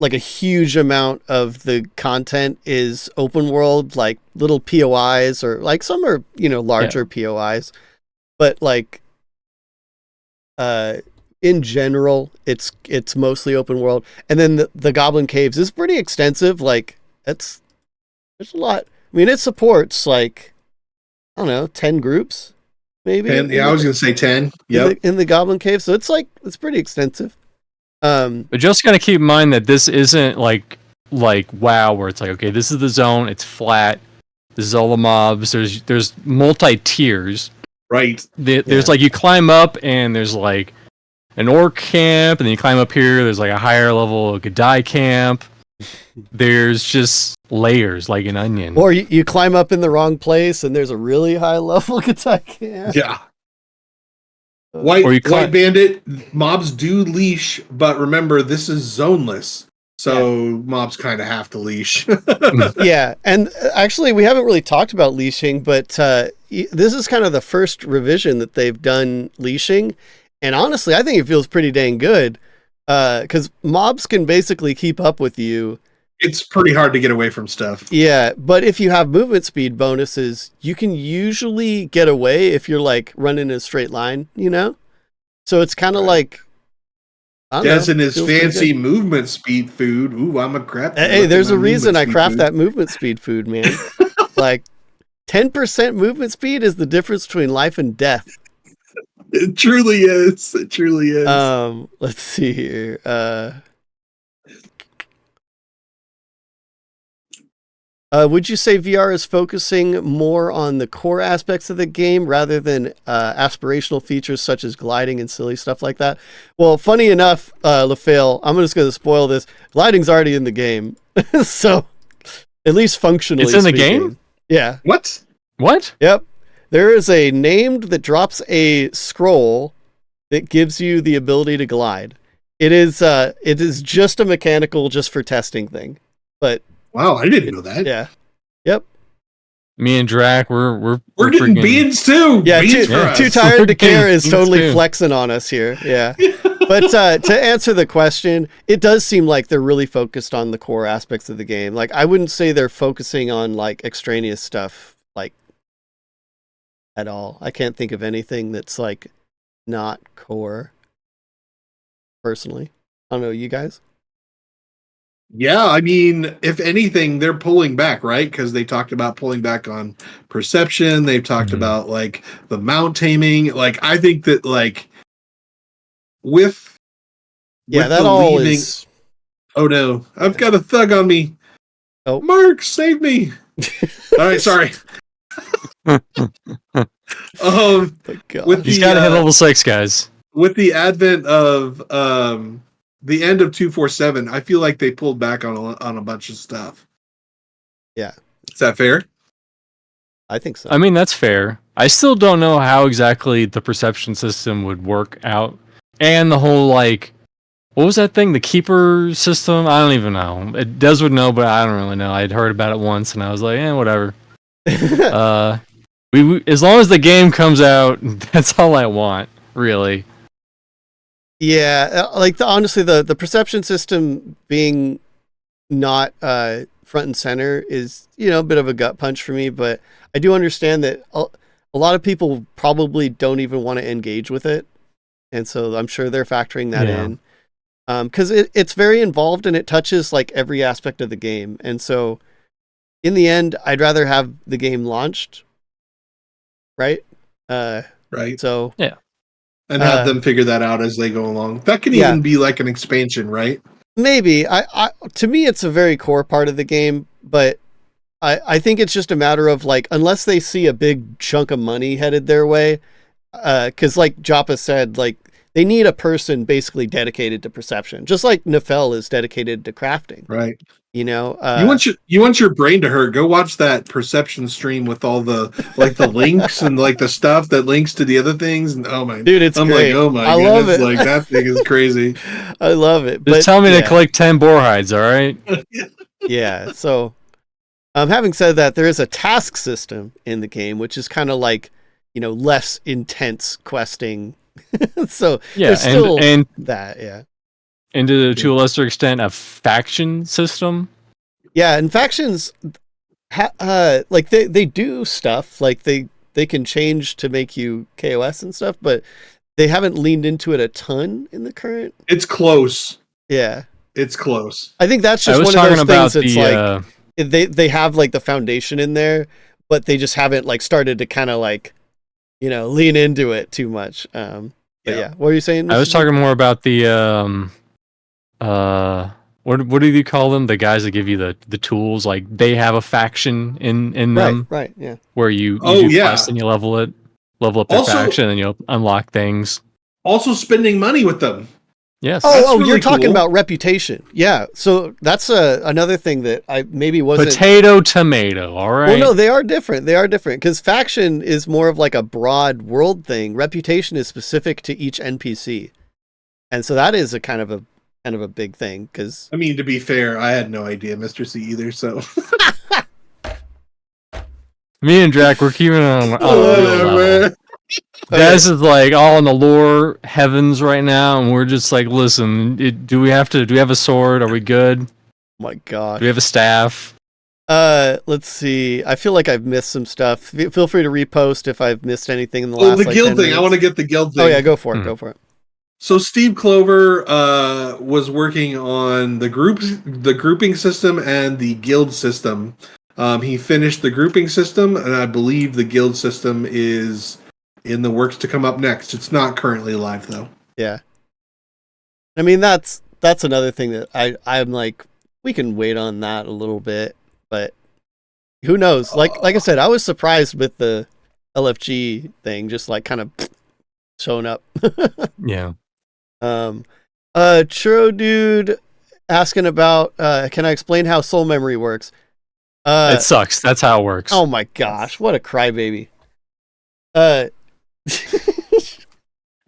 like a huge amount of the content is open world, like little POIs, or like some are, you know, larger POIs, but like in general it's mostly open world. And then the Goblin Caves is pretty extensive. Like there's a lot. I mean, it supports like, I don't know, 10 groups, maybe. I was going to say 10. Yep. In the Goblin Cave. So it's pretty extensive. But just gotta keep in mind that this isn't like WoW, where it's like, okay, this is the zone, it's flat, this is all the mobs. There's multi-tiers. Right. There's like, you climb up and there's like an orc camp, and then you climb up here, there's like a higher level Gadai camp. There's just layers like an onion. Or you climb up in the wrong place and there's a really high level Gadai camp. Yeah. White Bandit, mobs do leash, but remember, this is zoneless. So mobs kind of have to leash. Yeah, and actually we haven't really talked about leashing, but this is kind of the first revision that they've done leashing. And honestly, I think it feels pretty dang good. Because mobs can basically keep up with you it's pretty hard to get away from stuff. Yeah, but if you have movement speed bonuses, you can usually get away if you're like running in a straight line, you know? So it's kind of like Des and his fancy movement speed food. Ooh, I'm a crap. Hey, there's a reason I craft that movement speed food, man. Like 10% movement speed is the difference between life and death. It truly is. It truly is. Let's see here. Would you say VR is focusing more on the core aspects of the game rather than aspirational features such as gliding and silly stuff like that? Well, funny enough, LaFail, I'm just going to spoil this. Gliding's already in the game. So, at least functionally it's in the speaking. game? Yeah. What? Yep. There is a named that drops a scroll that gives you the ability to glide. It is just a mechanical, just for testing thing. But wow, I didn't know that. Yeah. Yep. Me and Draq, we're getting beans too. Yeah, beans too tired to care is totally flexing on us here. Yeah. But to answer the question, it does seem like they're really focused on the core aspects of the game. Like I wouldn't say they're focusing on like extraneous stuff like at all. I can't think of anything that's like not core. Personally, I don't know, you guys. Yeah, I mean, if anything, they're pulling back, right? Because they talked about pulling back on perception. They've talked about like the mount taming. Like, I think that like with that all is. Oh no, I've got a thug on me. Oh, Mark, save me! All right, sorry. He's got to hit level 6, guys. With the advent of the end of 247, I feel like they pulled back on a bunch of stuff. Yeah. Is that fair? I think so. I mean, that's fair. I still don't know how exactly the perception system would work out. And the whole, like, what was that thing? The keeper system? I don't even know. Des would know, but I don't really know. I'd heard about it once, and I was like, whatever. We as long as the game comes out, that's all I want, really. Yeah, like honestly, the perception system being not front and center is a bit of a gut punch for me, but I do understand that a lot of people probably don't even want to engage with it, and so I'm sure they're factoring that in because it's very involved and it touches like every aspect of the game, and so in the end, I'd rather have the game launched, right? Right. So yeah. And have them figure that out as they go along. That could even be like an expansion, right? Maybe. To me, it's a very core part of the game, but I think it's just a matter of like, unless they see a big chunk of money headed their way, because like Joppa said, like they need a person basically dedicated to perception, just like Nefel is dedicated to crafting. Right. You know, you want your brain to hurt. Go watch that perception stream with all the like the links and like the stuff that links to the other things. And oh my, dude, it's great. Like, oh my, I love it. Like that thing is crazy. I love it. Just tell me to collect 10 boar hides, all right? Yeah. So, having said that, there is a task system in the game, which is kind of like less intense questing. So there's still that. Yeah. And to a lesser extent, a faction system. Yeah, and factions, like they do stuff, like they can change to make you KOS and stuff, but they haven't leaned into it a ton in the current. It's close. Yeah, it's close. I think that's just one of those things. It's like they have like the foundation in there, but they just haven't like started to kind of like lean into it too much. But yeah, what are you saying? I was talking more about the what do you call them? The guys that give you the tools, like they have a faction in them, right? Yeah, where you do quests and you level up their faction, and you'll unlock things. Also, spending money with them. Yes. Oh, really you're talking about reputation. Yeah. So that's another thing that I maybe wasn't. Potato, tomato. All right. Well, no, they are different. They are different because faction is more of like a broad world thing. Reputation is specific to each NPC, and so that is a kind of a big thing. Because I mean, to be fair, I had no idea, Mr. C, either. So me and Draq, we're keeping on level. Des is like all in the lore heavens right now, and we're just like, listen, do we have a sword? Are we good? My God. Do we have a staff? Let's see. I feel like I've missed some stuff. Feel free to repost if I've missed anything in the last. The guild thing. I want to get the guild thing. Oh yeah, go for it. Go for it. So Steve Clover was working on the grouping system and the guild system. He finished the grouping system, and I believe the guild system is in the works to come up next. It's not currently live though. Yeah. I mean that's another thing that I'm like, we can wait on that a little bit, but who knows? Like I said, I was surprised with the LFG thing, just like kind of showing up. Yeah. Churro dude asking about can I explain how soul memory works? It sucks. That's how it works. Oh my gosh, what a crybaby. I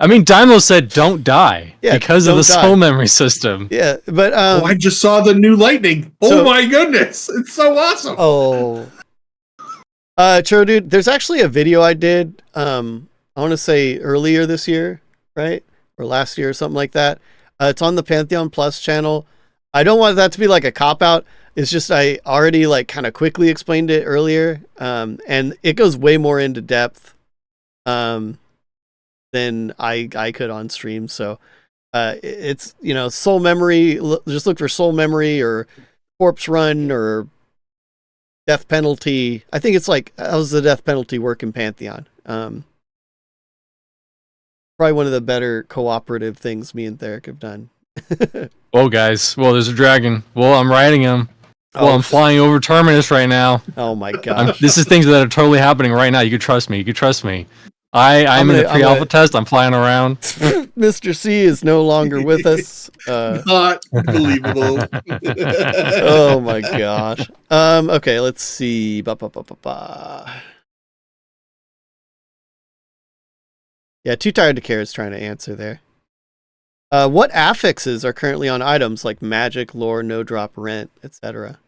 mean, Dymlos said don't die because of the die. soul memory system. Yeah, but I just saw the new lightning. Oh my goodness, it's so awesome. Oh. Churro dude, there's actually a video I did I want to say earlier this year, right? Or last year or something like that. It's on the Pantheon Plus channel. I don't want that to be like a cop-out. It's just I already like kind of quickly explained it earlier. And it goes way more into depth than I could on stream. So it's, soul memory. Just look for soul memory or corpse run or death penalty. I think it's like, how's the death penalty work in Pantheon? Probably one of the better cooperative things me and Therek have done. Well, guys. Well, there's a dragon. Well, I'm riding him. Well, I'm flying over Terminus right now. Oh my gosh. This is things that are totally happening right now. You can trust me. I'm in the pre-alpha test. I'm flying around. Mr. C is no longer with us. Not believable. Oh my gosh. Okay, let's see. Yeah, Too Tired to Care is trying to answer there. What affixes are currently on items like magic, lore, no drop, rent, etc.?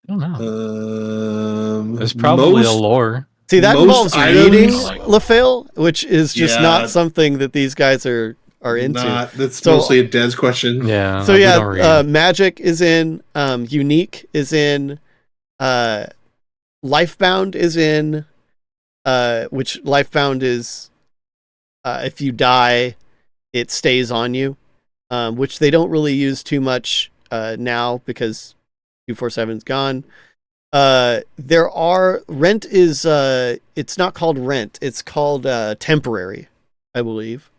I don't know. There's probably a lore. See, that involves reading LaFail, which is just not something that these guys are into. That's mostly a Des question. Yeah. So yeah, magic is in, unique is in, Lifebound is in, which Lifebound is, if you die, it stays on you, which they don't really use too much now because 247's gone. Rent is, it's not called rent, it's called temporary, I believe.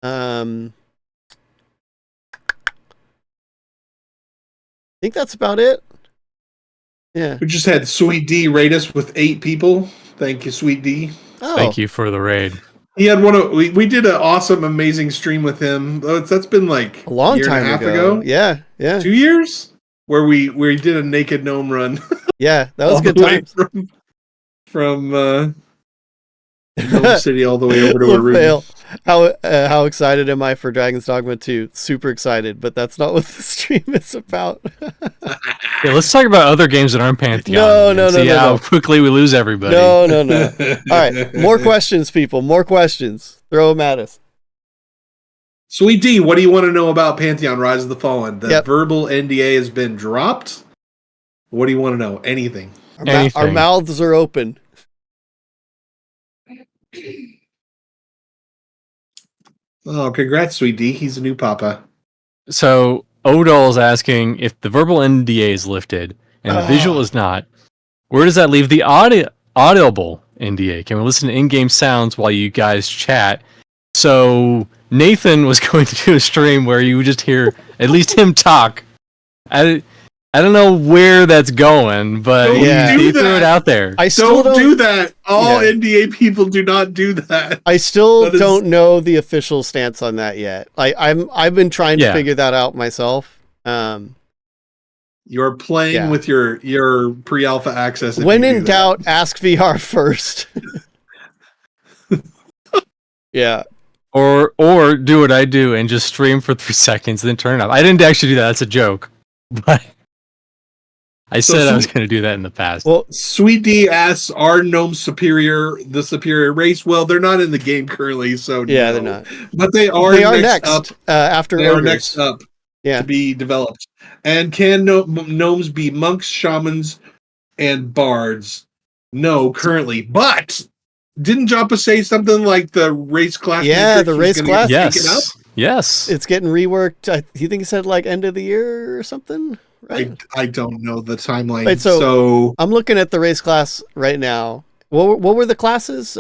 I think that's about it. Yeah. We just had Sweet D raid us with 8 people. Thank you, Sweet D. Oh. Thank you for the raid. He had we did an awesome, amazing stream with him. That's been like a long year time and a half ago. Yeah. 2 years? Where we did a naked gnome run. Yeah, that was good times. From Gnome City all the way over to our room. How excited am I for Dragon's Dogma 2? Super excited, but that's not what the stream is about. Yeah, let's talk about other games that aren't Pantheon. No. See how quickly we lose everybody. No. All right, more questions, people. More questions. Throw them at us. Sweet D, what do you want to know about Pantheon Rise of the Fallen? The verbal NDA has been dropped. What do you want to know? Anything. Our mouths are open. Oh, congrats, Sweet D. He's a new papa. So, Odal is asking if the verbal NDA is lifted and the visual is not, where does that leave the audible NDA? Can we listen to in-game sounds while you guys chat? So, Nathan was going to do a stream where you would just hear at least him talk. I don't know where that's going, but he threw it out there. I still don't do that. All NDA people do not do that. I still don't know the official stance on that yet. I've been trying to figure that out myself. You're playing with your pre-alpha access. When in doubt, ask VR first. Yeah. Or do what I do and just stream for 3 seconds, then turn it off. I didn't actually do that. That's a joke. But I said I was going to do that in the past. Well, Sweet D asks, are gnomes the superior race? Well, they're not in the game currently, so yeah, no. they're not. But they are next up. After they ogres. are next up yeah. to be developed. And can gnomes be monks, shamans, and bards? No, currently. But didn't Joppa say something like the race class? Yeah, the race class. Yes. Yes. It's getting reworked. You think he said like end of the year or something? Right? I don't know the timeline. Wait, so I'm looking at the race class right now. What were the classes?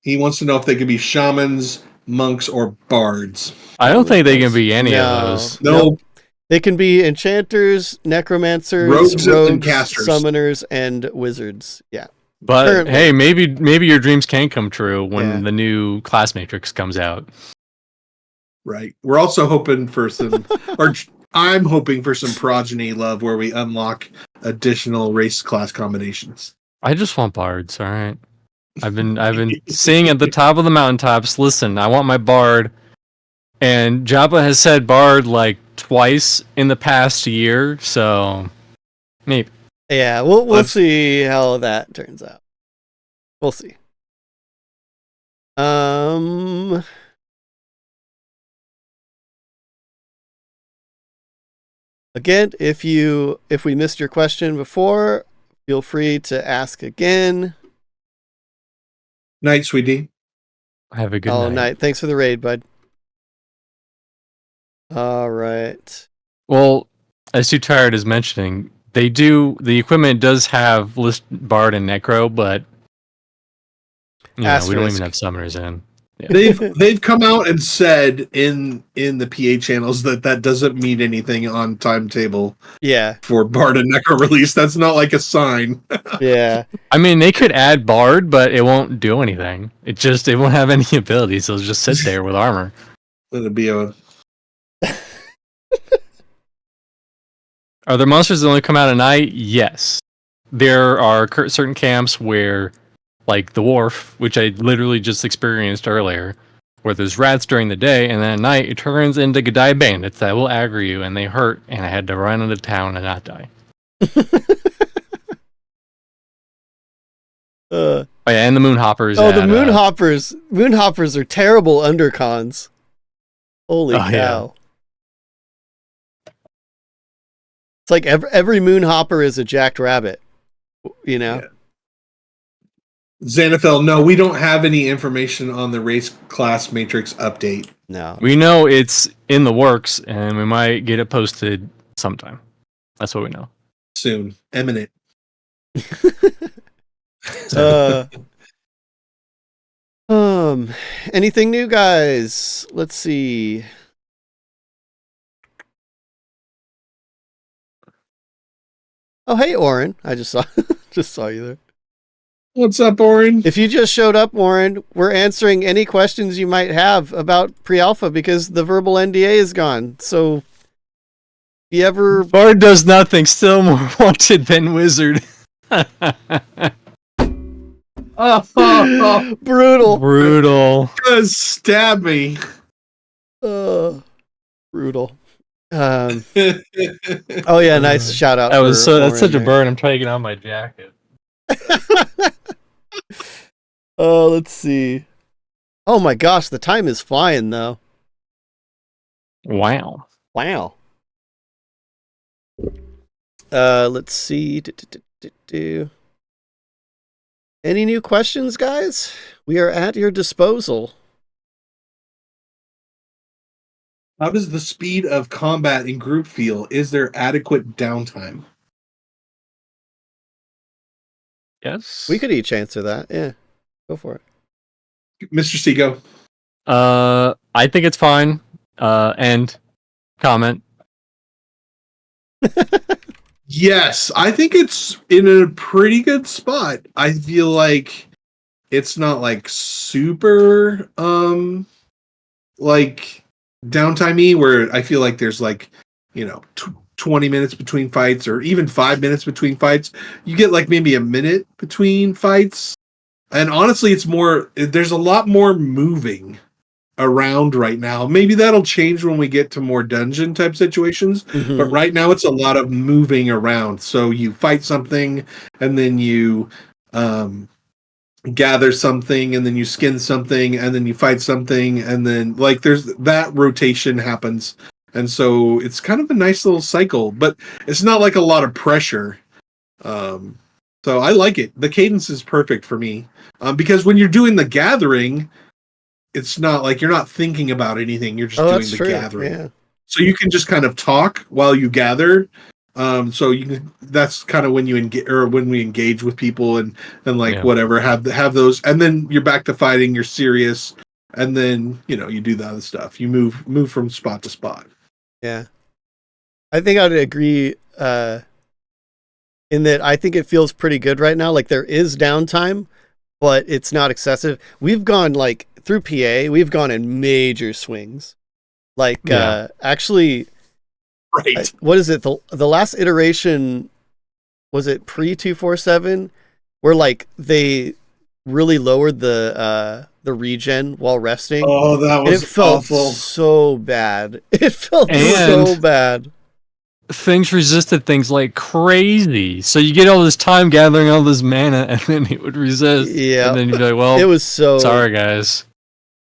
He wants to know if they could be shamans, monks, or bards. I don't think they can be any of those. No. They can be enchanters, necromancers, rogues and casters, summoners, and wizards. Yeah. But currently. Hey, maybe your dreams can come true when the new class matrix comes out. Right. We're also hoping for some, or I'm hoping for some progeny love where we unlock additional race class combinations. I just want bards. All right. I've been seeing at the top of the mountaintops. Listen, I want my bard, and Joppa has said bard like twice in the past year, so maybe. Yeah, we'll see how that turns out. We'll see. Again, if we missed your question before, feel free to ask again. Night, sweetie. Have a good night. Thanks for the raid, bud. All right. Well, as Too Tired is mentioning, the equipment does have list bard and necro, but we don't even have summoners in. Yeah. They've come out and said in the PA channels that doesn't mean anything on timetable. Yeah. For Bard and Necro release, that's not like a sign. Yeah. I mean, they could add Bard, but it won't do anything. It won't have any abilities. It'll just sit there with armor. It'll be a. Are there monsters that only come out at night? Yes. There are certain camps where, like the Wharf, which I literally just experienced earlier, where there's rats during the day, and then at night it turns into G'day bandits that will aggro you, and they hurt, and I had to run into town and not die. Oh yeah, and the Moonhoppers. Oh, the Moonhoppers. Moonhoppers are terrible undercons. Holy cow. Yeah. It's like every Moonhopper is a jacked rabbit, you know? Yeah. Xanathel, no, we don't have any information on the race class matrix update. No. We know it's in the works, and we might get it posted sometime. That's what we know. Soon. Imminent. Anything new, guys? Let's see. Oh, hey, Oren. I just saw you there. What's up, Oren? If you just showed up, Oren, we're answering any questions you might have about pre-alpha because the verbal NDA is gone. So, if you ever... Bard does nothing, still more wanted than Wizard. Brutal. Brutal. Just stab me. Brutal. Oh yeah, nice shout out. That's such a burn. I'm trying to get on my jacket. Oh, let's see. Oh my gosh, the time is flying though. Wow. Let's see. Any new questions, guys? We are at your disposal. How does the speed of combat in group feel? Is there adequate downtime? Yes. We could each answer that. Yeah. Go for it. Mr. Seago. I think it's fine. End. Comment. Yes, I think it's in a pretty good spot. I feel like it's not like super like downtime-y where I feel like there's like, 20 minutes between fights or even 5 minutes between fights. You get like maybe a minute between fights. And honestly, there's a lot more moving around right now. Maybe that'll change when we get to more dungeon type situations, but right now it's a lot of moving around. So you fight something, and then you gather something, and then you skin something, and then you fight something, and then like there's that rotation happens. And so it's kind of a nice little cycle, but it's not like a lot of pressure. So I like it. The cadence is perfect for me. Because when you're doing the gathering, it's not like you're not thinking about anything. You're just doing the gathering. Yeah. So you can just kind of talk while you gather. So you can, that's kind of when you engage, or when we engage with people and like whatever, have those, and then you're back to fighting, you're serious, and then you do the other stuff. You move from spot to spot. Yeah. I think I'd agree in that I think it feels pretty good right now. Like there is downtime, but it's not excessive. We've gone like through PA, we've gone in major swings. Like actually, right. What is it? The last iteration, was it pre 247, where like they really lowered the regen while resting. Oh, that was it felt awful. So bad. It felt so bad. Things resisted things like crazy. So you get all this time gathering all this mana, and then it would resist. Yeah. And then you'd be like, well, it was so sorry, guys.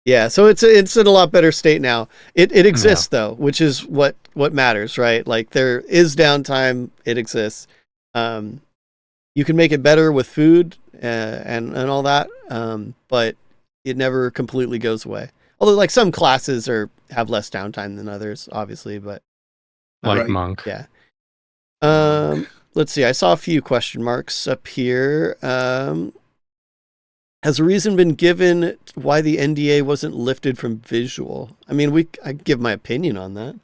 Yeah, so it's in a lot better state now. It exists though, which is what matters, right? Like there is downtime, it exists. You can make it better with food and all that, but it never completely goes away. Although like some classes have less downtime than others, obviously, but like Monk. Yeah. Let's see. I saw a few question marks up here. Has a reason been given why the NDA wasn't lifted from visual? I mean, I give my opinion on that.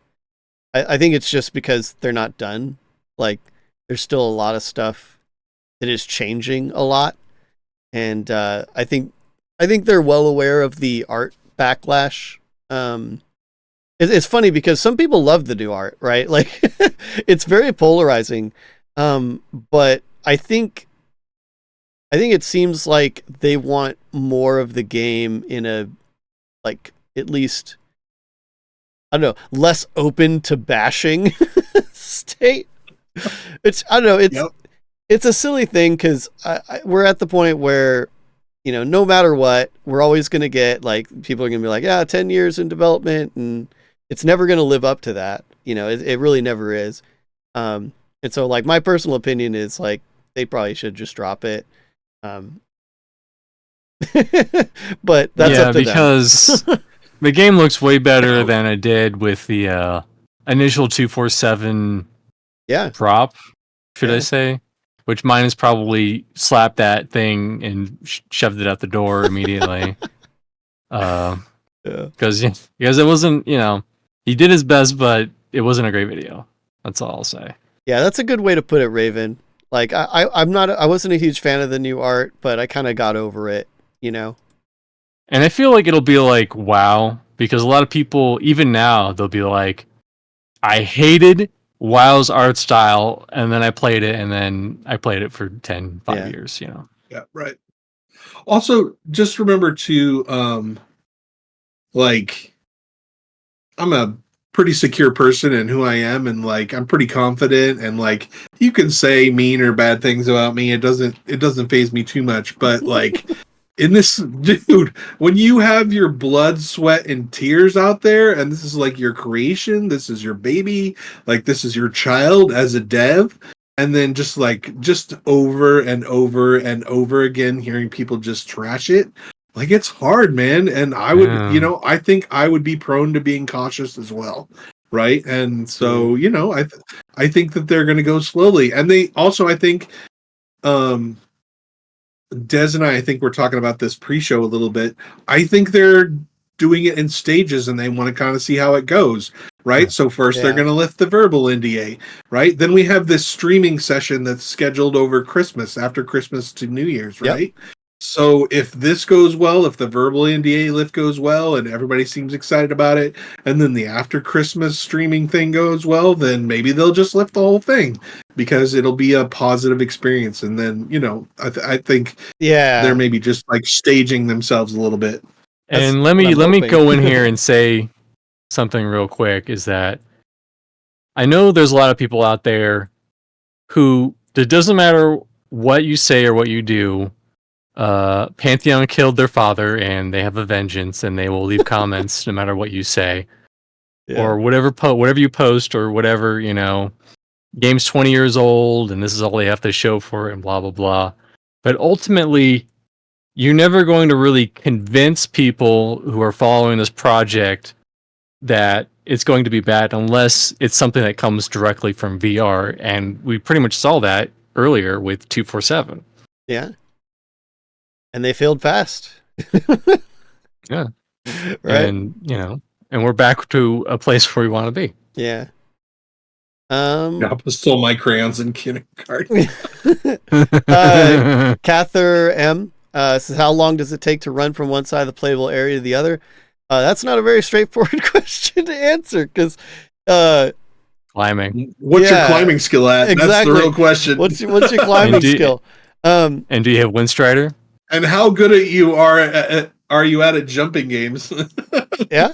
I think it's just because they're not done. Like, there's still a lot of stuff that is changing a lot, and I think they're well aware of the art backlash. It's funny because some people love the new art, right? Like, it's very polarizing. But I think it seems like they want more of the game in a, like, at least, I don't know, less open to bashing state. It's, I don't know, it's a silly thing because we're at the point where, no matter what, we're always going to get, like, people are going to be like, 10 years in development, and it's never going to live up to that. It really never is. And so, like, my personal opinion is, like, they probably should just drop it. But that's up to because the game looks way better than it did with the initial 247 prop, should I say? Which mine has probably slapped that thing and shoved it out the door immediately. Because it wasn't, he did his best, but it wasn't a great video. That's all I'll say. Yeah, that's a good way to put it, Raven. Like, I wasn't a huge fan of the new art, but I kind of got over it, And I feel like it'll be like, WoW, because a lot of people, even now, they'll be like, I hated WoW's art style, and then I played it, and then I played it for 5 years, Yeah, right. Also, just remember to, like, I'm a pretty secure person in who I am, and like I'm pretty confident, and like you can say mean or bad things about me, it doesn't faze me too much, but like in this, dude, when you have your blood, sweat, and tears out there, and this is like your creation, this is your baby, like this is your child as a dev, and then just over and over and over again hearing people just trash it, like, it's hard, man. And I would, I think I would be prone to being cautious as well. Right. And so, I think that they're going to go slowly. And they also, I think, Des and I think we're talking about this pre-show a little bit. I think they're doing it in stages, and they want to kind of see how it goes. Right. So first they're going to lift the verbal NDA. Right. Then we have this streaming session that's scheduled over Christmas, after Christmas to New Year's. Right. Yep. So if this goes well, if the verbal NDA lift goes well and everybody seems excited about it, and then the after Christmas streaming thing goes well, then maybe they'll just lift the whole thing because it'll be a positive experience. And then, I think they're maybe just like staging themselves a little bit. And let me go in here and say something real quick, is that I know there's a lot of people out there who, it doesn't matter what you say or what you do, Pantheon killed their father and they have a vengeance and they will leave comments no matter what you say. Or whatever you post, or whatever, game's 20 years old and this is all they have to show for it and blah blah blah. But ultimately, you're never going to really convince people who are following this project that it's going to be bad unless it's something that comes directly from VR, and we pretty much saw that earlier with 247. Yeah. And they failed fast. Yeah. Right. And, and we're back to a place where we want to be. Yeah. I stole my crayons in kindergarten. Cather M says, how long does it take to run from one side of the playable area to the other? That's not a very straightforward question to answer, because climbing. What's your climbing skill at? Exactly. That's the real question. What's your climbing skill? And do you have Windstrider? And how good are you at jumping games? Yeah.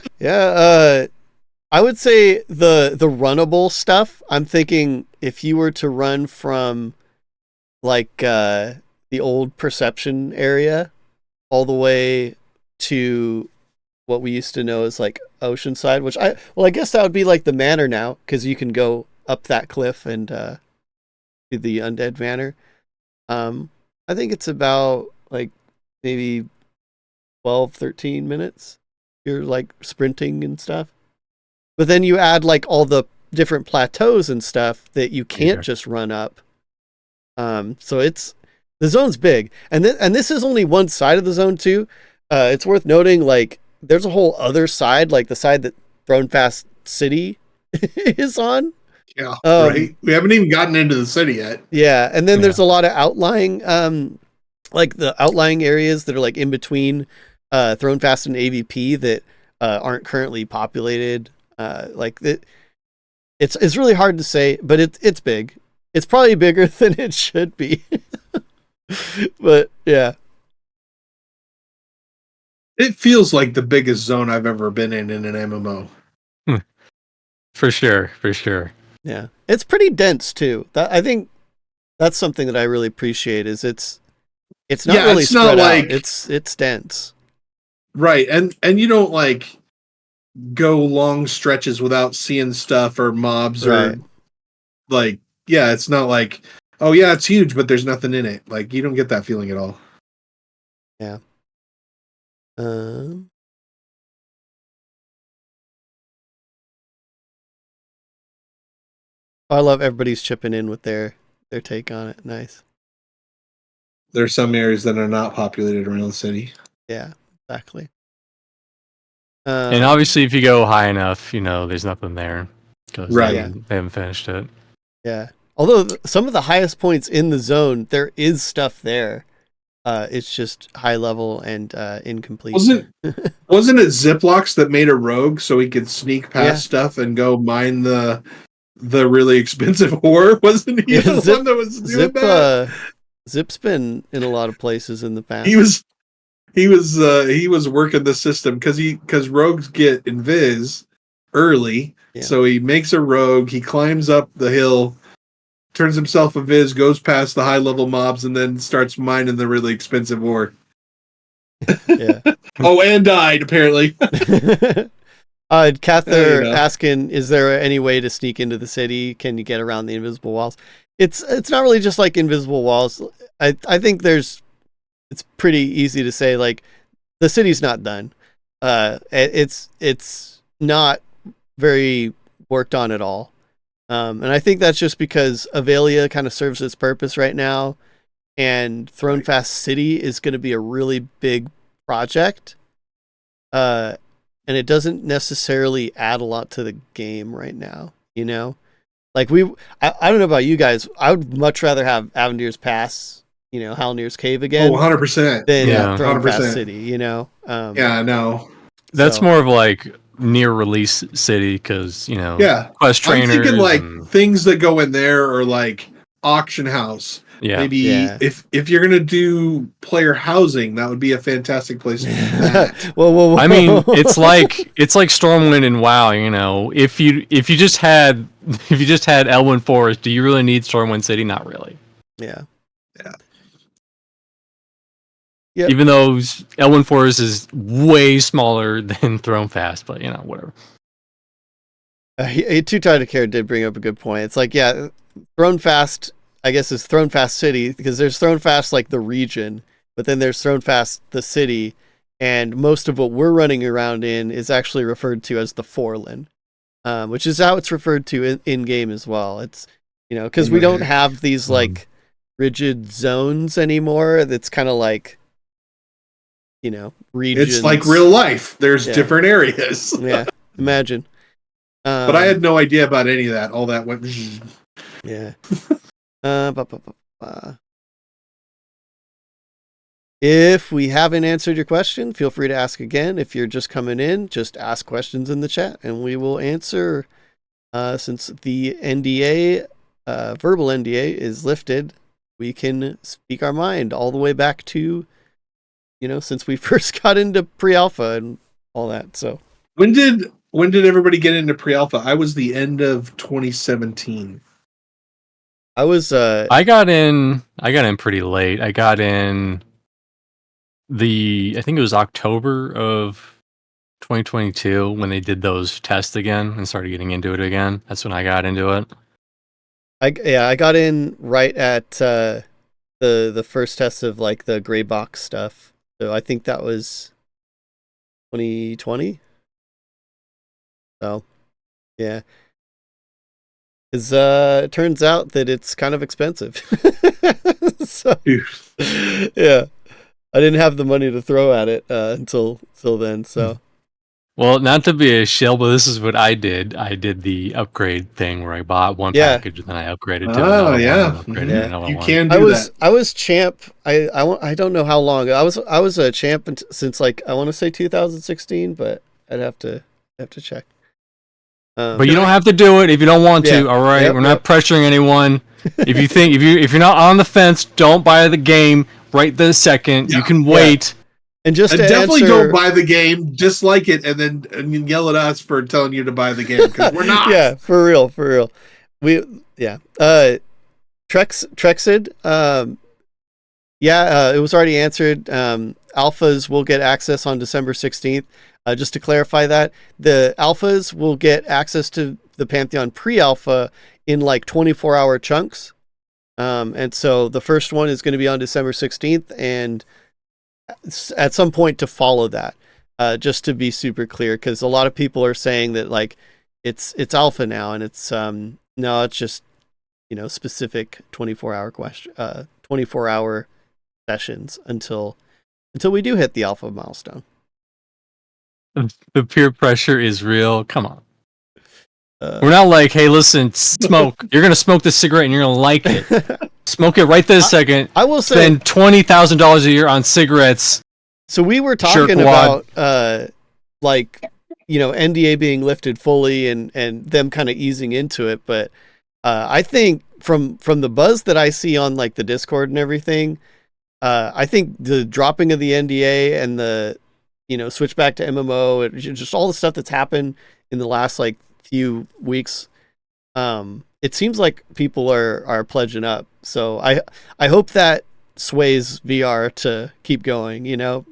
I would say the runnable stuff. I'm thinking if you were to run from like the old Perception area all the way to what we used to know as like Oceanside, which I guess that would be like the Manor now, because you can go up that cliff and to the Undead Manor. I think it's about like maybe 12, 13 minutes. You're like sprinting and stuff. But then you add like all the different plateaus and stuff that you can't just run up. So the zone's big. And this is only one side of the zone too. It's worth noting, like, there's a whole other side, like the side that Thronefast City is on. Yeah, right. We haven't even gotten into the city yet. Yeah, and then there's a lot of outlying, like the outlying areas that are like in between Thronefast and AVP that aren't currently populated. It's really hard to say, but it's big. It's probably bigger than it should be. But yeah. It feels like the biggest zone I've ever been in an MMO. For sure. Yeah. It's pretty dense too. I think that's something that I really appreciate, is it's not really spread out. It's dense. Right. And you don't like go long stretches without seeing stuff or mobs, right, or like, yeah, it's not like, oh yeah, it's huge, but there's nothing in it. Like, you don't get that feeling at all. Yeah. I love everybody's chipping in with their take on it. Nice. There's some areas that are not populated around the city. Yeah, exactly. And obviously, if you go high enough, there's nothing there, because they haven't finished it. Yeah. Although some of the highest points in the zone, there is stuff there. It's just high level and incomplete. Wasn't it Ziplocs that made a rogue so he could sneak past stuff and go mine the really expensive ore? Wasn't he the one that was doing that? Zip's been in a lot of places in the past. He was working the system because rogues get invis early, so he makes a rogue. He climbs up the hill, turns himself a viz, goes past the high level mobs, and then starts mining the really expensive ore. Yeah. Oh, and died apparently. Cather asking, is there any way to sneak into the city? Can you get around the invisible walls? It's not really just like invisible walls. I think it's pretty easy to say, like, the city's not done. It's not very worked on at all. And I think that's just because Avelia kind of serves its purpose right now, and Thronefast City is going to be a really big project. And it doesn't necessarily add a lot to the game right now, Like, I don't know about you guys, I would much rather have Avendir's Pass, Halnir's Cave again. 100%. Than Thronefast City, Yeah, I know. That's more of like near release city, because quest trainers. I'm thinking like things that go in there are like auction house, Maybe if you're gonna do player housing, that would be a fantastic place to do that. Whoa. I mean, it's like Stormwind and WoW. You know, if you just had Elwynn Forest, do you really need Stormwind City? Not really. Yeah. Yep. Even though Elwynn Forest is way smaller than Thronefast, but you know, whatever. Too Tired to Care did bring up a good point. It's like, yeah, Thronefast, I guess, is Thronefast City, because there's Thronefast like the region, but then there's Thronefast the city, and most of what we're running around in is actually referred to as the Forland, which is how it's referred to in game as well. It's, you know, because we don't have these like rigid zones anymore. That's kind of like, you know, regions. It's like real life. There's different areas. Yeah, imagine. But I had no idea about any of that. All that went. Yeah. If we haven't answered your question, feel free to ask again. If you're just coming in, just ask questions in the chat, and we will answer. Since the NDA, verbal NDA, is lifted, we can speak our mind all the way back to, you know, since we first got into pre-alpha and all that. So when did everybody get into pre-alpha? I was the end of 2017. I was I got in pretty late. I got in I think it was October of 2022 when they did those tests again and started getting into it again. That's when I got into it. I got in right at the first test of like the gray box stuff. So I think that was 2020. So yeah. Because it turns out that it's kind of expensive. So, yeah. I didn't have the money to throw at it until then. So, well, not to be a shill, but this is what I did. I did the upgrade thing where I bought one package and then I upgraded to another one. You can do that. I was champ. I don't know how long. I was a champ since like I want to say 2016, but I'd have to check. But you don't have to do it if you don't want to. All right, we're not pressuring anyone. If you're not on the fence, don't buy the game right this second. You can wait. And just definitely don't buy the game. Dislike it, and then yell at us for telling you to buy the game because we're not. Yeah, for real. Trexid. It was already answered. Alphas will get access on December 16th. Just to clarify that, the alphas will get access to the Pantheon pre-alpha in like 24-hour chunks. And so the first one is going to be on December 16th, and at some point to follow that, just to be super clear, because a lot of people are saying that like it's alpha now, and it's no, it's just, you know, specific 24-hour sessions until we do hit the alpha milestone. The peer pressure is real. Come on. We're not like, hey, listen, smoke. You're going to smoke this cigarette and you're going to like it. Smoke it right this second. I will say, spend $20,000 a year on cigarettes. So we were talking about, like, you know, NDA being lifted fully and them kind of easing into it. But I think from the buzz that I see on like the Discord and everything, I think the dropping of the NDA and the, you know, switch back to MMO, and just all the stuff that's happened in the last like few weeks, it seems like people are pledging up. So I hope that sways VR to keep going, you know,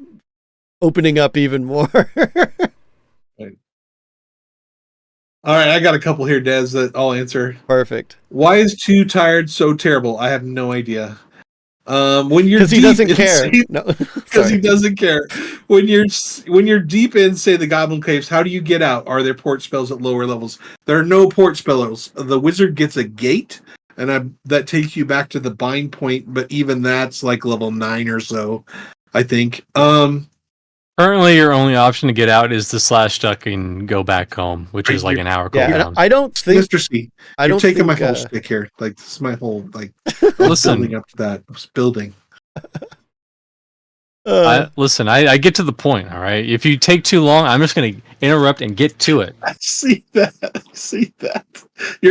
opening up even more. Right. All right, I got a couple here, Des, that I'll answer. Perfect. Why is Too Tired so terrible? I have no idea. When you're because he doesn't care. Because he doesn't care. When you're deep in, say, the Goblin Caves, how do you get out? Are there port spells at lower levels? There are no port spells. The wizard gets a gate, and that takes you back to the bind point. But even that's like level 9 or so, I think. Currently, your only option to get out is to slash duck and go back home, which is like an hour cooldown. I don't think, Mr. C, you're taking my whole stick here. Like, this is my whole, like, building up to that. I was building. Listen, I get to the point, all right? If you take too long, I'm just going to interrupt, and get to it. I see that.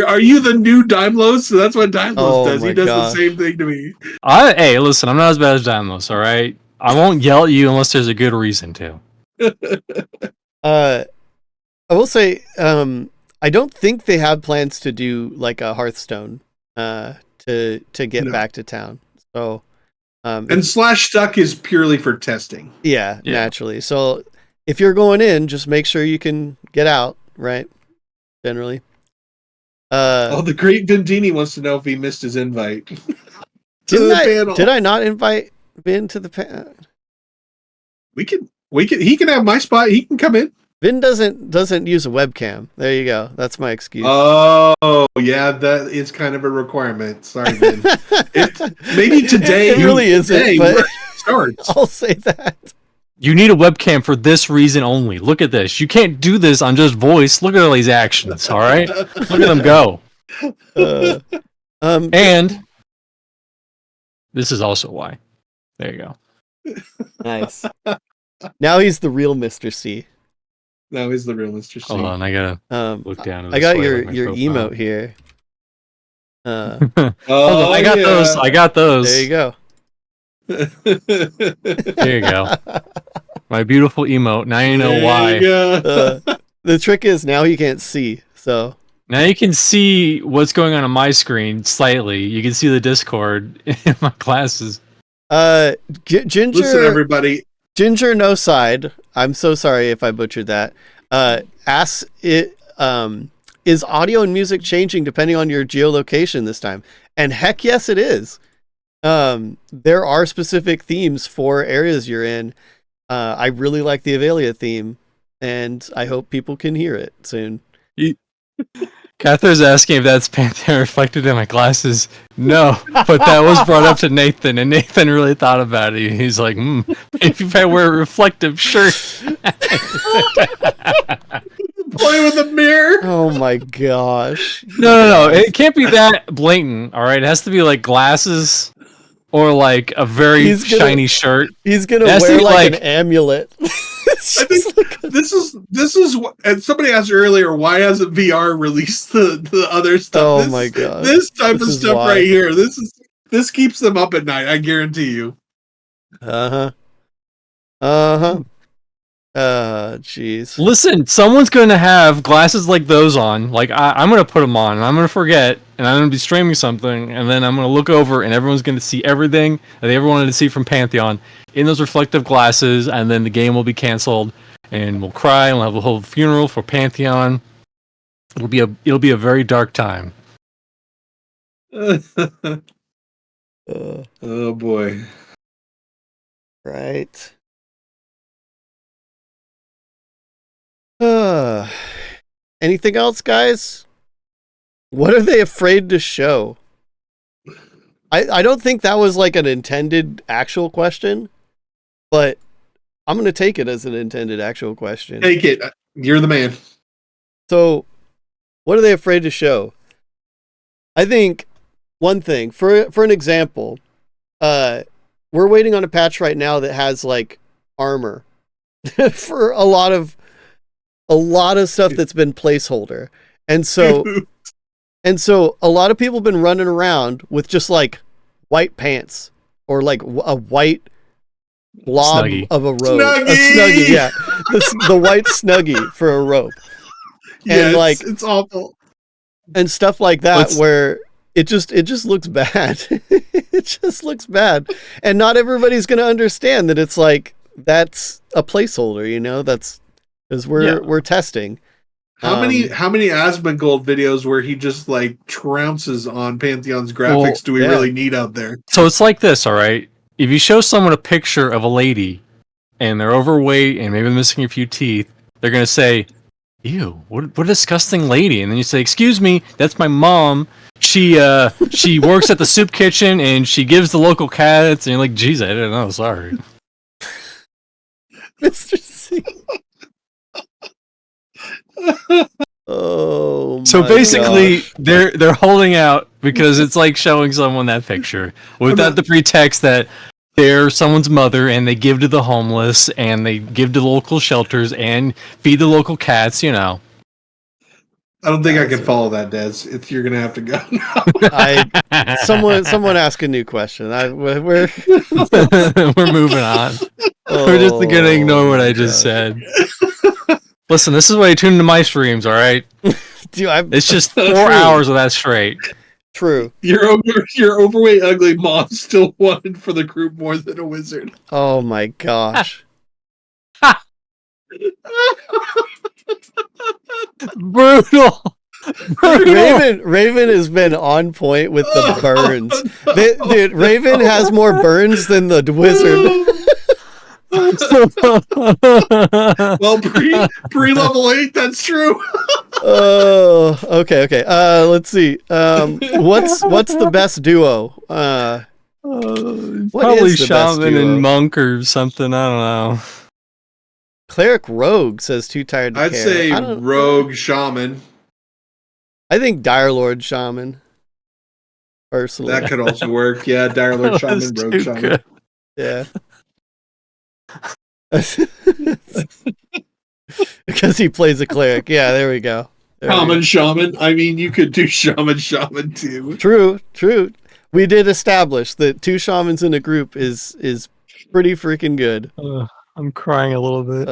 Are you the new Dymlos? So that's what Dymlos does. He does the same thing to me. Hey, listen, I'm not as bad as Dymlos, all right? I won't yell at you unless there's a good reason to. I will say, I don't think they have plans to do like a Hearthstone to get back to town. So, and Slash Stuck is purely for testing. Yeah, naturally. So if you're going in, just make sure you can get out, right? Generally. The great Dundini wants to know if he missed his invite to the panel. Did I not invite Vin to the panel? He can have my spot. He can come in. Vin doesn't use a webcam. There you go. That's my excuse. Oh, yeah, that is kind of a requirement. Sorry, Vin. Maybe today. It really isn't, but I'll say that. You need a webcam for this reason only. Look at this. You can't do this on just voice. Look at all these actions, all right? Look at them go. And this is also why. There you go. Nice. Now he's the real Mr. C. Now he's the real Mr. C. Hold on, I gotta look down. I got your emote here. Hold on, I got those. There you go. There you go. My beautiful emote. Now you know why. The trick is now you can't see, so now you can see what's going on my screen slightly. You can see the Discord in my classes. Ginger. Listen, everybody. Ginger no side. I'm so sorry if I butchered that. Asks it. Is audio and music changing depending on your geolocation this time? And heck yes, it is. There are specific themes for areas you're in. I really like the Avelia theme, and I hope people can hear it soon. Catherine's asking if that's Pantheon reflected in my glasses. No, but that was brought up to Nathan, and Nathan really thought about it. He's like, maybe if I wear a reflective shirt. Play with the mirror. Oh my gosh. No. It can't be that blatant, all right? It has to be like glasses or like a very shiny shirt. He's going to wear like an amulet. I think this is what, and somebody asked earlier, why hasn't VR released the other stuff? Oh my god! This type of stuff right here. This keeps them up at night. I guarantee you. Jeez. Listen, someone's going to have glasses like those on. Like I'm going to put them on, and I'm going to forget, and I'm going to be streaming something, and then I'm going to look over, and everyone's going to see everything that they ever wanted to see from Pantheon in those reflective glasses, and then the game will be canceled, and we'll cry, and we'll have a whole funeral for Pantheon. It'll be a very dark time. Oh boy! Right. Anything else, guys? What are they afraid to show? I don't think that was like an intended actual question, but I'm going to take it as an intended actual question. Take it. You're the man. So, what are they afraid to show? I think one thing, for an example, we're waiting on a patch right now that has like armor for a lot of stuff that's been placeholder. And so a lot of people have been running around with just like white pants or like a white blob Snuggie. of a robe. Snuggie! A snuggie, yeah. The white snuggie for a robe. Yeah, and like it's awful. And stuff like that where it just looks bad. It just looks bad. And not everybody's going to understand that it's like that's a placeholder, you know? That's because we're testing. How many Asmongold videos where he just like trounces on Pantheon's graphics do we really need out there? So it's like this, all right? If you show someone a picture of a lady and they're overweight and maybe they're missing a few teeth, they're going to say, ew, what a disgusting lady. And then you say, excuse me, that's my mom. She works at the soup kitchen and she gives the local cats. And you're like, geez, I didn't know, sorry. Mr. C. Oh, so basically they're holding out because it's like showing someone that picture without the pretext that they're someone's mother, and they give to the homeless, and they give to local shelters, and feed the local cats. You know. I don't think I can follow that, Des. You're gonna have to go now. Someone ask a new question. We're we're moving on. We're just gonna ignore what I just said. Listen, this is why you tune into my streams, all right? Dude, it's just 4 hours of that straight. True. Your overweight, ugly mom still wanted for the group more than a wizard. Oh my gosh. Brutal. Raven has been on point with the burns. Dude, Raven has more burns than the wizard. Well, pre level 8, that's true. Oh, okay. Let's see. What's the best duo? Probably Shaman and Monk or something. I don't know. Cleric Rogue says too tired to I'd care. say Rogue Shaman. I think Dire Lord Shaman. Personally, that could also work. Yeah, Dire Lord Shaman, Rogue Shaman. Good. Yeah. Because he plays a cleric. Yeah, there we go. Common Shaman. I mean, you could do Shaman too. True. We did establish that 2 shamans in a group is pretty freaking good. I'm crying a little bit.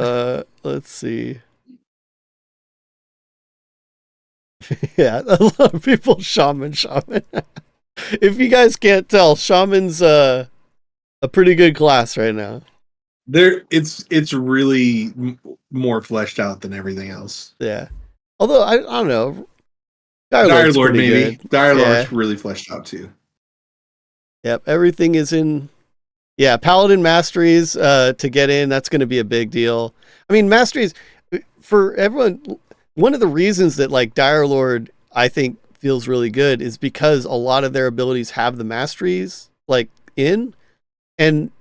Let's see. Yeah, a lot of people shaman. If you guys can't tell, shaman's a pretty good class right now. It's really more fleshed out than everything else. Yeah. Although I don't know. Dire Lord maybe. Good. Dire Lord's really fleshed out too. Yep, everything is in. Yeah, Paladin Masteries to get in, that's going to be a big deal. I mean, Masteries, for everyone, one of the reasons that, like, Dire Lord, I think, feels really good is because a lot of their abilities have the Masteries, like, in. And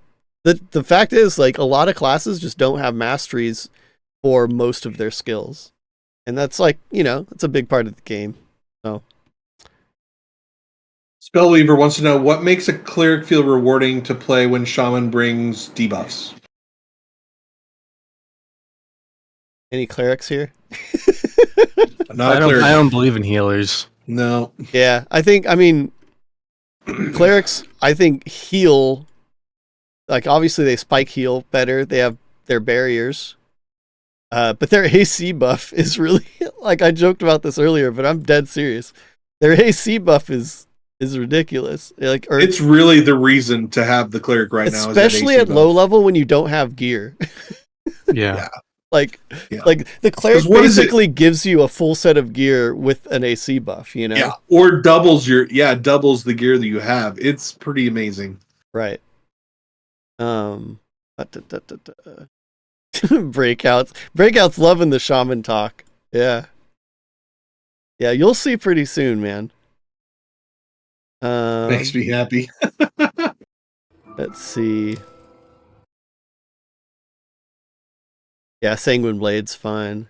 the fact is, like, a lot of classes just don't have Masteries for most of their skills. And that's, like, that's a big part of the game. So. Spellweaver wants to know what makes a cleric feel rewarding to play when Shaman brings debuffs. Any clerics here? I don't believe in healers. No. Yeah, I mean, clerics, I think, heal. Like, obviously, they spike heal better. They have their barriers. But their AC buff is really, like, I joked about this earlier, but I'm dead serious. Their AC buff is ridiculous. Like, it's really the reason to have the cleric right now, especially at low level when you don't have gear. Yeah. Like the cleric basically gives you a full set of gear with an AC buff, Yeah, or doubles the gear that you have. It's pretty amazing. Right. Breakouts loving the shaman talk. Yeah, you'll see pretty soon, man. Makes me happy. Let's see. Yeah, Sanguine Blade's fine.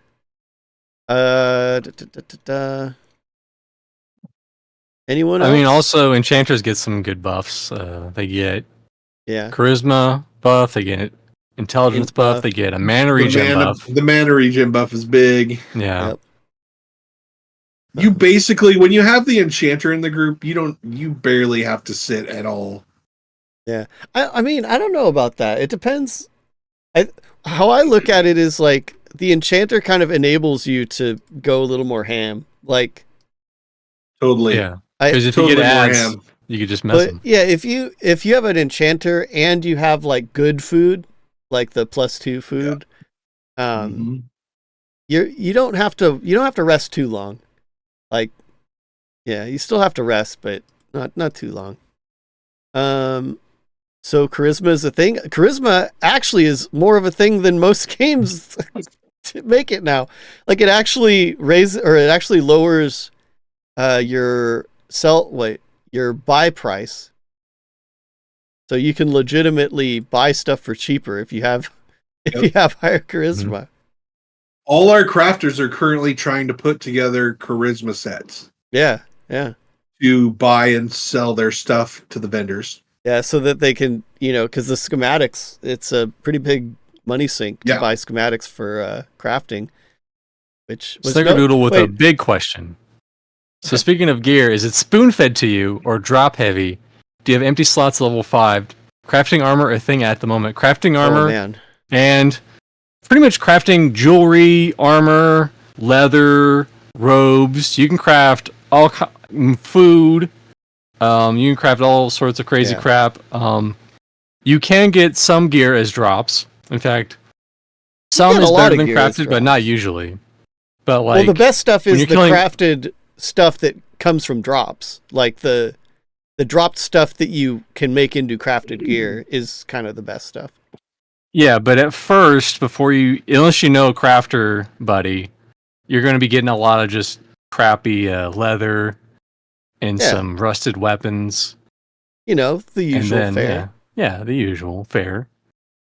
Anyone else? I mean, also enchanters get some good buffs. They get charisma buff. They get intelligence buff. They get a mana regen buff. The mana regen buff is big. Yeah. Yep. You basically, when you have the enchanter in the group, you barely have to sit at all. Yeah. I mean, I don't know about that. It depends. How I look at it is like the enchanter kind of enables you to go a little more ham. Like, totally. Yeah. Because if you get ads, you could just mess them. Yeah, if you have an enchanter and you have like good food, like the +2 food, you don't have to rest too long. Like, yeah, you still have to rest, but not too long. So charisma is a thing. Charisma actually is more of a thing than most games to make it now. Like, it actually lowers your buy price. So you can legitimately buy stuff for cheaper if you have higher charisma. Mm-hmm. All our crafters are currently trying to put together charisma sets. Yeah. To buy and sell their stuff to the vendors. Yeah, so that they can, because the schematics, it's a pretty big money sink to buy schematics for crafting. Which was Snickerdoodle with a big question. So speaking of gear, is it spoon-fed to you or drop-heavy? Do you have empty slots level 5? Crafting armor a thing at the moment? Crafting armor and pretty much crafting jewelry, armor, leather, robes. You can craft all food. You can craft all sorts of crazy crap. You can get some gear as drops. In fact, some is better than crafted, but not usually. But the best stuff is the crafted stuff that comes from drops. Like the dropped stuff that you can make into crafted gear is kind of the best stuff. Yeah, but at first, unless you know crafter, buddy, you're going to be getting a lot of just crappy leather and some rusted weapons. The usual fare. Yeah, the usual fare.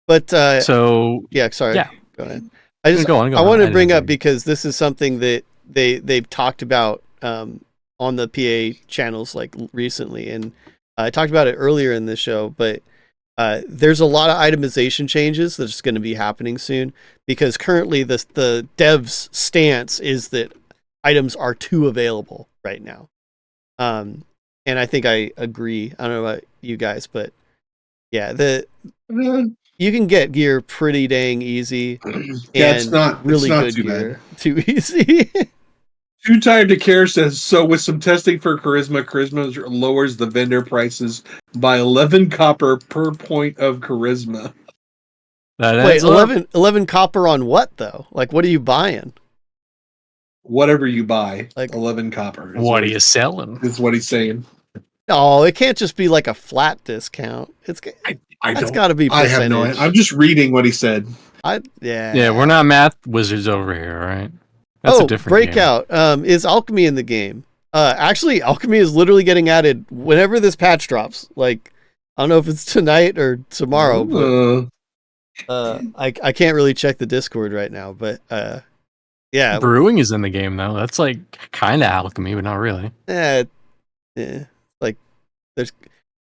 But sorry. Yeah. Go ahead. I want to bring up because this is something that they've talked about on the PA channels like recently, and I talked about it earlier in the show. But there's a lot of itemization changes that's going to be happening soon because currently the devs' stance is that items are too available right now, and I think I agree. I don't know about you guys, but yeah, you can get gear pretty dang easy. It's not really good too gear. Bad. Too easy. Too Tired to Care says, so with some testing for charisma lowers the vendor prices by 11 copper per point of charisma. Wait, 11 copper on what though? Like, what are you buying? Whatever you buy, like 11 copper. What are you selling? Is what he's saying. No, it can't just be like a flat discount. It's got to be percentage. I have no idea. I'm just reading what he said. Yeah, we're not math wizards over here, right? That's a different Breakout. Is alchemy in the game? Actually, alchemy is literally getting added whenever this patch drops. Like, I don't know if it's tonight or tomorrow, but I can't really check the Discord right now. But yeah, brewing is in the game though. That's like kind of alchemy, but not really. Yeah. Like, there's.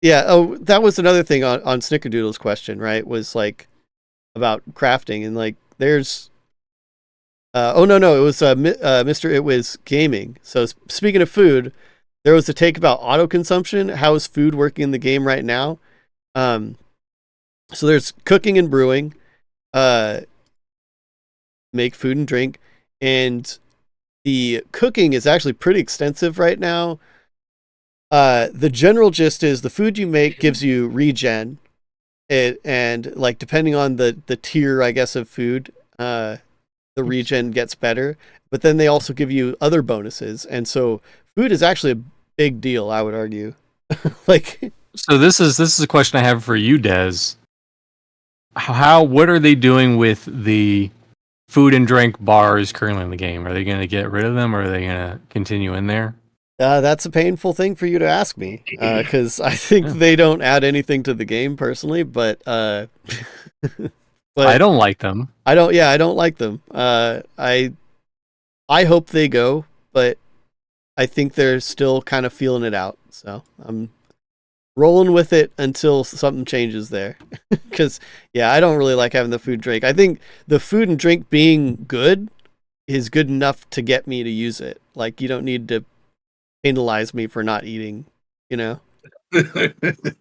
Yeah. Oh, that was another thing on Snickerdoodle's question, right? Was like about crafting and like there's. No, it was Mr. It Was Gaming. So speaking of food, there was a take about auto consumption. How is food working in the game right now? So there's cooking and brewing, make food and drink, and the cooking is actually pretty extensive right now. The general gist is the food you make gives you regen, and like depending on the tier, I guess, of food, the regen gets better, but then they also give you other bonuses, and so food is actually a big deal, I would argue. So this is a question I have for you, Des. What are they doing with the food and drink bars currently in the game? Are they going to get rid of them, or are they going to continue in there? That's a painful thing for you to ask me, because I think they don't add anything to the game personally, but I don't like them. I don't like them. I hope they go, but I think they're still kind of feeling it out. So I'm rolling with it until something changes there. Because, I don't really like having the food and drink. I think the food and drink being good is good enough to get me to use it. Like, you don't need to penalize me for not eating,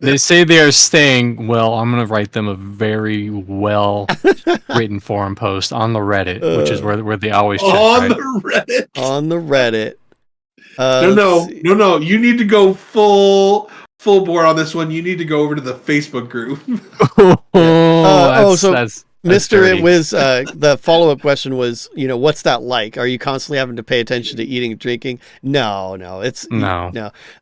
They say they are staying. Well, I'm going to write them a very well written forum post on the Reddit, which is where they always check. On the Reddit. No. You need to go full bore on this one. You need to go over to the Facebook group. That's Mr. It was the follow-up question was, what's that like? Are you constantly having to pay attention to eating and drinking? No.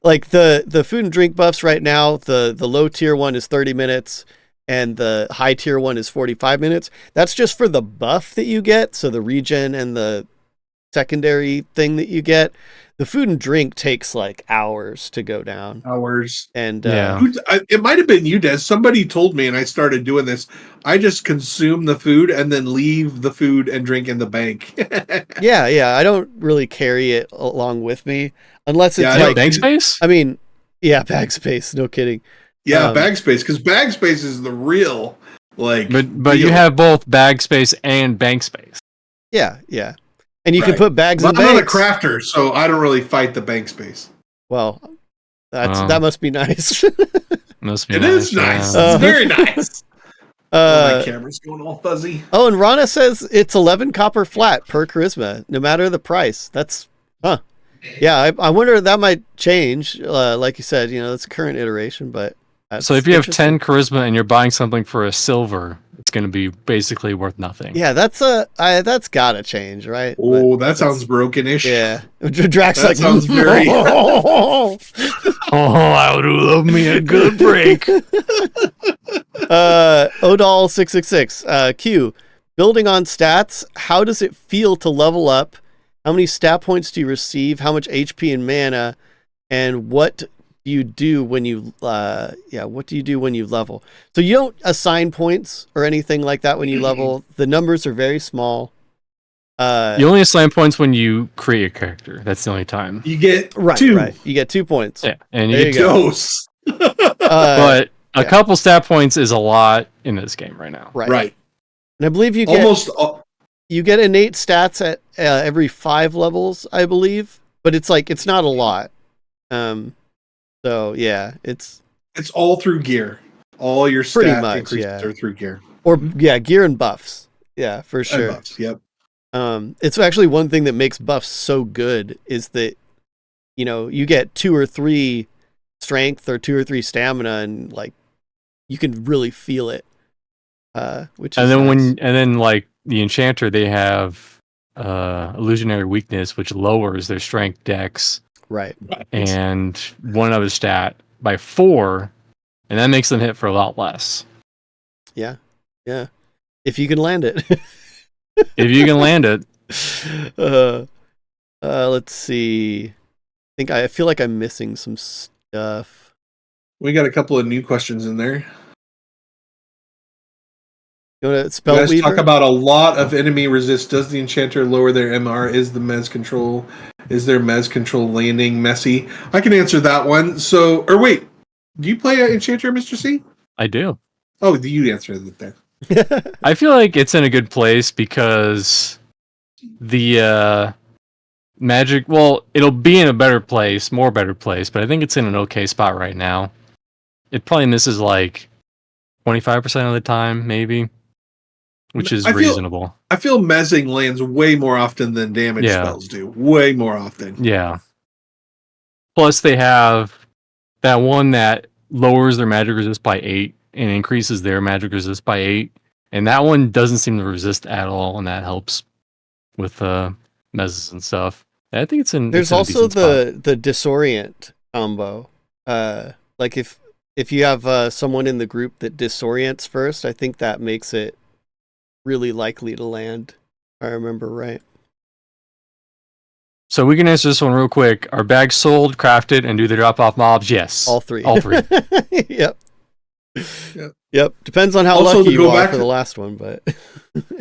Like the food and drink buffs right now, the low tier one is 30 minutes and the high tier one is 45 minutes. That's just for the buff that you get, so the regen and the secondary thing that you get. The food and drink takes like hours to go down. And it might have been you, Des. Somebody told me, and I started doing this. I just consume the food and then leave the food and drink in the bank. Yeah. I don't really carry it along with me unless it's like bank space. I mean, bag space. No kidding. Yeah, bag space, because bag space is the real But deal. you have both bag space and bank space. Yeah, and you can put bags in I'm banks. not a crafter, so I don't really fight the bank space. Well, that must be nice. Must be It nice, is nice. yeah. It's very nice. My camera's going all fuzzy. Oh, and Rana says it's 11 copper flat per charisma, no matter the price. That's yeah. I wonder if that might change. Like you said, it's a current iteration, but so if you have 10 charisma and you're buying something for a silver, it's going to be basically worth nothing. Yeah, that's gotta change, right? Oh, that sounds broken-ish. Yeah, Draq's that sounds very. Oh, I would love me a good break. Odal666. Q. Building on stats. How does it feel to level up? How many stat points do you receive? How much HP and mana? And what do you do when you what do you do when you level? So you don't assign points or anything like that when you level. The numbers are very small. You only assign points when you create a character. That's the only time. You get 2. Right. You get 2 points. Yeah, and you There get you go. Dose. But a couple stat points is a lot in this game right now. Right. And I believe you get you get innate stats at every 5 levels, I believe, but it's not a lot. So yeah, it's all through gear. All your pretty stat much, increases are through gear. Or gear and buffs. Yeah, for sure. And buffs, yep. It's actually one thing that makes buffs so good is that you get 2 or 3 strength or 2 or 3 stamina, and you can really feel it. Which is nice. And then like the enchanter, they have illusionary weakness, which lowers their strength dex. Right. And one other stat by 4, and that makes them hit for a lot less. Yeah. If you can land it. If you can land it. Let's see. I feel like I'm missing some stuff. We got a couple of new questions in there. You want to spell Let's Weaver? talk about a lot of enemy resist. Does the enchanter lower their MR? Is their mez control landing messy? I can answer that one. So, or wait, do you play enchanter, Mr. C? I do. Oh, you answered it then. I feel like it's in a good place because the magic. Well, it'll be in a better place, more better place, but I think it's in an okay spot right now. It probably misses like 25% of the time, maybe. Which is reasonable. I feel mezzing lands way more often than damage spells do. Way more often. Yeah. Plus, they have that one that lowers their magic resist by 8 and increases their magic resist by 8. And that one doesn't seem to resist at all, and that helps with mezzes and stuff. I think it's in. There's also the disorient combo. Like if you have someone in the group that disorients first, I think that makes it really likely to land, if I remember right. So we can answer this one real quick. Are bags sold, crafted, and do they drop off mobs? Yes. All 3. Yep. Yep. Depends on how also, lucky you are for the last one, but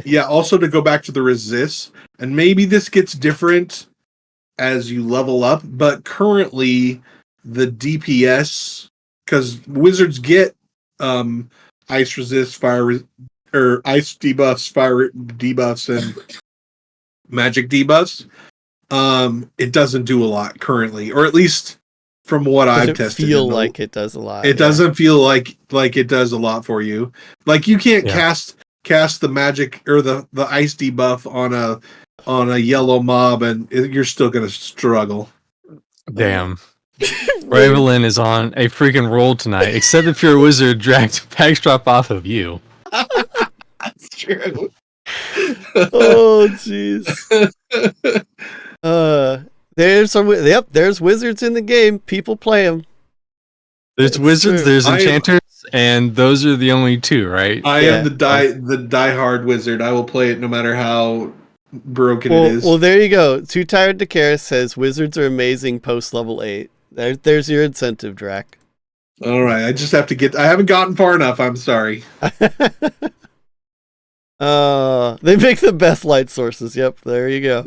yeah, also to go back to the resist, and maybe this gets different as you level up, but currently the DPS, because wizards get ice resist, fire or ice debuffs, fire debuffs, and magic debuffs. It doesn't do a lot currently, or at least from what I've tested. Feel like it does a lot. It doesn't feel like it does a lot for you. Like you can't cast the magic or the ice debuff on a yellow mob, and you're still gonna struggle. Damn. Ravelin is on a freaking roll tonight. Except if you're a wizard, dragged bags drop off of you. That's true. Oh jeez. There's wizards in the game. People play them. There's wizards, there's enchanters, and those are the only 2, right? I am the diehard wizard. I will play it no matter how broken it is. Well, there you go. Too Tired to Care says wizards are amazing post level 8. There's your incentive, Draq. All right, I just have to I haven't gotten far enough. I'm sorry. They make the best light sources. Yep, there you go.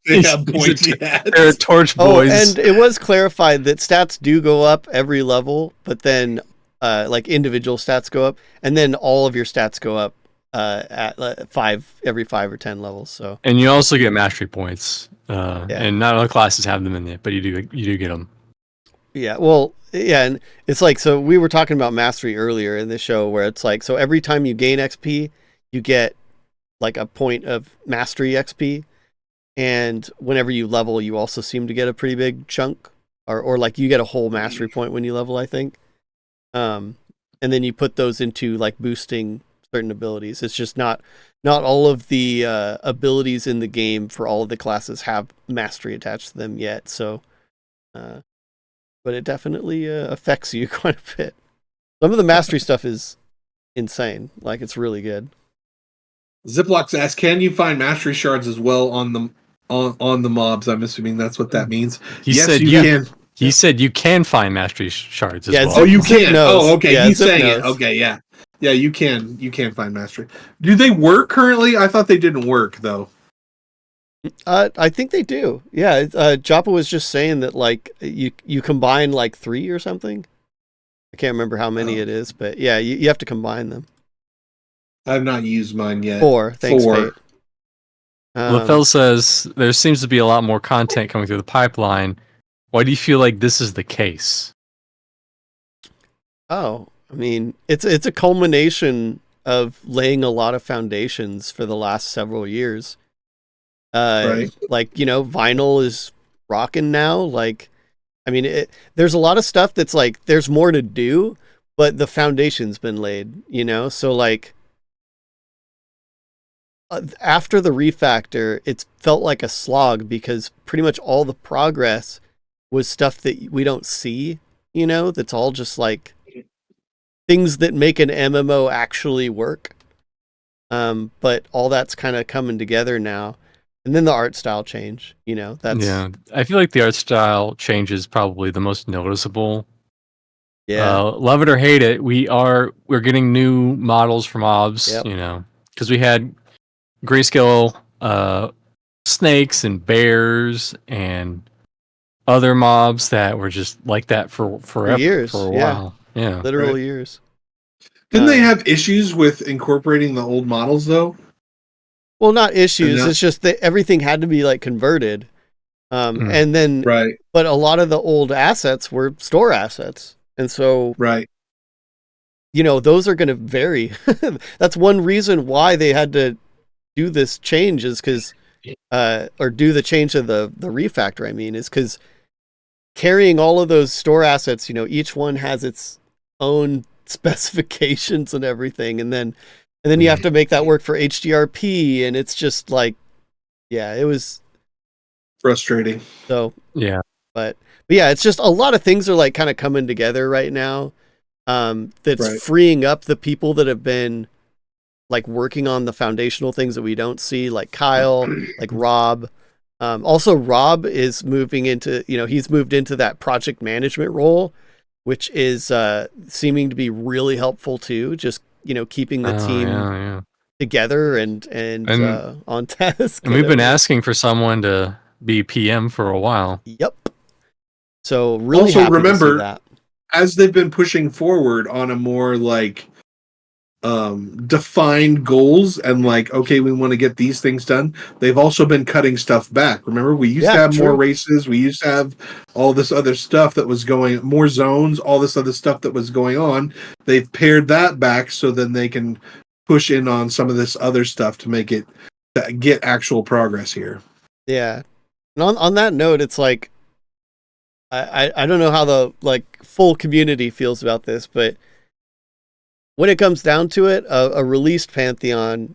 They have pointy hats. They're torch boys. And it was clarified that stats do go up every level, but then like individual stats go up, and then all of your stats go up at every 5 or 10 levels. So, and you also get mastery points. And not all classes have them in it, but you do get them. Yeah, well, yeah, and it's like, so we were talking about mastery earlier in the show, where it's like, so every time you gain XP, you get like a point of mastery XP, and whenever you level, you also seem to get a pretty big chunk, or like you get a whole mastery point when you level, I think. And then you put those into like boosting certain abilities. It's just not all of the abilities in the game for all of the classes have mastery attached to them yet, so but it definitely affects you quite a bit. Some of the mastery stuff is insane. Like, it's really good. Ziplocs asks, can you find mastery shards as well on the mobs? I'm assuming that's what that means. Yes, you can. He said you can find mastery shards as well. Oh, you can. Knows. Oh, okay. Yeah, He's saying knows. it. Okay, yeah. Yeah, you can find mastery. Do they work currently? I thought they didn't work though. I think they do. Yeah, Joppa was just saying that like you combine like 3 or something. I can't remember how many it is, but yeah, you have to combine them. I've not used mine yet. 4. Thanks, 4. Fate. LaFell says there seems to be a lot more content coming through the pipeline. Why do you feel like this is the case? Oh, I mean, it's a culmination of laying a lot of foundations for the last several years. Right. Like, vinyl is rocking now. Like, I mean, there's a lot of stuff that's like, there's more to do, but the foundation's been laid, So like, after the refactor, it's felt like a slog because pretty much all the progress was stuff that we don't see, that's all just like things that make an MMO actually work. But all that's kind of coming together now. And then the art style change, that's... Yeah, I feel like the art style change is probably the most noticeable. Yeah. Love it or hate it, we're getting new models for mobs, because we had grayscale snakes and bears and other mobs that were just like that for forever, years, for a while. Yeah. Literal years. Didn't they have issues with incorporating the old models though? Well, not issues. It's just that everything had to be like converted. And then, right. But a lot of the old assets were store assets. And so, right. Those are going to vary. That's one reason why they had to do this change is because, or do the change of the refactor, I mean, is because carrying all of those store assets, each one has its own specifications and everything. And then you have to make that work for HDRP, and it's just like, yeah, it was frustrating. So yeah, but yeah, it's just a lot of things are like kind of coming together right now. That's freeing up the people that have been like working on the foundational things that we don't see, like Kyle, like Rob. Also, Rob is moving into, he's moved into that project management role, which is seeming to be really helpful too. Just keeping the team together and on task. And we've been asking for someone to be PM for a while. Yep. So really also happy remember to see that. As they've been pushing forward on a more like defined goals and like, okay, we want to get these things done. They've also been cutting stuff back. Remember, we used to have more races. We used to have all this other stuff that was going, more zones, all this other stuff that was going on. They've pared that back so then they can push in on some of this other stuff to make it get actual progress here. Yeah. And on that note, it's like, I don't know how the like full community feels about this, but when it comes down to it, a released Pantheon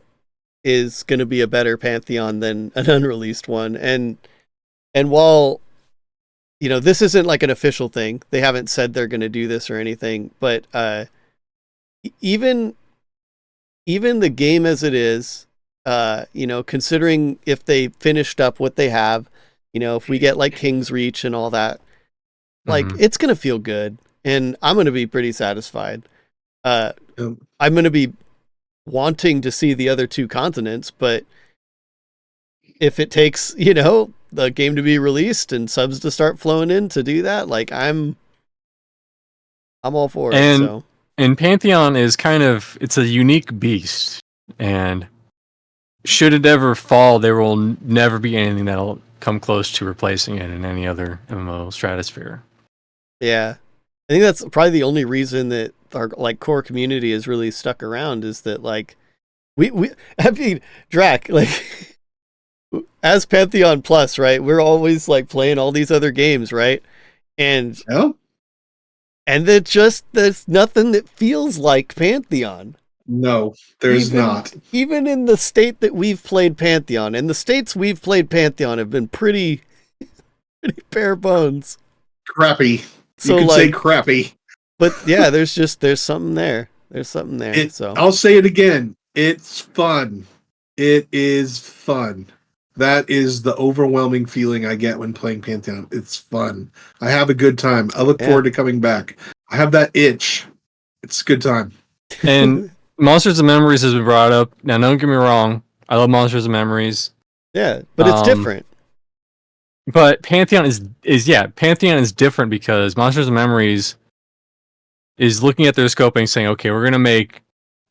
is going to be a better Pantheon than an unreleased one. And while, this isn't like an official thing, they haven't said they're going to do this or anything, but even the game as it is, considering if they finished up what they have, if we get like King's Reach and all that, like it's going to feel good and I'm going to be pretty satisfied. I'm going to be wanting to see the other two continents, but if it takes, you know, the game to be released and subs to start flowing in to do that, like I'm all for it. So. And Pantheon is it's a unique beast, and should it ever fall, there will never be anything that'll come close to replacing it in any other MMO stratosphere. Yeah. I think that's probably the only reason that our like core community is really stuck around, is that like I mean, Draq, like as Pantheon Plus, right? We're always like playing all these other games, right? And there's nothing that feels like Pantheon. No, there's not. Even in the state that we've played Pantheon, and the states we've played Pantheon have been pretty bare bones. Crappy. So you could say crappy. But yeah, there's something there. There's something there. So I'll say it again. It's fun. It is fun. That is the overwhelming feeling I get when playing Pantheon. It's fun. I have a good time. I look forward to coming back. I have that itch. It's a good time. And Monsters and Memories has been brought up. Now, don't get me wrong. I love Monsters and Memories. Yeah, but it's different. But Pantheon Pantheon is different because Monsters and Memories is looking at their scoping saying, okay, we're going to make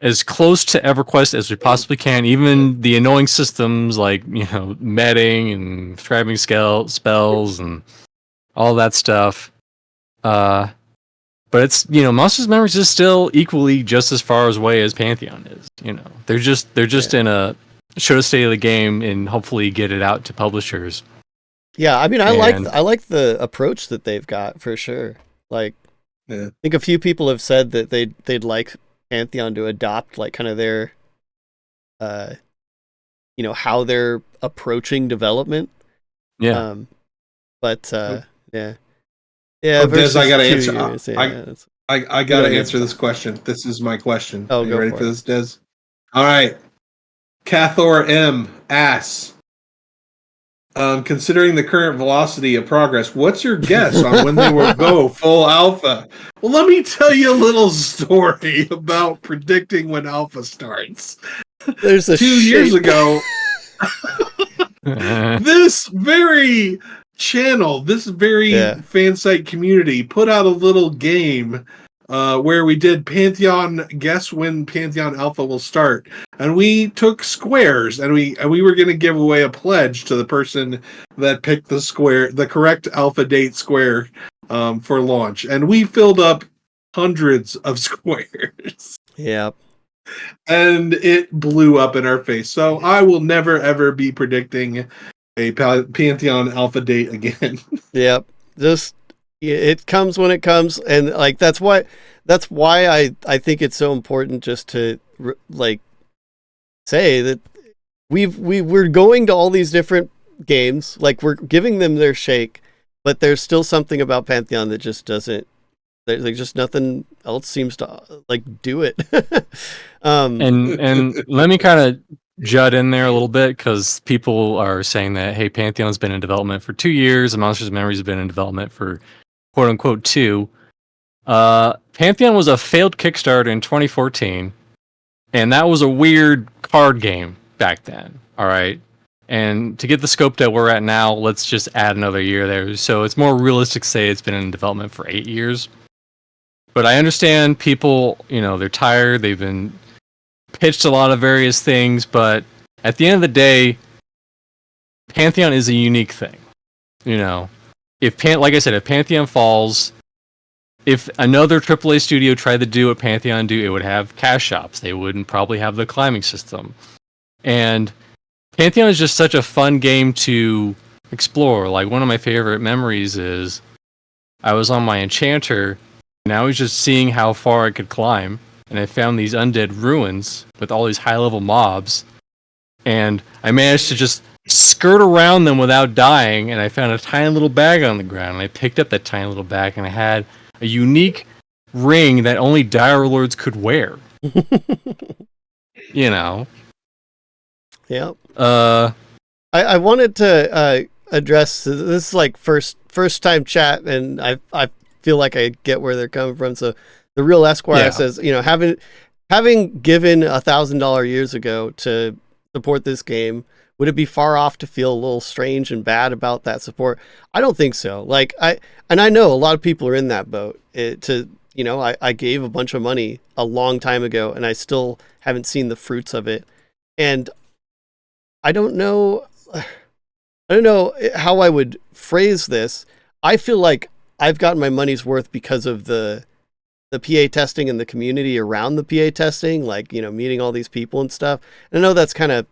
as close to EverQuest as we possibly can, even the annoying systems like, you know, meting and scribing spells and all that stuff. But it's, you know, Monsters and Memories is still equally just as far away as Pantheon is. You know, they're just in a show the state of the game and hopefully get it out to publishers. Yeah, I mean, I like the approach that they've got for sure. Like, I think a few people have said that they'd like Pantheon to adopt like kind of their, you know, how they're approaching development. Yeah. Yeah. Des, I gotta answer. Years, I gotta answer this question. This is my question. Oh, are you ready for this, Des? All right. Cathor M asks, considering the current velocity of progress, what's your guess on when they will go full alpha? Well, let me tell you a little story about predicting when alpha starts. There's 2 years ago, this very channel, this very fan site community put out a little game where we did Pantheon, guess when Pantheon Alpha will start. And we took squares, and we were going to give away a pledge to the person that picked the correct alpha date square for launch. And we filled up hundreds of squares. Yep. And it blew up in our face. So I will never, ever be predicting a Pantheon Alpha date again. Yep. Just, it comes when it comes. And like, that's why I think it's so important just to like say that we're going to all these different games, like we're giving them their shake, but there's still something about Pantheon that just doesn't, like just nothing else seems to like do it. And let me kind of jut in there a little bit, because people are saying that, hey, Pantheon's been in development for 2 years and Monsters and Memories have been in development for quote unquote 2. Pantheon was a failed Kickstarter in 2014, and that was a weird card game back then. All right. And to get the scope that we're at now, let's just add another year there. So it's more realistic to say it's been in development for 8 years. But I understand people, you know, they're tired. They've been pitched a lot of various things. But at the end of the day, Pantheon is a unique thing. You know, like I said, if Pantheon falls, if another AAA studio tried to do what Pantheon do, it would have cash shops. They wouldn't probably have the climbing system. And Pantheon is just such a fun game to explore. Like, one of my favorite memories is I was on my enchanter and I was just seeing how far I could climb, and I found these undead ruins with all these high level mobs, and I managed to just skirt around them without dying, and I found a tiny little bag on the ground, and I picked up that tiny little bag, and I had a unique ring that only Dire Lords could wear. You know. Yep. I wanted to address this is like first time chat, and I feel like I get where they're coming from. So the real Esquire says, you know, having given $1,000 years ago to support this game, would it be far off to feel a little strange and bad about that support? I don't think so. Like I know a lot of people are in that boat. I gave a bunch of money a long time ago, and I still haven't seen the fruits of it. And I don't know how I would phrase this. I feel like I've gotten my money's worth because of the PA testing and the community around the PA testing, like, meeting all these people and stuff. And I know that's kind of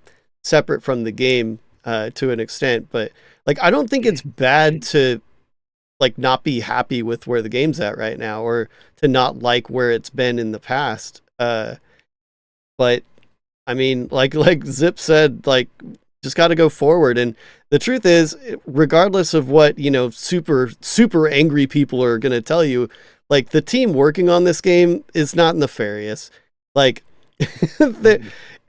separate from the game to an extent, but like, I don't think it's bad to like not be happy with where the game's at right now, or to not like where it's been in the past. But I mean, like Zip said, like, just got to go forward. And the truth is, regardless of what, super, super angry people are going to tell you, like, the team working on this game is not nefarious. Like,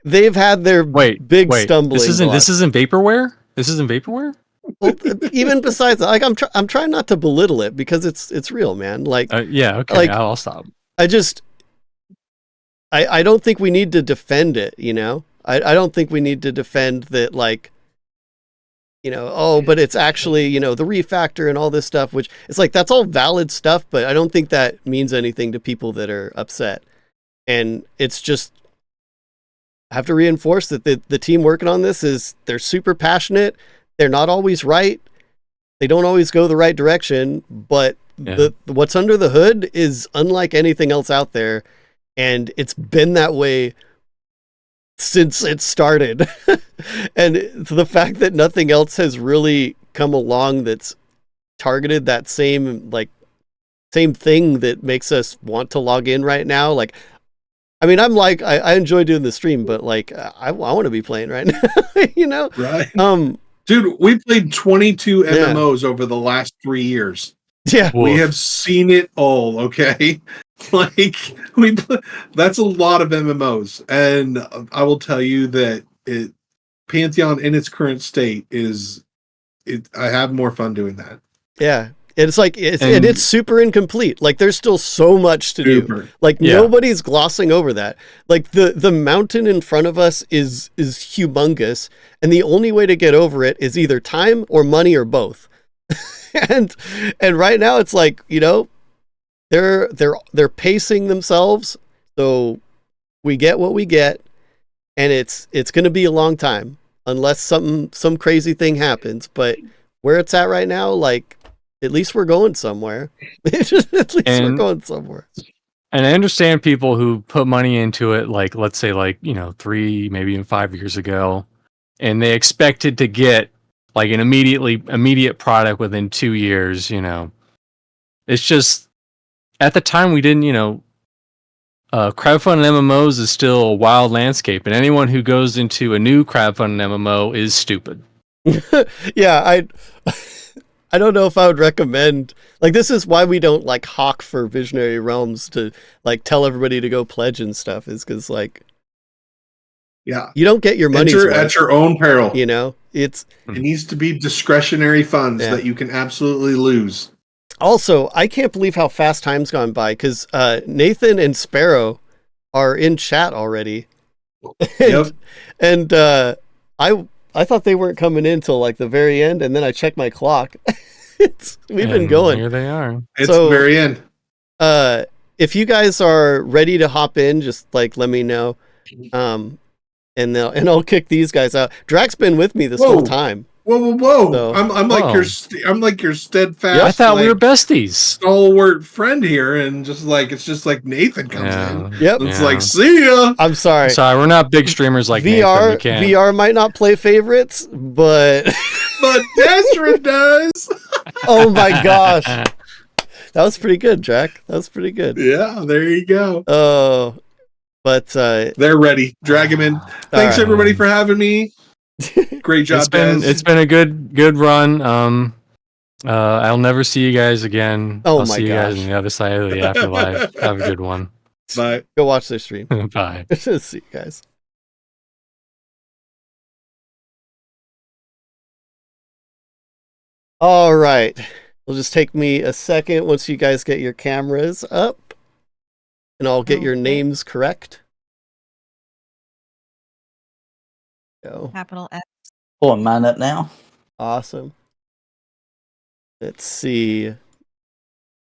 they've had their big stumbling. This isn't vaporware? This isn't vaporware? Well, even besides that, like, I'm trying not to belittle it, because it's real, man. Like, yeah, okay, like, I'll stop. I don't think we need to defend it, I don't think we need to defend that, like, but it's actually, the refactor and all this stuff, which it's like, that's all valid stuff, but I don't think that means anything to people that are upset. And it's just, I have to reinforce that the team working on this they're super passionate. They're not always right. They don't always go the right direction, but what's under the hood is unlike anything else out there. And it's been that way since it started. And the fact that nothing else has really come along that's targeted that same thing that makes us want to log in right now. Like, I mean, I'm like, I enjoy doing the stream, but like, I want to be playing right now, Right. Dude, we played 22 MMOs over the last 3 years. Yeah. We have seen it all, okay? Like, that's a lot of MMOs. And I will tell you that Pantheon in its current state I have more fun doing that. Yeah. It's like, it's super incomplete. Like, there's still so much to do. Like, nobody's glossing over that. Like, the mountain in front of us is humongous, and the only way to get over it is either time or money or both. and right now it's like, they're pacing themselves, so we get what we get, and it's going to be a long time unless some crazy thing happens. But where it's at right now, like, at least we're going somewhere. We're going somewhere. And I understand people who put money into it, like, let's say, like, 3, maybe even 5 years ago, and they expected to get like an immediate product within 2 years. It's just, at the time we didn't, crowdfunding MMOs is still a wild landscape, and anyone who goes into a new crowdfunding MMO is stupid. Yeah, I don't know if I would recommend, like, this is why we don't like hawk for Visionary Realms to like tell everybody to go pledge and stuff, is because, like, you don't get your money at your own peril. It needs to be discretionary funds that you can absolutely lose. Also, I can't believe how fast time's gone by, because Nathan and Sparoh are in chat already. And I thought they weren't coming in till like the very end, and then I checked my clock. We've been going. Here they are. It's the very end. If you guys are ready to hop in, just like let me know. And I'll kick these guys out. Draq's been with me this whole time. Whoa! So, I'm like your steadfast. Yeah, I thought we were besties. Stalwart friend here, and it's just like Nathan comes in. Yep. It's like, see ya. I'm sorry. We're not big streamers like VR. Nathan. VR might not play favorites, but Destra does. Oh my gosh, that was pretty good, Draq. That was pretty good. Yeah, there you go. Oh, but they're ready. Drag him in. Thanks everybody for having me. Great job, It's been a good run. I'll never see you guys again. Oh, I'll see you guys on the other side of the afterlife. Have a good one. Bye. Go watch their stream. Bye. See you guys. All right. It'll just take me a second once you guys get your cameras up, and I'll get your names correct. Go. Capital F. Pulling mine up now. Awesome. Let's see.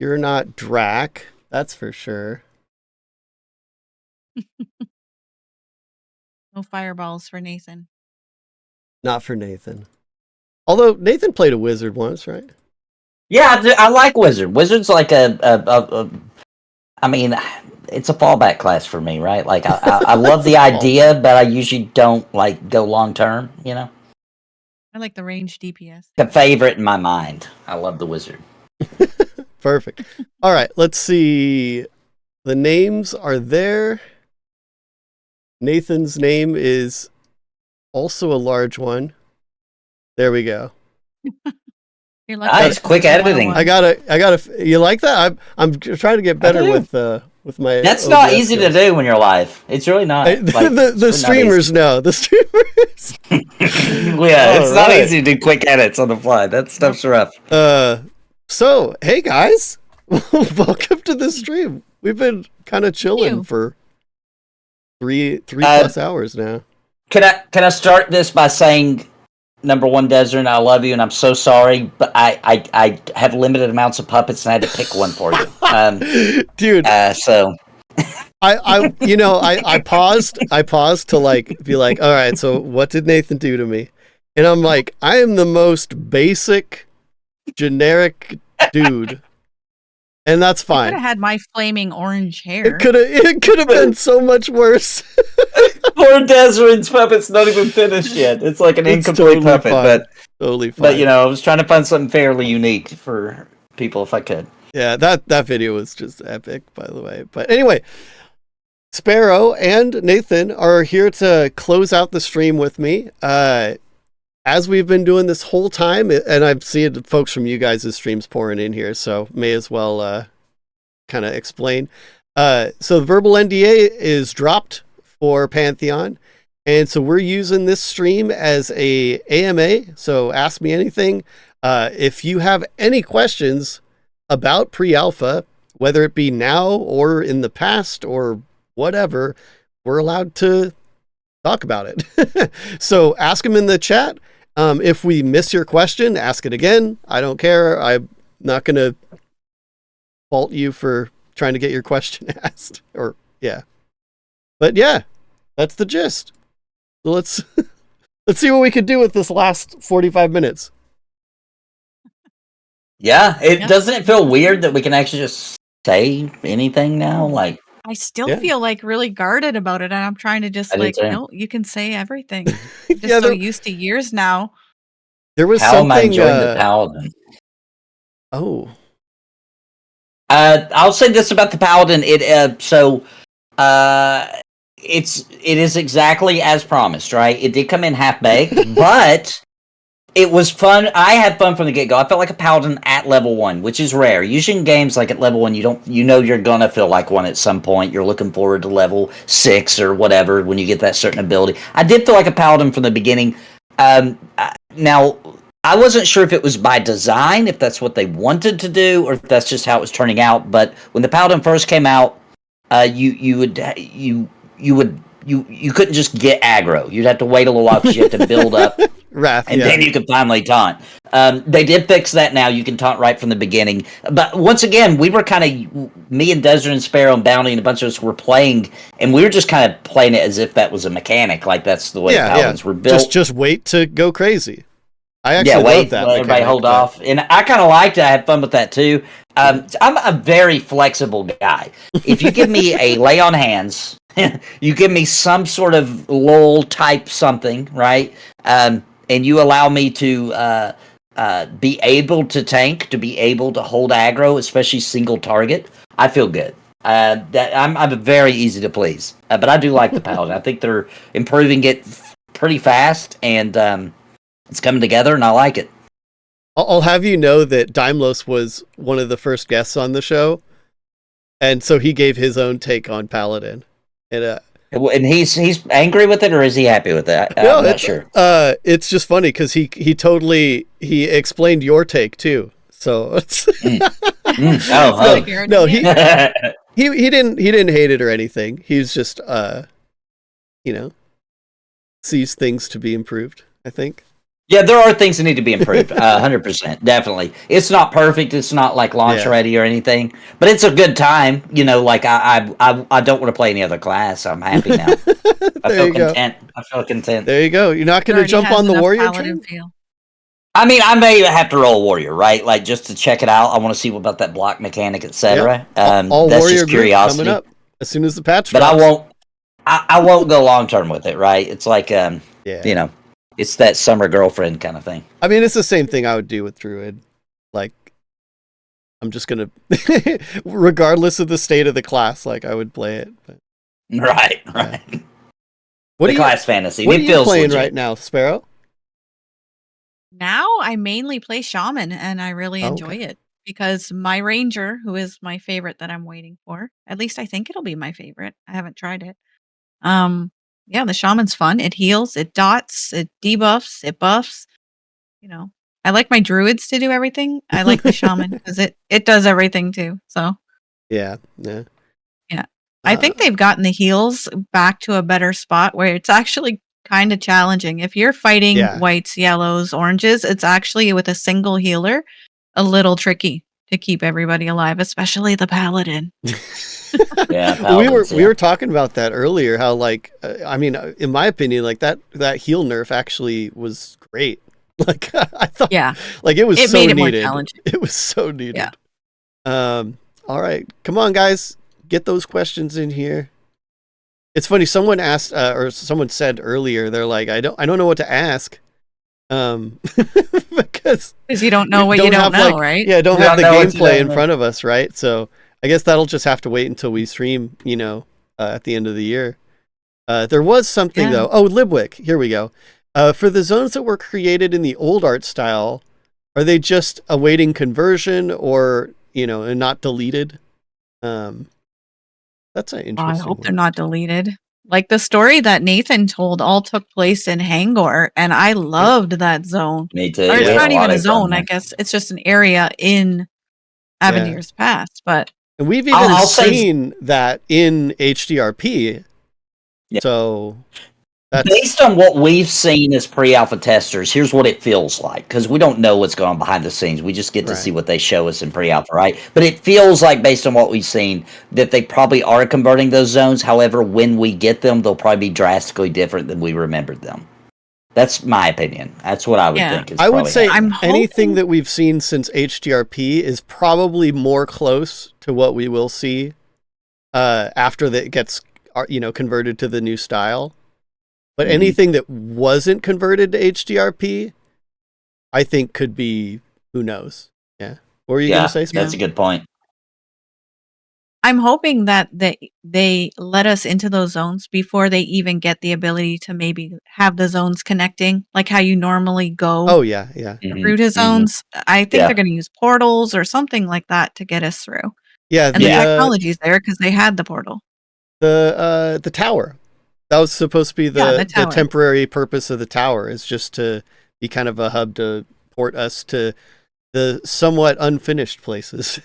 You're not Draq, that's for sure. No fireballs for Nathan. Not for Nathan. Although Nathan played a wizard once, right? Yeah, I like Wizard. Wizard's like I mean, it's a fallback class for me, right? Like I love the idea, but I usually don't like go long term. You know, I like the range DPS. a favorite in my mind. I love the Wizard. Perfect. All right, let's see. The names are there. Nathan's name is also a large one. There we go. You're Nice, quick editing. I gotta. You like that? I'm trying to get better with my. That's not easy to do when you're live. It's really not. The streamers know. The streamers. Yeah, it's not easy to do quick edits on the fly. That stuff's rough. So hey guys, welcome to the stream. We've been kind of chilling for three plus hours now. Can I start this by saying, number one, Desert, I love you, and I'm so sorry, but I have limited amounts of puppets, and I had to pick one for you, dude. So I paused to like be like, all right, so what did Nathan do to me? And I'm like, I am the most basic, generic dude. And that's fine. Could have had my flaming orange hair. It could have been so much worse. Poor Desiree's puppet's not even finished yet. It's like an incomplete totally puppet, fine. but totally fine. But I was trying to find something fairly unique for people if I could. Yeah, that video was just epic, by the way. But anyway, Sparoh and Nathan are here to close out the stream with me. As we've been doing this whole time, and I've seen folks from you guys' streams pouring in here, so may as well kind of explain. So the verbal NDA is dropped for Pantheon, and so we're using this stream as a AMA, so ask me anything. If you have any questions about pre-alpha, whether it be now or in the past or whatever, we're allowed to talk about it. So ask them in the chat. If we miss your question, ask it again. I don't care. I'm not going to fault you for trying to get your question asked. But yeah, that's the gist. So let's see what we can do with this last 45 minutes. Yeah, doesn't it feel weird that we can actually just say anything now? Like, I still feel like really guarded about it, and I'm trying to just no, you can say everything. I'm just so used to years now. There was how something. Am I enjoying the Paladin? Oh. I'll say this about the Paladin. It is exactly as promised, right? It did come in half baked, but it was fun. I had fun from the get go. I felt like a Paladin at level 1, which is rare. Usually in games like at level 1, you're gonna feel like one at some point. You're looking forward to level 6 or whatever when you get that certain ability. I did feel like a Paladin from the beginning. Now, I wasn't sure if it was by design, if that's what they wanted to do, or if that's just how it was turning out. But when the Paladin first came out, you couldn't just get aggro. You'd have to wait a little while because you have to build up, Wrath, and then you could finally taunt. They did fix that now. You can taunt right from the beginning. But once again, we were me and Desert and Sparoh and Bounty and a bunch of us were playing, and we were just kind of playing it as if that was a mechanic. Like that's the way Paladins were built. Just wait to go crazy. I actually love that. Everybody hold off. And I kind of liked it. I had fun with that too. I'm a very flexible guy. If you give me a lay on hands, you give me some sort of lull type something, right? And you allow me to be able to tank, to be able to hold aggro, especially single target, I feel good. I'm very easy to please. But I do like the Paladin. I think they're improving it pretty fast, and it's coming together, and I like it. I'll have you know that Dymlos was one of the first guests on the show, and so he gave his own take on Paladin. And he's angry with it, or is he happy with it? I'm not sure. It's just funny because he explained your take too. So it's no, he didn't hate it or anything. He's just sees things to be improved, I think. Yeah, there are things that need to be improved. 100%, definitely. It's not perfect. It's not like launch ready or anything, but it's a good time. You know, like I don't want to play any other class. I'm happy now. I feel content. I feel content. There you go. You're not going to jump on the warrior train? I mean, I may have to roll warrior, right? Like just to check it out. I want to see what about that block mechanic, etc. All that's warrior just curiosity. Coming up as soon as the patch but drops. I won't go long term with it, right? It's like you know, it's that summer girlfriend kind of thing. I mean, it's the same thing I would do with Druid. Like, I'm just gonna, regardless of the state of the class, like I would play it. But, right. What the class fantasy. What it are feels you playing legit. right now, Sparoh? Now I mainly play Shaman, and I really enjoy it because my Ranger, who is my favorite that I'm waiting for, at least I think it'll be my favorite. I haven't tried it. Yeah, the Shaman's fun. It heals, it dots, it debuffs, it buffs. You know, I like my druids to do everything. I like the Shaman because it does everything too. So yeah. I think they've gotten the heals back to a better spot where it's actually kind of challenging. If you're fighting whites, yellows, oranges, it's actually with a single healer a little tricky to keep everybody alive, especially the paladin. We were talking about that earlier. How like I mean, in my opinion, like that heal nerf actually was great. Like I thought, like it was so made it needed. More challenging. It was so needed. Yeah. All right, come on, guys, get those questions in here. It's funny. Someone asked, or someone said earlier, they're like, I don't know what to ask. Because you don't know what you don't know, right? Yeah, don't have the gameplay in front of us, right? So I guess that'll just have to wait until we stream, you know, at the end of the year. There was something though. Oh, Libwick. Here we go. For the zones that were created in the old art style, are they just awaiting conversion, or you know, and not deleted? That's an interesting. I hope they're not deleted. Like the story that Nathan told all took place in Hangor, and I loved that zone. Me too. Or it's not even a zone, I guess. It's just an area in Avenir's Past. But and we've even seen that in HDRP. Yeah. So based on what we've seen as pre-alpha testers, here's what it feels like, because we don't know what's going on behind the scenes. We just get to see what they show us in pre-alpha, right? But it feels like, based on what we've seen, that they probably are converting those zones. However, when we get them, they'll probably be drastically different than we remembered them. That's my opinion. That's what I would think. I would say anything that we've seen since HDRP is probably more close to what we will see after that gets, you know, converted to the new style. But anything that wasn't converted to HDRP, I think could be, who knows? Yeah. What were you going to say? That's a good point. I'm hoping that they let us into those zones before they even get the ability to maybe have the zones connecting, like how you normally go. Oh, yeah. Through to zones. I think they're going to use portals or something like that to get us through. Yeah. And the technology's there because they had the portal. The tower. That was supposed to be the tower. temporary purpose of the tower, is just to be kind of a hub to port us to the somewhat unfinished places.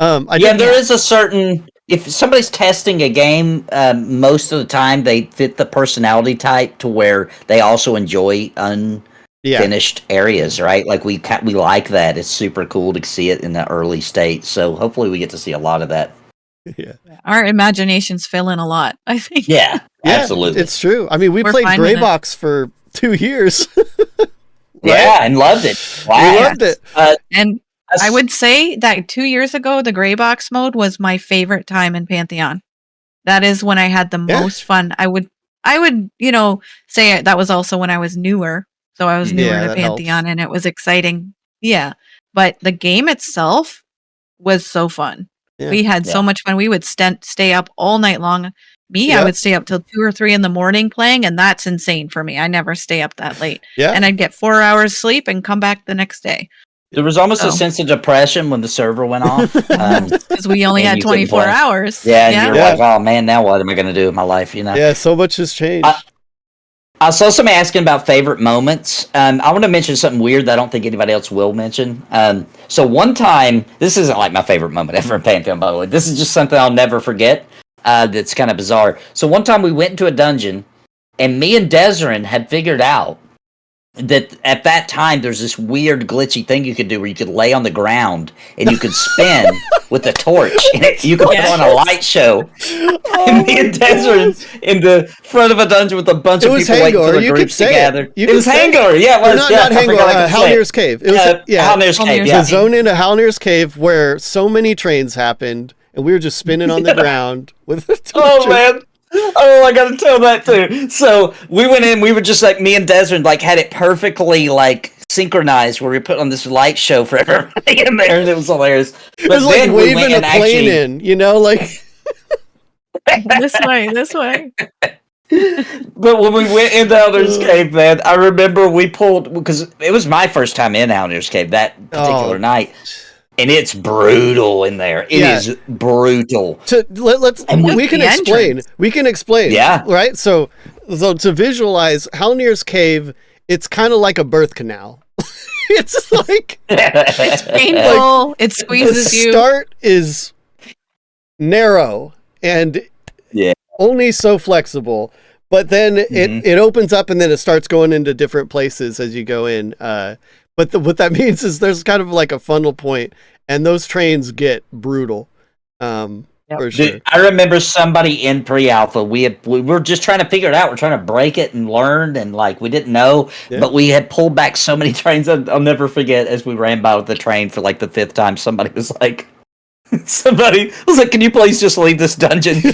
There is a certain, if somebody's testing a game, most of the time they fit the personality type to where they also enjoy unfinished areas, right? Like we like that. It's super cool to see it in the early state. So hopefully we get to see a lot of that. Yeah. Our imaginations fill in a lot, I think. Yeah, absolutely. It's true. I mean, we played Greybox for 2 years. Right? Yeah, and loved it. Wow. We loved it. And I would say that 2 years ago, the Greybox mode was my favorite time in Pantheon. That is when I had the most fun. I would, you know, say that was also when I was newer. So I was newer to Pantheon, and it was exciting. Yeah. But the game itself was so fun. Yeah. We had so much fun. We would stay up all night long. I would stay up till 2 or 3 in the morning playing, and that's insane for me. I never stay up that late. Yeah. And I'd get 4 hours sleep and come back the next day. There was almost a sense of depression when the server went off. Because we only had 24 hours. Yeah, and you're like, oh man, now what am I going to do with my life? You know? Yeah, so much has changed. I saw somebody asking about favorite moments. I want to mention something weird that I don't think anybody else will mention. So one time, this isn't like my favorite moment ever in Pantheon, by the way. This is just something I'll never forget. That's kind of bizarre. So one time we went into a dungeon, And me and Desrin had figured out that at that time there's this weird glitchy thing you could do where you could lay on the ground and you could spin with a torch and you could put on a light show. And me and Desrin in the front of a dungeon with a bunch of people waiting for the groups to gather. It was Hangor, yeah, it was. Not Hangor, Halnir's Cave. It was Halnir's Cave, yeah. The zone into Halnir's Cave where so many trains happened and we were just spinning on the ground with a torch. Oh man. Oh, I gotta tell that too. So we went in, we were just like, me and Desmond like had it perfectly like synchronized where we put on this light show for everybody in there, and it was hilarious. But it was like waving a plane in, you know, like this way. But when we went into Halnir's Cave, man, I remember we pulled, because it was my first time in Halnir's Cave that particular night. And it's brutal in there. It is brutal. We can explain. We can explain. Yeah. Right? So to visualize Halnir's Cave, it's kind of like a birth canal. It's like it's painful. Like, it squeezes you. The start is narrow and only so flexible. But then it opens up and then it starts going into different places as you go in. But what that means is there's kind of like a funnel point, and those trains get brutal. For sure. I remember somebody in pre-alpha. We were just trying to figure it out. We're trying to break it and learn, and like we didn't know, but we had pulled back so many trains. I'll never forget as we ran by with the train for like the 5th time. Somebody was like, "Can you please just leave this dungeon?" You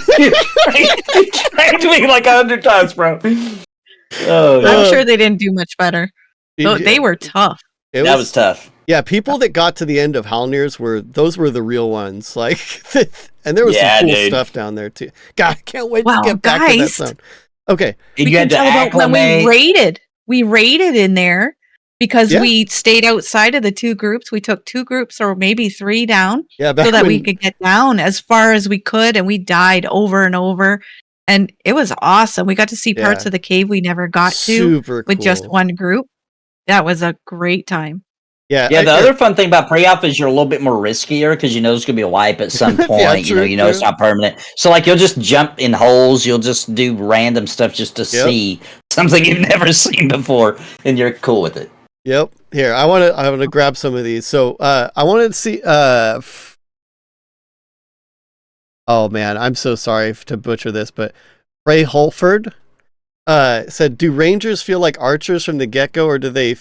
trained me like 100 times, bro. I'm sure they didn't do much better. They were tough. That was tough. Yeah, people that got to the end of Halnir's were the real ones. Like, and there was some cool stuff down there too. God, I can't wait to get back to that zone. Okay, you had to acclimate. When we raided in there because we stayed outside of the 2 groups. We took 2 groups or maybe 3 down, so that we could get down as far as we could, and we died over and over. And it was awesome. We got to see parts of the cave we never got to with just one group. That was a great time. Yeah. The other fun thing about pre-alpha is you're a little bit more riskier because you know there's gonna be a wipe at some point. You know it's not permanent. So like you'll just jump in holes. You'll just do random stuff just to see something you've never seen before, and you're cool with it. Yep. Here, I want to grab some of these. So I wanted to see. Oh man, I'm so sorry to butcher this, but Ray Holford said, "Do Rangers feel like archers from the get-go, or do they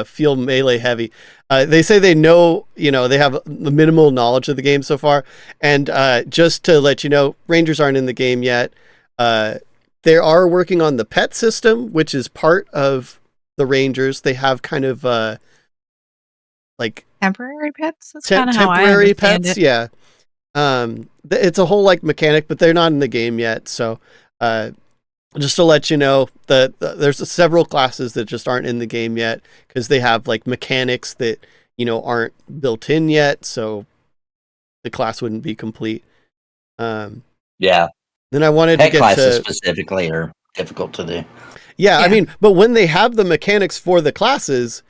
feel melee heavy?" They say they know, they have the minimal knowledge of the game so far. And just to let you know, Rangers aren't in the game yet. They are working on the pet system, which is part of the Rangers. They have kind of like temporary pets. That's kind of how I temporary understand pets. it. Yeah. It's a whole like mechanic, but they're not in the game yet. So just to let you know that there's several classes that just aren't in the game yet because they have like mechanics that aren't built in yet, so the class wouldn't be complete. Then I wanted to get classes specifically are difficult to do. Yeah, I mean, but when they have the mechanics for the classes,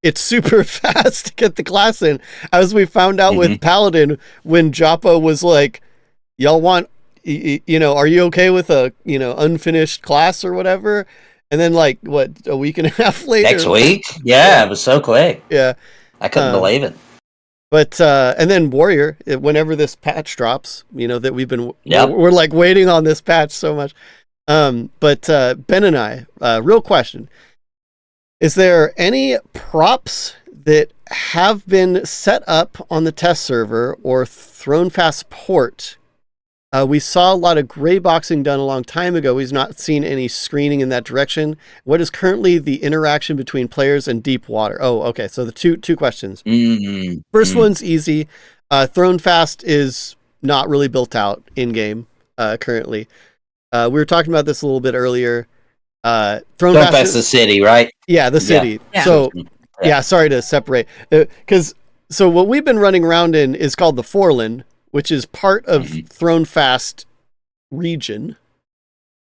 it's super fast to get the class in. As we found out with Paladin, when Joppa was like, "Y'all want, are you okay with a, unfinished class or whatever?" And then like, a week and a half later. Next week? Yeah, it was so quick. Yeah. I couldn't believe it. But, and then Warrior, whenever this patch drops, that we've been, we're like waiting on this patch so much. But Ben and I, real question. Is there any props that have been set up on the test server or thrown fast port? We saw a lot of gray boxing done a long time ago. We've not seen any screening in that direction. What is currently the interaction between players and deep water? Oh, okay. So the two questions. First one's easy. Thrown fast is not really built out in game currently. We were talking about this a little bit earlier. Thrown fast the city, right? Yeah, the city. Yeah. So sorry to separate so what we've been running around in is called the Foreland, which is part of Thrown Fast region.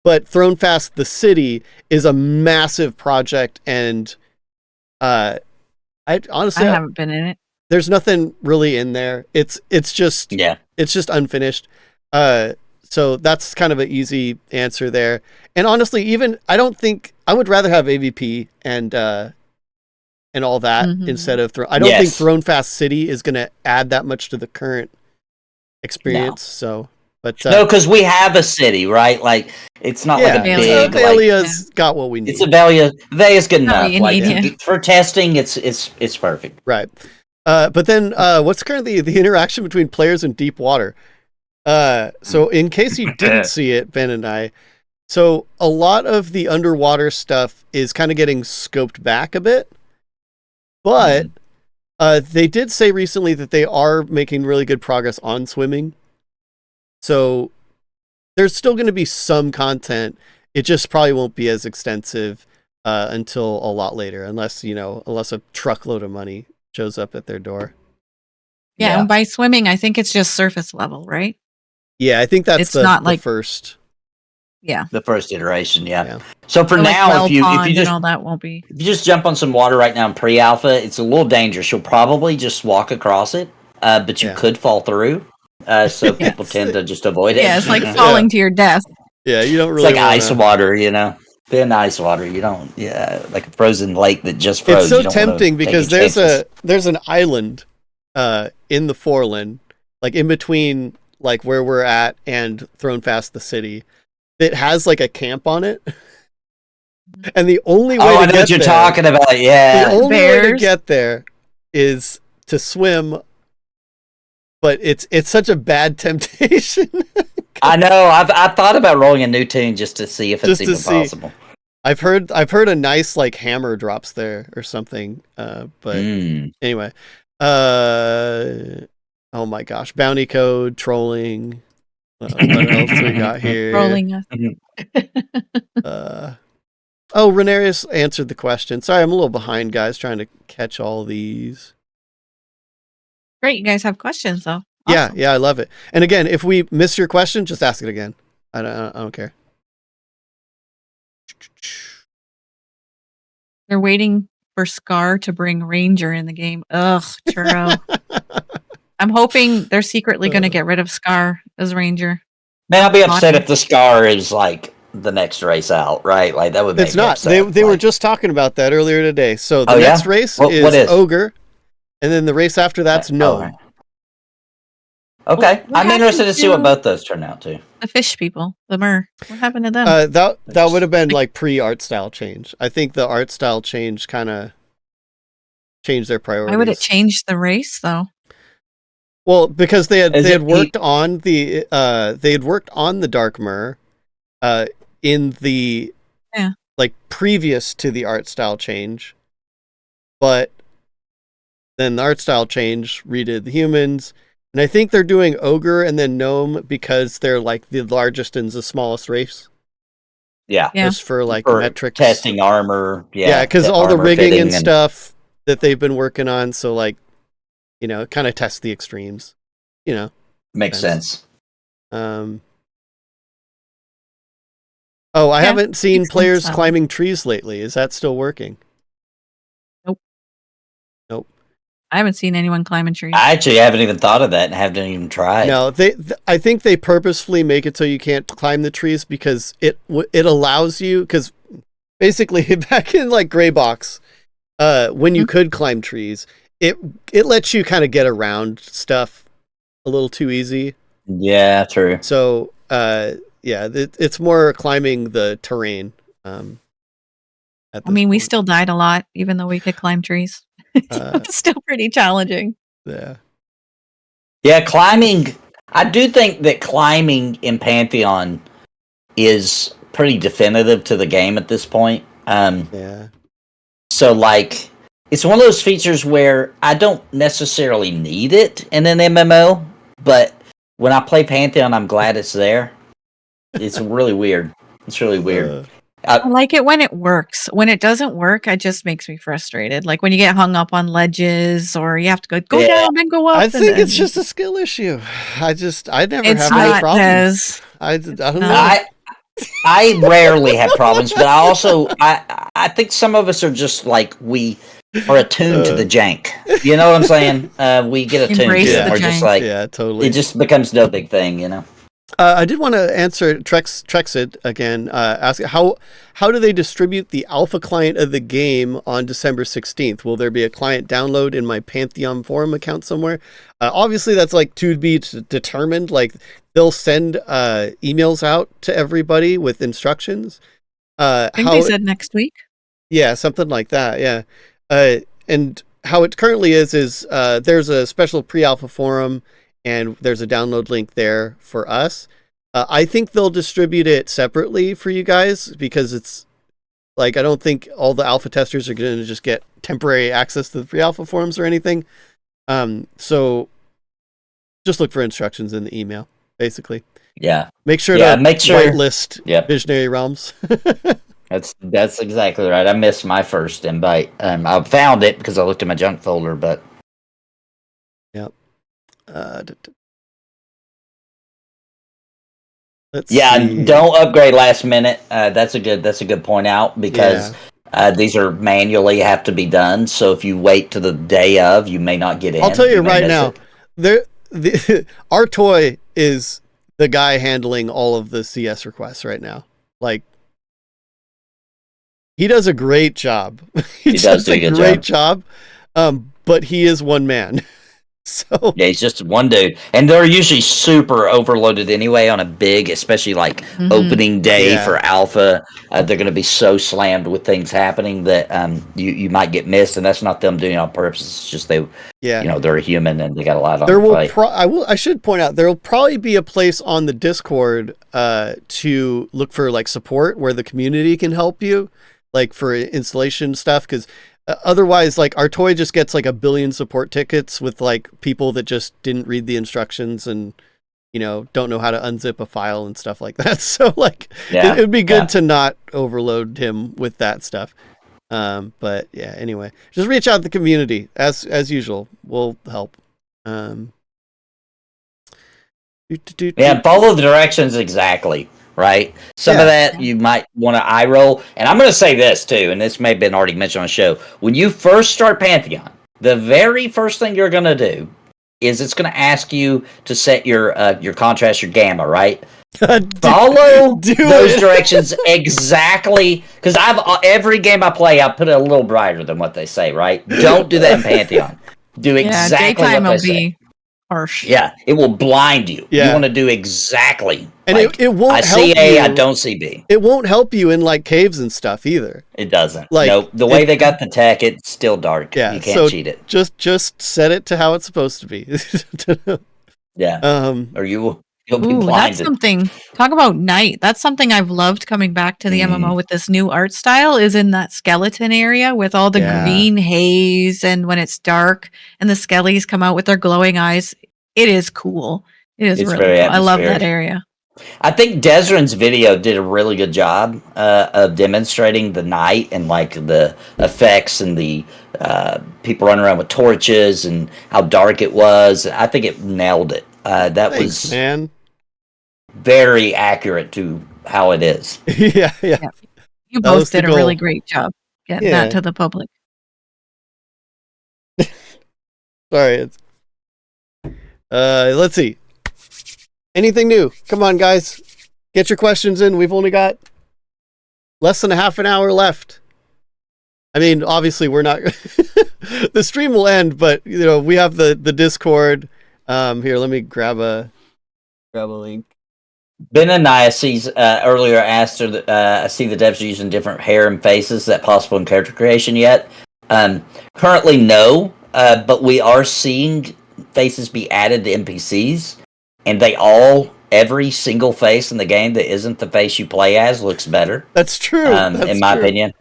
But Thrown Fast, the city, is a massive project, and I haven't been in it. There's nothing really in there. It's just unfinished. So So that's kind of an easy answer there. And honestly, even I would rather have AVP and all that instead of I don't think Thronefast City is going to add that much to the current experience. So, but no, because we have a city, right? Like it's not like a big. Valia's got what we need. It's a Valia. Valia's good enough. Like for testing, it's perfect. Right. But then, what's currently the interaction between players in deep water? So in case you didn't see it, Ben and I, so a lot of the underwater stuff is kind of getting scoped back a bit, but they did say recently that they are making really good progress on swimming. So there's still going to be some content. It just probably won't be as extensive until a lot later, unless a truckload of money shows up at their door. Yeah, and by swimming, I think it's just surface level, right? Yeah, I think that's not like first. Yeah, the first iteration. Yeah. So for now, if you just all that won't be. If you just jump on some water right now in pre-alpha, it's a little dangerous. You'll probably just walk across it, but you could fall through. So people tend to just avoid it. Yeah, it's like falling to your death. Yeah, you don't really. It's like ice water, thin ice water. You don't. Yeah, like a frozen lake that just froze. It's so tempting because there's an island in the Foreland, like in between like where we're at and Thronefast the city, that has like a camp on it. And the only way I know what you're talking about. Yeah, the only way to get there is to swim. But it's such a bad temptation. I know. I thought about rolling a new tune just to see if it's even possible. I've heard a nice like hammer drops there or something. But anyway, oh my gosh, bounty code, trolling. What else we got here? Trolling us. Renarius answered the question. Sorry, I'm a little behind, guys, trying to catch all these. Great, you guys have questions though. Awesome. Yeah, I love it. And again, if we miss your question, just ask it again. I don't care. They're waiting for Scar to bring Ranger in the game. Ugh, churro. I'm hoping they're secretly going to get rid of Scar as Ranger. Man, I'll be upset if the Scar is like the next race out, right? Like that would make me upset. They were just talking about that earlier today. So the next race is Ogre, and then the race after that's Gnome. Right. Okay, I'm interested to see what both those turn out to. The fish people, the Mer. What happened to them? That would have been like pre-art style change. I think the art style change kind of changed their priorities. Why would it change the race though? Well, because they had worked on the Dark Mer, in the like previous to the art style change, but then the art style change redid the humans. And I think they're doing Ogre and then Gnome because they're like the largest and the smallest race. Yeah. Just for like metrics. Testing armor. Yeah, because all the rigging and stuff that they've been working on. So like, kind of test the extremes. Makes sense. I haven't seen players climbing trees lately. Is that still working? Nope. I haven't seen anyone climbing trees. I actually haven't even thought of that and haven't even tried. No, I think they purposefully make it so you can't climb the trees because it allows you, because basically back in like Gray Box, when you could climb trees, it lets you kind of get around stuff a little too easy. Yeah, true. So it's more climbing the terrain. We still died a lot, even though we could climb trees. It's still pretty challenging. Yeah, climbing. I do think that climbing in Pantheon is pretty definitive to the game at this point. So, like, it's one of those features where I don't necessarily need it in an MMO, but when I play Pantheon, I'm glad it's there. It's really weird. It's really weird. I like it when it works. When it doesn't work, it just makes me frustrated. Like when you get hung up on ledges or you have to go down and go up. I think it's just a skill issue. I never have any problems. I don't know. I rarely have problems, but I think some of us are just like we are attuned to the jank. You know what I'm saying? We get attuned to it. We're just like, totally. It just becomes no big thing, I did want to answer Trexit again. Ask how do they distribute the alpha client of the game on December 16th? Will there be a client download in my Pantheon forum account somewhere? Obviously, that's like to be determined. Like they'll send emails out to everybody with instructions. I think they said next week. Yeah, something like that. Yeah, and how it currently is there's a special pre-alpha forum. And there's a download link there for us. I think they'll distribute it separately for you guys because it's like I don't think all the alpha testers are going to just get temporary access to the pre-alpha forums or anything. So just look for instructions in the email, basically. Yeah. Make sure to whitelist Visionary Realms. That's exactly right. I missed my first invite. I found it because I looked in my junk folder, but yep. Don't upgrade last minute. That's a good point out because these are manually have to be done. So if you wait to the day of, you may not get in. I'll tell you right now, our toy is the guy handling all of the CS requests right now. Like he does a great job. he does a great job. But he is one man. So yeah, he's just one dude, and they're usually super overloaded anyway on a big, especially like opening day for alpha. They're going to be so slammed with things happening that you might get missed, and that's not them doing it on purpose. It's just they're a human and they got a lot on. I should point out there will probably be a place on the Discord to look for like support where the community can help you, like for installation stuff, because. Otherwise, like our toy just gets like a billion support tickets with like people that just didn't read the instructions and don't know how to unzip a file and stuff like that. So like it'd be good to not overload him with that stuff. But yeah, anyway, just reach out to the community as usual. We'll help. Follow the directions exactly. Right? Some of that you might want to eye roll. And I'm going to say this too, and this may have been already mentioned on the show. When you first start Pantheon, the very first thing you're going to do is it's going to ask you to set your contrast, your gamma, right? Follow those directions exactly. Because every game I play, I put it a little brighter than what they say, right? Don't do that in Pantheon. Do exactly what they say. Harsh. Yeah, it will blind you. You want to do exactly. And like, it won't help you. I see A, I don't see B. It won't help you in like caves and stuff either. It doesn't. Like nope. The way they got the tech, it's still dark. Yeah, you can't cheat it. Just set it to how it's supposed to be. Yeah. Or you'll be blinded. That's something. Talk about night. That's something I've loved coming back to the MMO with this new art style. Is in that skeleton area with all the green haze, and when it's dark and the skellies come out with their glowing eyes. It is cool. It's really cool. I love that area. I think Desrin's video did a really good job of demonstrating the night and like the effects and the people running around with torches and how dark it was. I think it nailed it. Thanks, was very accurate to how it is. Yeah. You both did a really great job getting that to the public. Sorry. Let's see. Anything new? Come on, guys. Get your questions in. We've only got less than a half an hour left. I mean, obviously we're not the stream will end, but we have the Discord. Here, let me grab a link. Ben Ananias earlier asked her I see the devs are using different hair and faces. Is that possible in character creation yet? Currently no, but we are seeing faces be added to NPCs, and every single face in the game that isn't the face you play as looks better. That's true. In my opinion.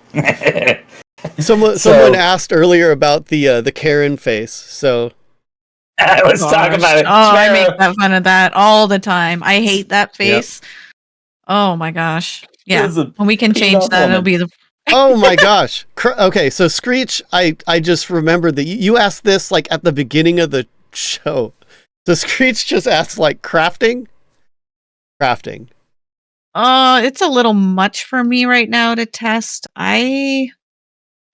Someone asked earlier about the Karen face, so let's talk about it. I make that fun of that all the time. I hate that face. Yep. Oh my gosh. Yeah. When we can change that, it'll be the Oh my gosh. Okay, so Screech, I just remembered that you asked this like at the beginning of the show. So Screech just asked like crafting. It's a little much for me right now to test. I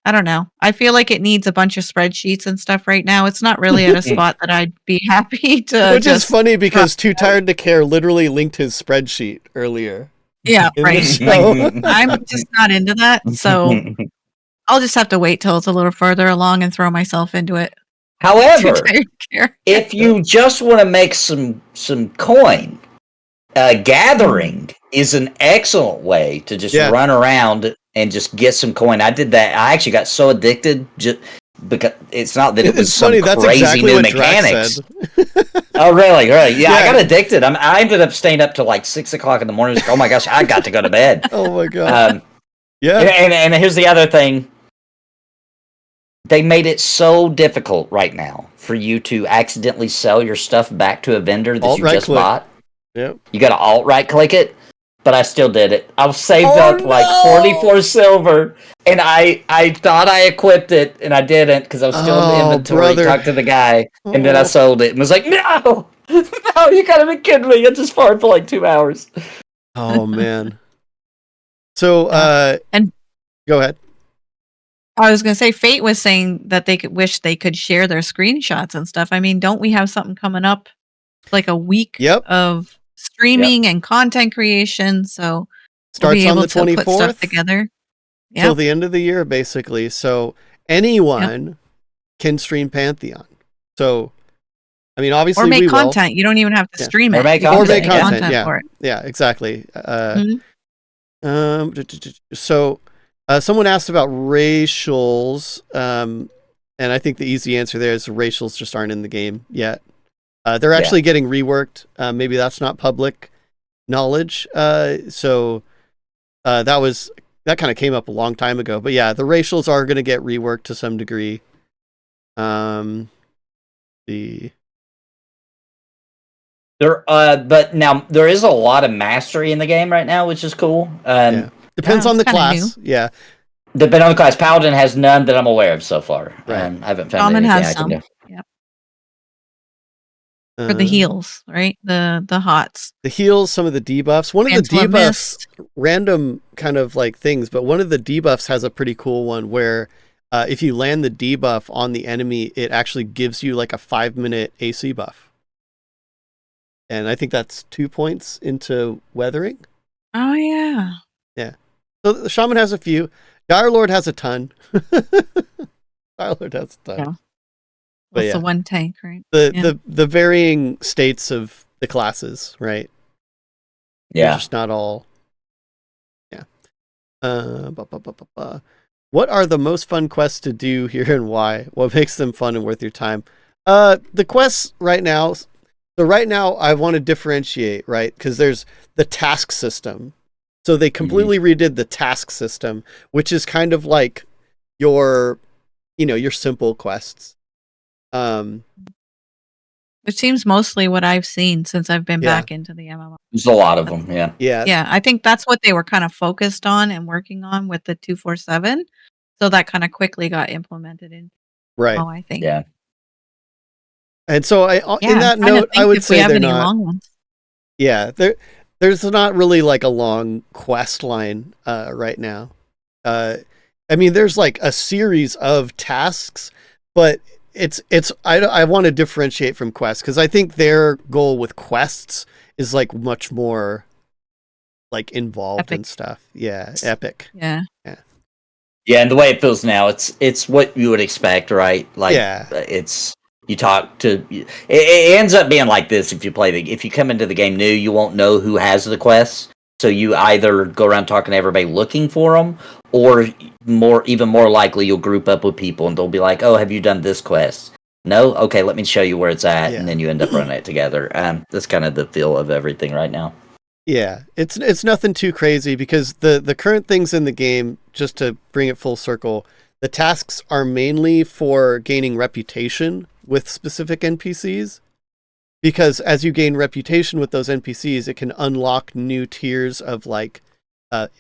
I don't know. I feel like it needs a bunch of spreadsheets and stuff right now. It's not really at a spot that I'd be happy to. Which is funny because Too Tired to Care literally linked his spreadsheet earlier. Yeah, right. I'm just not into that, so I'll just have to wait till it's a little further along and throw myself into it. However, if you just want to make some coin, gathering is an excellent way to just run around and just get some coin. I did that. I actually got so addicted just because it's not that it was some crazy new mechanics. Oh, really? Yeah, I got addicted. I ended up staying up till like 6 o'clock in the morning. Oh my gosh, I got to go to bed. Oh my god. And here's the other thing. They made it so difficult right now for you to accidentally sell your stuff back to a vendor that you just bought. Yep. You got to alt right click it, but I still did it. I saved up like 44 silver, and I thought I equipped it, and I didn't because I was still in the inventory. Talked to the guy, and then I sold it, and was like, no, you gotta be kidding me! I just farmed for like 2 hours. Oh man. So and go ahead. I was gonna say, Fate was saying that they could wish they could share their screenshots and stuff. I mean, don't we have something coming up, like a week of streaming and content creation? So starts we'll be on able the to put 24th stuff together till the end of the year, basically. So anyone can stream Pantheon. So I mean, obviously, or make we content. will. You don't even have to stream it. Or make content. Yeah, for it. Yeah, exactly. So someone asked about racials, and I think the easy answer there is racials just aren't in the game yet. They're actually getting reworked. Maybe that's not public knowledge. So that kind of came up a long time ago. But yeah, the racials are going to get reworked to some degree. But now there is a lot of mastery in the game right now, which is cool. Depends on the class. Yeah. Depending on the class. Paladin has none that I'm aware of so far. Right. I haven't found Shaman anything has I can some. do. Yep. For the heals, right? The hots. The heals, some of the debuffs. One of the debuffs, random kind of like things, but one of the debuffs has a pretty cool one where if you land the debuff on the enemy, it actually gives you like a 5-minute AC buff. And I think that's 2 points into weathering. Oh, yeah. Yeah. So the Shaman has a few. Dire Lord has a ton. Dire Lord has a ton. Yeah. That's the one tank, right? The varying states of the classes, right? Yeah. They're just not all. Yeah. What are the most fun quests to do here and why? What makes them fun and worth your time? The quests right now. So right now I want to differentiate, right? Because there's the task system. So they completely redid the task system, which is kind of like your simple quests. Which seems mostly what I've seen since I've been back into the MMO. There's a lot of them, yeah. Yeah, I think that's what they were kind of focused on and working on with the 247. So that kind of quickly got implemented in. Right. Oh, I think. Yeah. And so in that note, I would say they're not long ones. Yeah, there's not really like a long quest line right now. I mean, there's like a series of tasks, but I want to differentiate from quests because I think their goal with quests is like much more like involved and stuff. Yeah, epic. Yeah. Yeah, and the way it feels now, it's what you would expect, right? Like, it's you talk to. It ends up being like this if you if you come into the game new, you won't know who has the quests, so you either go around talking to everybody looking for them, or even more likely, you'll group up with people and they'll be like, "Oh, have you done this quest?" No, okay, let me show you where it's at, and then you end up running it together. That's kind of the feel of everything right now. Yeah, it's nothing too crazy because the current things in the game, just to bring it full circle, the tasks are mainly for gaining reputation with specific NPCs. Because as you gain reputation with those NPCs, it can unlock new tiers of like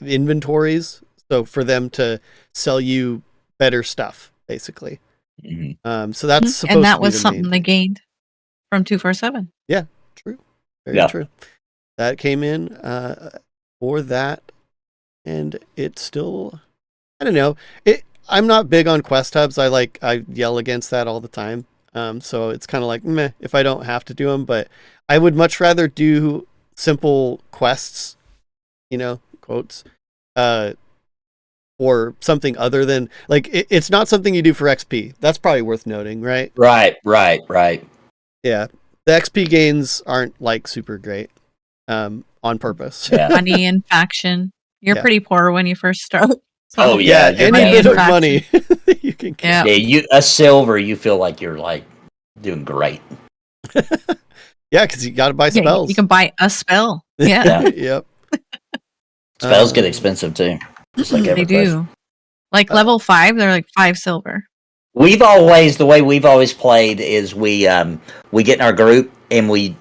inventories. So for them to sell you better stuff, basically. So that's supposed and that to be was the something main they gained from 247. Yeah, true. Very true. That came in for that, and it's still, I don't know. I'm not big on quest hubs. I yell against that all the time. So it's kind of like meh if I don't have to do them, but I would much rather do simple quests, quotes, or something other than like it's not something you do for XP. That's probably worth noting, right? Right. Yeah, the XP gains aren't like super great, on purpose. Yeah. Money and faction. You're pretty poor when you first start. So, any bit of money you can get. Yeah, a silver, you feel like you're like doing great. Yeah, because you got to buy spells. You can buy a spell. Yeah. Yep. Spells get expensive too. Just like they do. Like level 5, they're like 5 silver. The way we've always played is we get in our group and we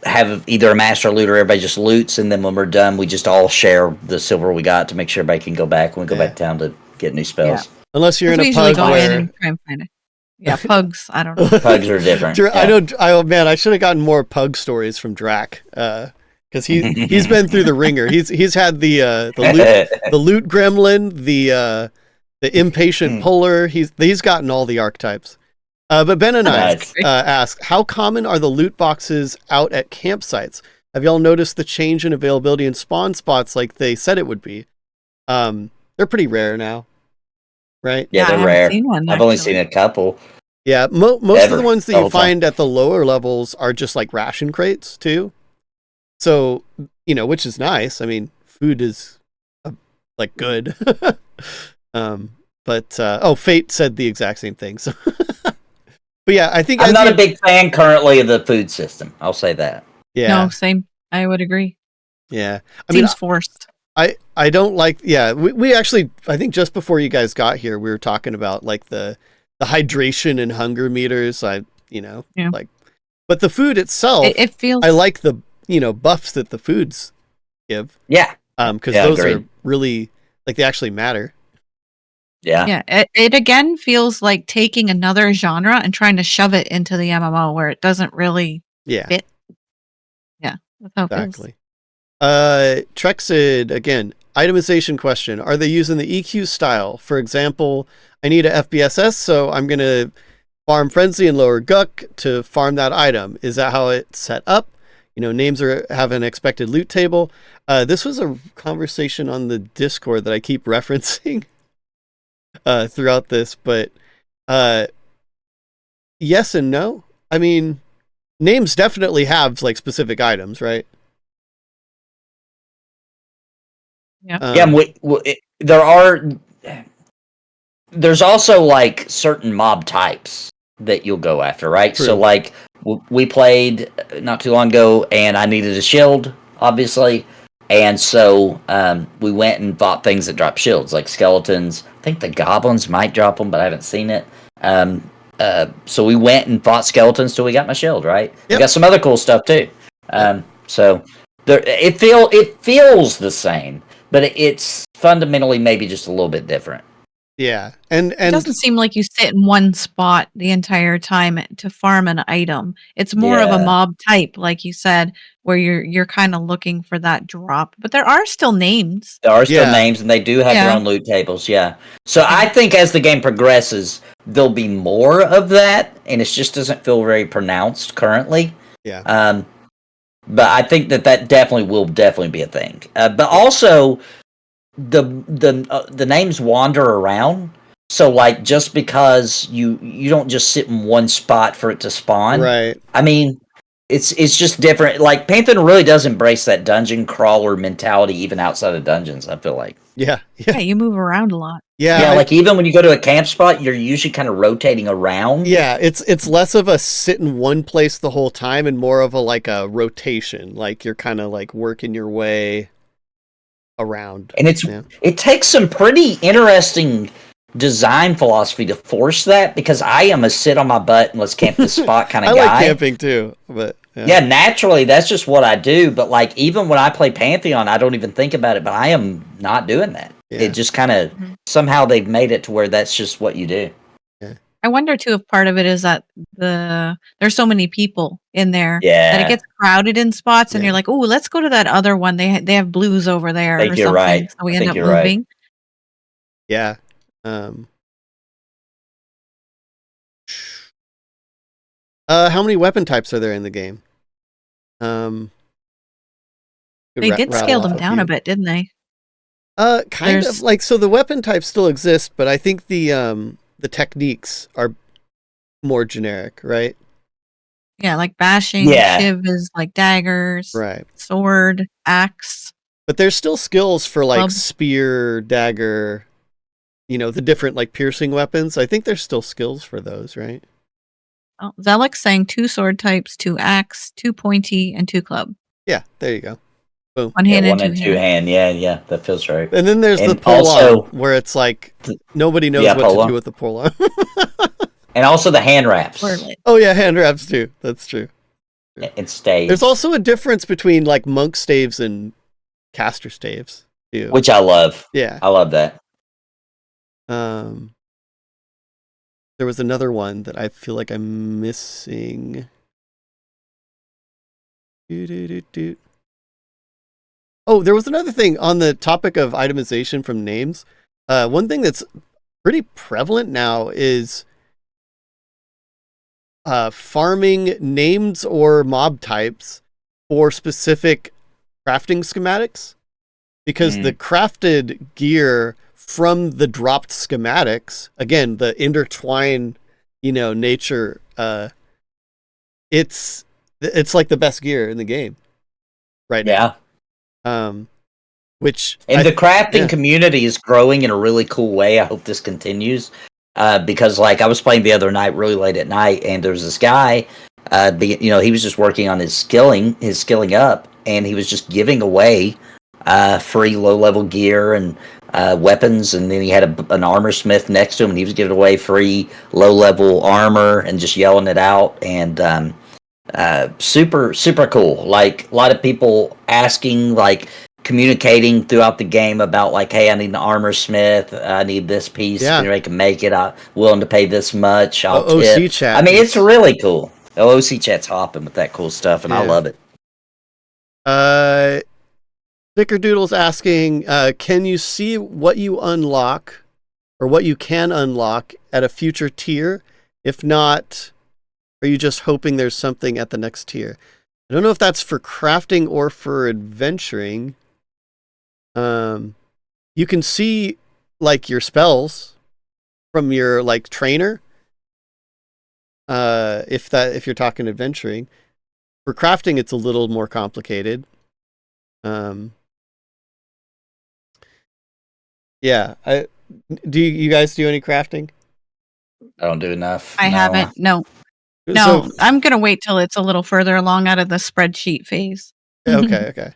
have either a master loot or everybody just loots, and then when we're done, we just all share the silver we got to make sure everybody can go back when we go back down to get new spells. Yeah. Unless you're in a pug where... and try and find it. Yeah, pugs. I don't know. Pugs are different. I know. I should have gotten more pug stories from Draq, because he's been through the ringer. He's had the loot gremlin, the impatient puller. He's gotten all the archetypes. But Ben and I ask, how common are the loot boxes out at campsites? Have y'all noticed the change in availability in spawn spots like they said it would be? They're pretty rare now, right? Yeah, they're rare. I've only seen a couple. Yeah, most of the ones that you find at the lower levels are just like ration crates too. So, which is nice. I mean, food is like good. But Fate said the exact same thing. So, but yeah, I think I'm not a big fan currently of the food system. I'll say that. Yeah. No, same. I would agree. Yeah. Seems forced. I don't like. Yeah, we actually, I think just before you guys got here, we were talking about like the hydration and hunger meters. Like, but the food itself, it feels. I like the buffs that the foods give. Yeah. Because those are really like they actually matter. Yeah. Yeah. It again feels like taking another genre and trying to shove it into the MMO where it doesn't really fit. Yeah. That's how it feels. Trexid again. Itemization question: are they using the EQ style? For example, I need a FBSS, so I'm gonna farm Frenzy and lower Guck to farm that item. Is that how it's set up? Names have an expected loot table. This was a conversation on the Discord that I keep referencing throughout this, but yes and no. I mean, names definitely have like specific items, right? Yeah. There's also like certain mob types that you'll go after, right? True. So like we played not too long ago and I needed a shield, obviously. And so we went and bought things that drop shields, like skeletons. I think the goblins might drop them, but I haven't seen it. So we went and fought skeletons till we got my shield, right? Yep. We got some other cool stuff too. So it feels the same, but it's fundamentally maybe just a little bit different. Yeah, and it doesn't seem like you sit in one spot the entire time to farm an item. It's more of a mob type, like you said, where you're kind of looking for that drop. But there are still names. There are still names, and they do have their own loot tables. Yeah. So I think as the game progresses, there'll be more of that, and it just doesn't feel very pronounced currently. Yeah. But I think that definitely will be a thing. But also, the names wander around. So like just because you don't just sit in one spot for it to spawn. Right. I mean, it's just different. Like Pantheon really does embrace that dungeon crawler mentality even outside of dungeons, I feel like. Yeah. Yeah, you move around a lot. Yeah, like even when you go to a camp spot, you're usually kind of rotating around. Yeah, it's less of a sit in one place the whole time and more of a rotation. Like you're kind of like working your way around. And it takes some pretty interesting design philosophy to force that, because I am a sit on my butt and let's camp this spot kind of guy. I like camping too, but yeah, naturally that's just what I do. But like even when I play Pantheon, I don't even think about it. But I am not doing that. Yeah. It just kind of somehow they've made it to where that's just what you do. Yeah. I wonder too if part of it is that there's so many people in there that it gets crowded in spots, and you're like, oh, let's go to that other one. They have blues over there. I think or you're something. right. So we end up moving. Yeah. How many weapon types are there in the game? They did scale them down a bit, didn't they? Kind of like, so the weapon types still exist, but I think the techniques are more generic, right? Yeah, like bashing, shiv is like daggers, right? Sword, axe. But there's still skills for like spear, dagger, the different like piercing weapons. I think there's still skills for those, right? Oh, Zelik's saying 2 sword types, 2 axe, 2 pointy, and 2 club. Yeah, there you go. Boom. One hand and two hand. Yeah, that feels right. And then there's the pull-on, where it's like nobody knows what to do with the pull-on. And also the hand wraps. Oh yeah, hand wraps too. That's true. And staves. There's also a difference between like monk staves and caster staves too. Which I love. Yeah. I love that. There was another one that I feel like I'm missing. Oh, there was another thing on the topic of itemization from names. One thing that's pretty prevalent now is farming names or mob types for specific crafting schematics, because the crafted gear from the dropped schematics, again, the intertwine, nature, it's like the best gear in the game right now. Which the crafting community is growing in a really cool way. I hope this continues. Because like I was playing the other night really late at night, and there was this guy, he was just working on his skilling up, and he was just giving away free low level gear and weapons, and then he had an armor smith next to him, and he was giving away free low level armor and just yelling it out, and super super cool. Like a lot of people asking, like communicating throughout the game about like, hey, I need an armor smith, I need this piece, I can make it, I'm willing to pay this much, I'll tip. OC chat. I mean, it's really cool. OC chat's hopping with that cool stuff, and I love it. Snickerdoodle's asking, can you see what you unlock or what you can unlock at a future tier? If not, are you just hoping there's something at the next tier? I don't know if that's for crafting or for adventuring. You can see like your spells from your like trainer. If you're talking adventuring. For crafting, it's a little more complicated. Yeah. Do you guys do any crafting? I don't do enough. I haven't. No, So- I'm gonna wait till it's a little further along out of the spreadsheet phase. Okay.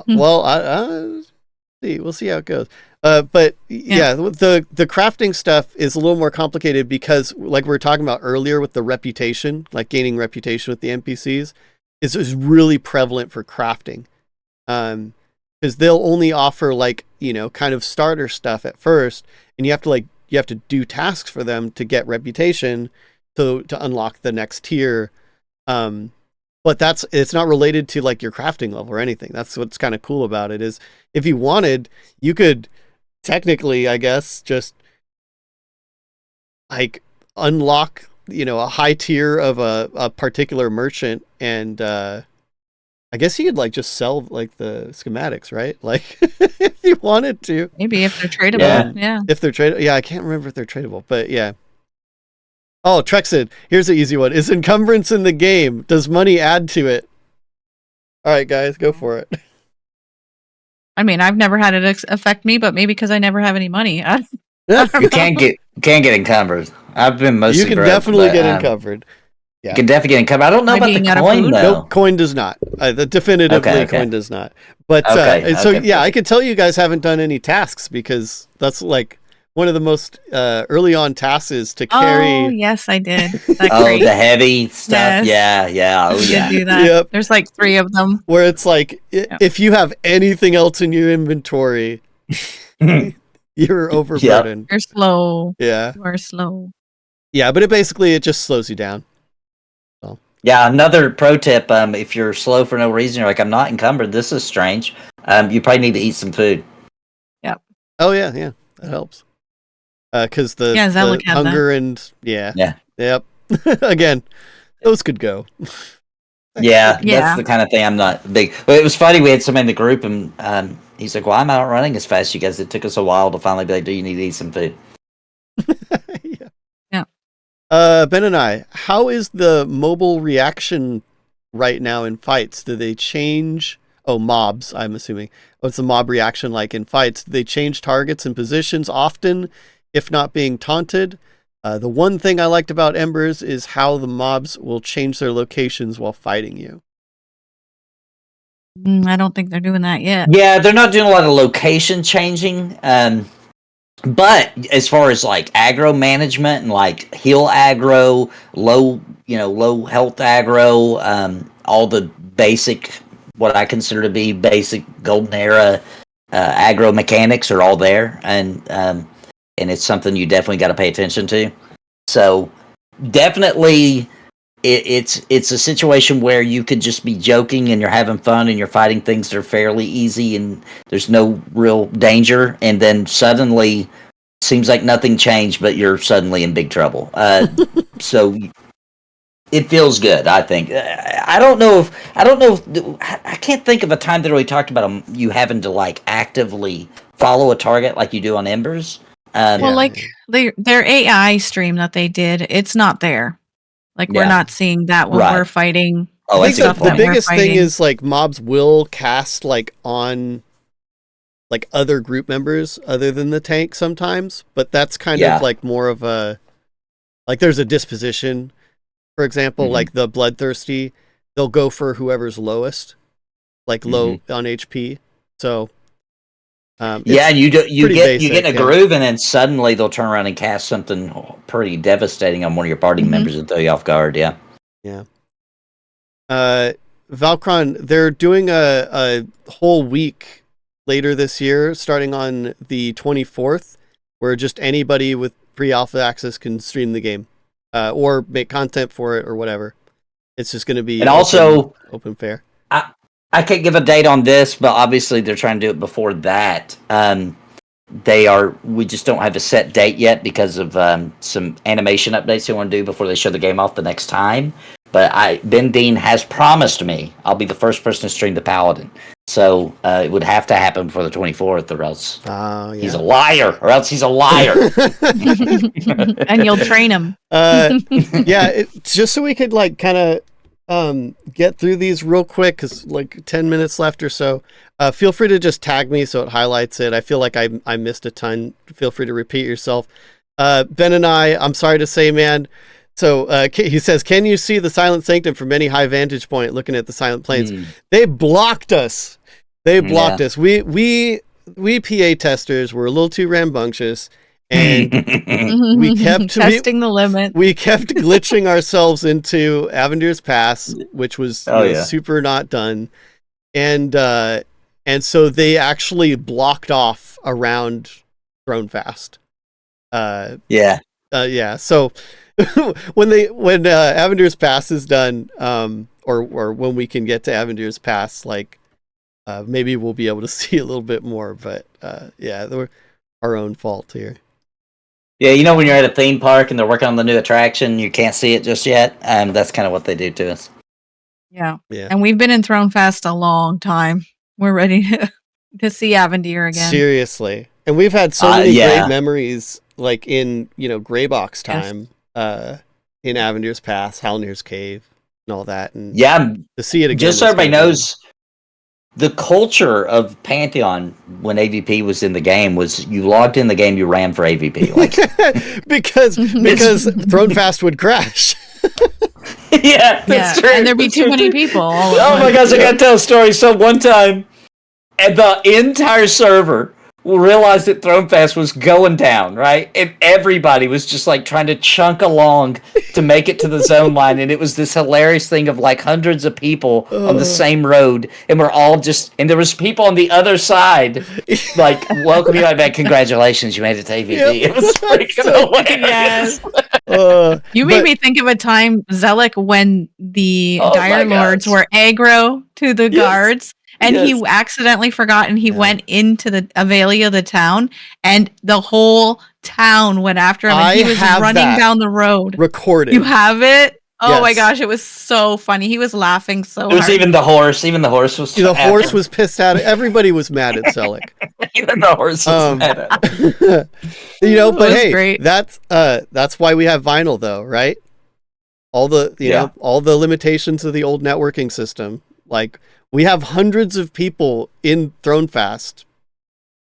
Well, we'll see how it goes. But the crafting stuff is a little more complicated because, like we were talking about earlier, with the reputation, like gaining reputation with the NPCs, is really prevalent for crafting. Because they'll only offer like kind of starter stuff at first, and you have to do tasks for them to get reputation to unlock the next tier. But it's not related to like your crafting level or anything. That's what's kind of cool about it, is if you wanted, you could technically, I guess, just like unlock, a high tier of a particular merchant, and I guess you could like just sell like the schematics, right? Like if you wanted to. Maybe if they're tradable. Yeah. If they're tradable. Yeah, I can't remember if they're tradable, but yeah. Oh, Trexid, here's an easy one. Is encumbrance in the game? Does money add to it? All right, guys, go for it. I mean, I've never had it affect me, but maybe because I never have any money. You can't get encumbered. I've been mostly. You can definitely get encumbered. Yeah. You can definitely get encumbered. I don't know about the coin though. Nope, coin does not. Definitively, coin does not. But I could tell you guys haven't done any tasks, because that's like one of the most early on tasks is to carry. Oh yes, I did. The heavy stuff. Yes. Yeah. Oh yeah. Do that. Yep. There's like 3 of them. Where it's like, if you have anything else in your inventory, you're overburdened. You're slow. Yeah. You are slow. Yeah, but it just slows you down. So. Yeah, another pro tip, if you're slow for no reason, you're like, I'm not encumbered, this is strange, you probably need to eat some food. Yep. Oh yeah. That helps. Because the Zealot had hunger that. and Yeah. Yep. Again, those could go. Yeah, Yeah. that's the kind of thing I'm not big. But it was funny. We had somebody in the group, and he's like, "Well, I'm not running as fast as you guys. It took us a while to finally be like, do you need to eat some food?" Yeah. Ben and I, how is the mobile reaction right now in fights? Do they change? Oh, mobs, I'm assuming. What's the mob reaction like in fights? Do they change targets and positions often, if not being taunted? The one thing I liked about Embers is how the mobs will change their locations while fighting you. I don't think they're doing that yet. Yeah, they're not doing a lot of location changing. But as far as like aggro management and like heal aggro, low health aggro, all the basic, what I consider to be basic golden era aggro mechanics are all there, and it's something you definitely got to pay attention to. So definitely, it's a situation where you could just be joking and you're having fun and you're fighting things that are fairly easy and there's no real danger, and then suddenly seems like nothing changed, but you're suddenly in big trouble. So it feels good, I think. I don't know if I can't think of a time that really talked about you having to like actively follow a target like you do on Embers. Well, like their AI stream that they did, it's not there. Like we're not seeing that when we're fighting. Oh, I think the biggest thing is like mobs will cast like on like other group members other than the tank sometimes, but that's kind of like more of a like there's a disposition. For example, like the bloodthirsty, they'll go for whoever's lowest, like low on HP. So and you get in a groove, and then suddenly they'll turn around and cast something pretty devastating on one of your party members and throw you off guard. Yeah. Valkron, they're doing a whole week later this year, starting on the 24th, where just anybody with pre-alpha access can stream the game or make content for it or whatever. It's just going to be open fair. I can't give a date on this, but obviously they're trying to do it before that. We just don't have a set date yet because of some animation updates they want to do before they show the game off the next time. But Ben Dean has promised me I'll be the first person to stream the Paladin. So it would have to happen before the 24th, or else he's a liar, And you'll train him. Just so we could like kind of get through these real quick, because like 10 minutes left or so. Feel free to just tag me so it highlights it. I feel like I missed a ton. Feel free to repeat yourself. Ben and I'm sorry to say, man. So he says, can you see the Silent Sanctum from any high vantage point looking at the Silent Plains? They blocked us. us. We PA testers were a little too rambunctious, and we kept testing the limit. We kept glitching ourselves into Avendir's Pass, which was super not done. And so they actually blocked off around Thronefast. So when Avendir's Pass is done, or when we can get to Avendir's Pass, like maybe we'll be able to see a little bit more. But they're our own fault here. Yeah, when you're at a theme park and they're working on the new attraction, you can't see it just yet. That's kind of what they do to us. Yeah. And we've been in Thronefast a long time. We're ready to see Avendir again. Seriously. And we've had so many great memories, like in, Greybox time, in Avendir's Pass, Halnir's Cave, and all that. And to see it again. Just so everybody knows, the culture of Pantheon when AVP was in the game was you logged in the game, you ran for AVP. because Thronefast would crash. That's true. And there'd be too many people. Oh my gosh, I gotta tell a story. So one time, and the entire server realized that Thronefast was going down, right? And everybody was just like trying to chunk along to make it to the zone line. And it was this hilarious thing of like hundreds of people on the same road. And we're all and there was people on the other side, like, welcome you back. Congratulations, you made it to AVP. It was freaking hilarious. You made me think of a time, Zealot, when the Dire Lords were aggro to the guards. And he accidentally forgot, and he went into the Avelia, the town, and the whole town went after him. And he was running down the road. Recorded. You have it? Oh my gosh, it was so funny. He was laughing so hard. It was even the horse. Even the horse was. The horse was pissed at it. Everybody was mad at Selleck. Even the horse was mad at him. You know, but hey, great. That's why we have vinyl, though, right? All the know, all the limitations of the old networking system. Like, we have hundreds of people in Thronefast.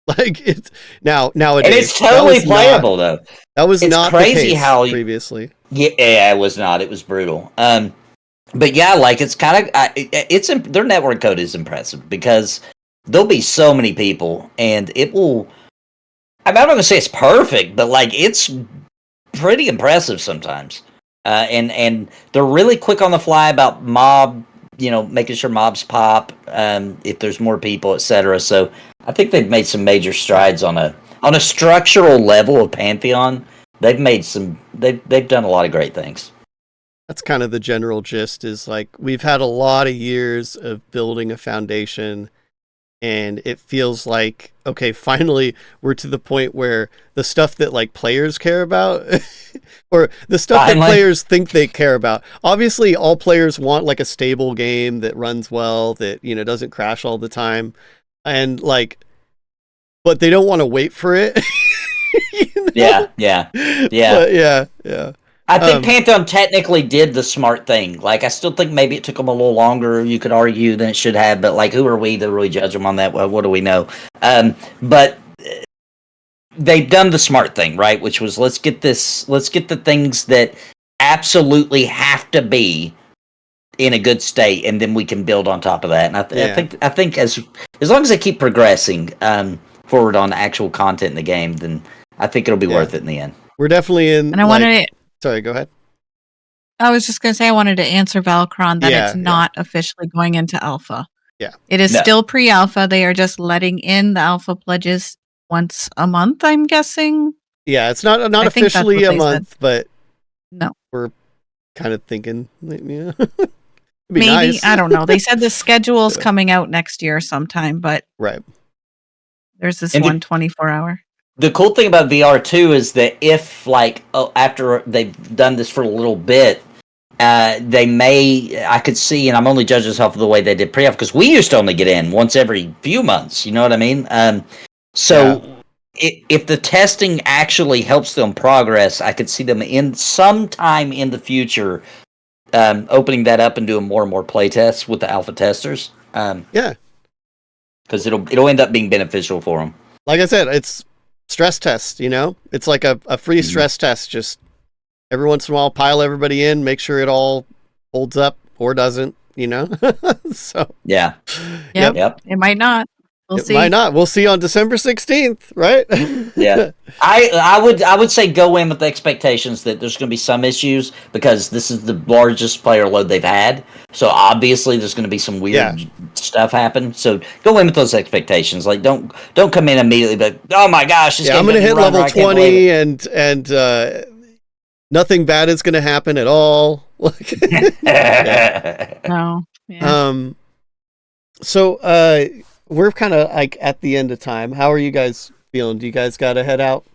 Like, it's nowadays, and it's totally playable though. That was not crazy the case how previously. Yeah, it was not. It was brutal. But yeah, like it's kind of their network code is impressive because there'll be so many people, and it will. I'm not going to say it's perfect, but like it's pretty impressive sometimes. And they're really quick on the fly about mob. Making sure mobs pop if there's more people, etc. So I think they've made some major strides on a structural level of Pantheon. They've done a lot of great things. That's kind of the general gist. Is like we've had a lot of years of building a foundation, and it feels like okay, finally we're to the point where the stuff that like players care about. Or the stuff that players think they care about. Obviously, all players want like a stable game that runs well, that doesn't crash all the time, and like, but they don't want to wait for it. Yeah. But yeah. I think Pantheon technically did the smart thing. Like, I still think maybe it took them a little longer, you could argue, than it should have. But like, who are we to really judge them on that? Well, what do we know? But they've done the smart thing, right? Which was let's get the things that absolutely have to be in a good state, and then we can build on top of that. And I think as long as they keep progressing forward on actual content in the game, then I think it'll be worth it in the end. We're definitely in. And I wanted to. Sorry, go ahead. I was just going to say I wanted to answer Valkron that it's not officially going into alpha. Yeah, it is still pre-alpha. They are just letting in the alpha pledges once a month, I'm guessing. Yeah, it's not officially a month, but no, we're kind of thinking, yeah. Maybe nice. I don't know. They said the schedule's coming out next year sometime, but right. There's this 24-hour. The cool thing about VR too is that if after they've done this for a little bit, I could see, and I'm only judging myself for the way they did pre-alpha because we used to only get in once every few months. You know what I mean? If the testing actually helps them progress, I could see them in sometime in the future opening that up and doing more and more play tests with the alpha testers. Because it'll end up being beneficial for them. Like I said, it's stress test. It's like a free stress test. Just every once in a while, pile everybody in, make sure it all holds up or doesn't. So yeah, yep. It might not. We'll see. Might not. We'll see on December 16th, right? Yeah. I would say go in with the expectations that there's going to be some issues because this is the largest player load they've had. So obviously there's going to be some weird stuff happen. So go in with those expectations. Like don't come in immediately but oh my gosh, I'm going to hit level 20 and nothing bad is going to happen at all. No. Yeah. So we're kind of like at the end of time. How are you guys feeling? Do you guys got to head out?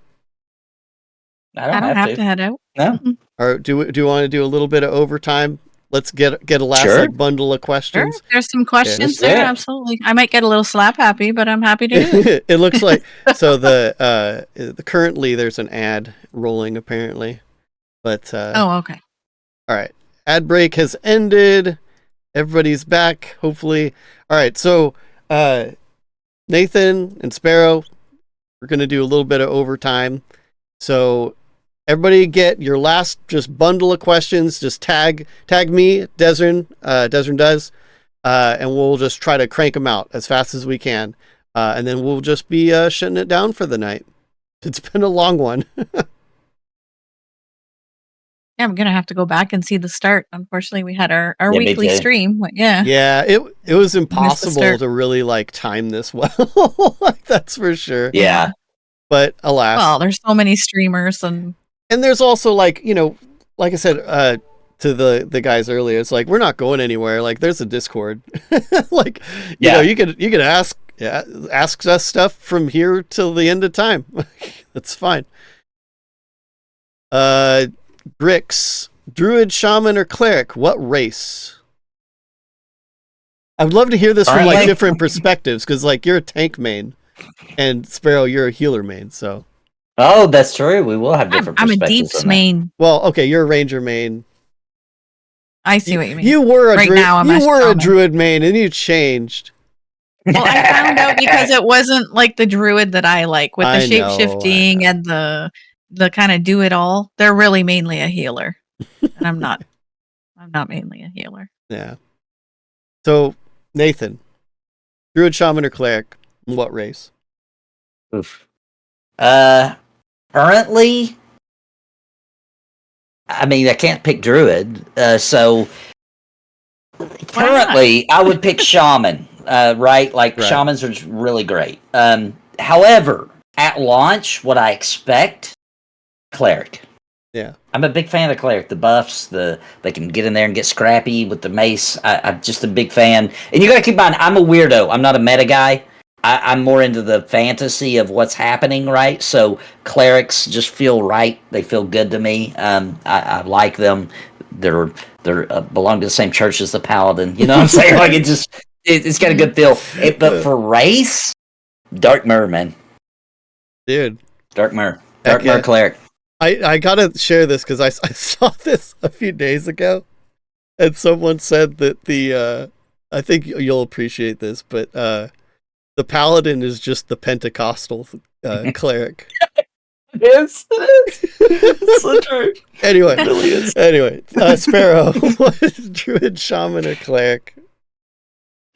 I don't have to head out. No. Or do you want to do a little bit of overtime? Let's get a last bundle of questions. Sure. There's some questions there. Absolutely. I might get a little slap happy, but I'm happy to do it. It looks like so the currently there's an ad rolling apparently, but okay. All right. Ad break has ended. Everybody's back. Hopefully. All right. So. Nathan and Sparoh, we're going to do a little bit of overtime. So everybody get your last just bundle of questions. Just tag me, Desern does, and we'll just try to crank them out as fast as we can. And then we'll just be shutting it down for the night. It's been a long one. Yeah, I'm gonna have to go back and see the start. Unfortunately, we had our weekly stream. Yeah, it was impossible to really time this well. That's for sure. Yeah, but alas, well, there's so many streamers and there's also like I said, to the guys earlier. It's like, we're not going anywhere. Like, there's a Discord. Like, you know, you could ask us stuff from here till the end of time. That's fine. Grix, druid, shaman, or cleric? What race? I would love to hear this from like different perspectives, because like you're a tank main, and Sparoh, you're a healer main. So. Oh, that's true. We will have different. I'm a perspectives deeps main. Well, okay, you're a ranger main. I see what you mean. You were a right now. I'm a druid main, and you changed. Well, I found out because it wasn't like the druid that I like, with the shape-shifting and the kind of do it all. They're really mainly a healer, and I'm not mainly a healer. Yeah. So, Nathan, druid, shaman, or cleric? What race? Oof. Currently, I mean, I can't pick druid, so currently I would pick shaman. Right? Like, shamans are really great. However, at launch, what I expect, cleric. Yeah. I'm a big fan of the cleric. The buffs, they can get in there and get scrappy with the mace. I'm just a big fan. And you gotta keep in mind, I'm a weirdo. I'm not a meta guy. I'm more into the fantasy of what's happening, right? So clerics just feel right. They feel good to me. I like them. They're belong to the same church as the paladin. You know what I'm saying? Like, it's got a good feel. But for race, Dark Mirror, man. Dude. Dark Mirror cleric. I gotta share this because I saw this a few days ago, and someone said that I think you'll appreciate this, but the paladin is just the Pentecostal cleric. It is. It's so true. Anyway, it really is. Anyway, Sparoh, what is druid, shaman, or cleric?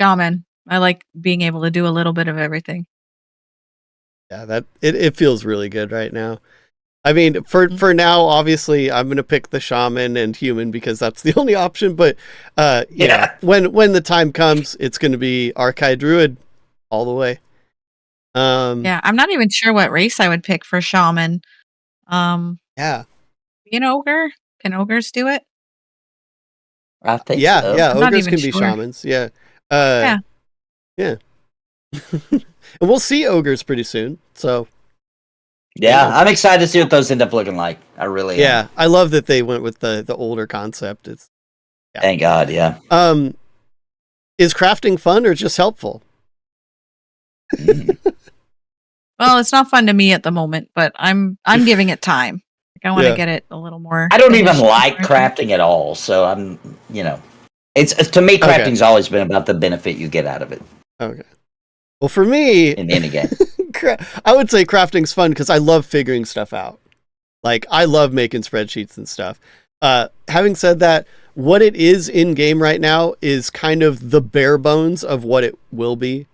Shaman. I like being able to do a little bit of everything. Yeah, it feels really good right now. I mean, for now, obviously, I'm gonna pick the shaman and human because that's the only option. But you know, when the time comes, it's gonna be Archai Druid all the way. Yeah, I'm not even sure what race I would pick for shaman. Yeah. Be an ogre? Can ogres do it? I think yeah, so. yeah, I'm not ogres even can be sure. shamans. Yeah. Yeah. Yeah. And we'll see ogres pretty soon. So. Yeah, I'm excited to see what those end up looking like. I really am. I love that they went with the older concept. It's Thank God, yeah. Is crafting fun or just helpful? Well, it's not fun to me at the moment, but I'm giving it time. Like, I want to get it a little more. I don't even like crafting at all, so I'm, it's to me crafting's always been about the benefit you get out of it. Okay. Well, for me, in any game, I would say crafting's fun because I love figuring stuff out. Like, I love making spreadsheets and stuff. Having said that, what it is in game right now is kind of the bare bones of what it will be.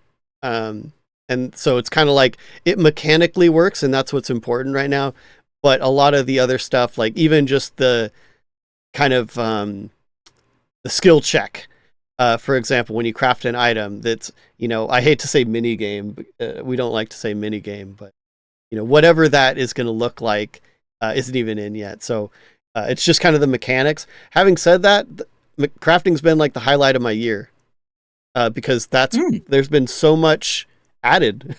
And so it's kind of like it mechanically works, and that's what's important right now. But a lot of the other stuff, like even just the kind of the skill check, for example, when you craft an item that's, I hate to say mini game, we don't like to say mini game, but whatever that is going to look like isn't even in yet. So it's just kind of the mechanics. Having said that, crafting's been like the highlight of my year because there's been so much added.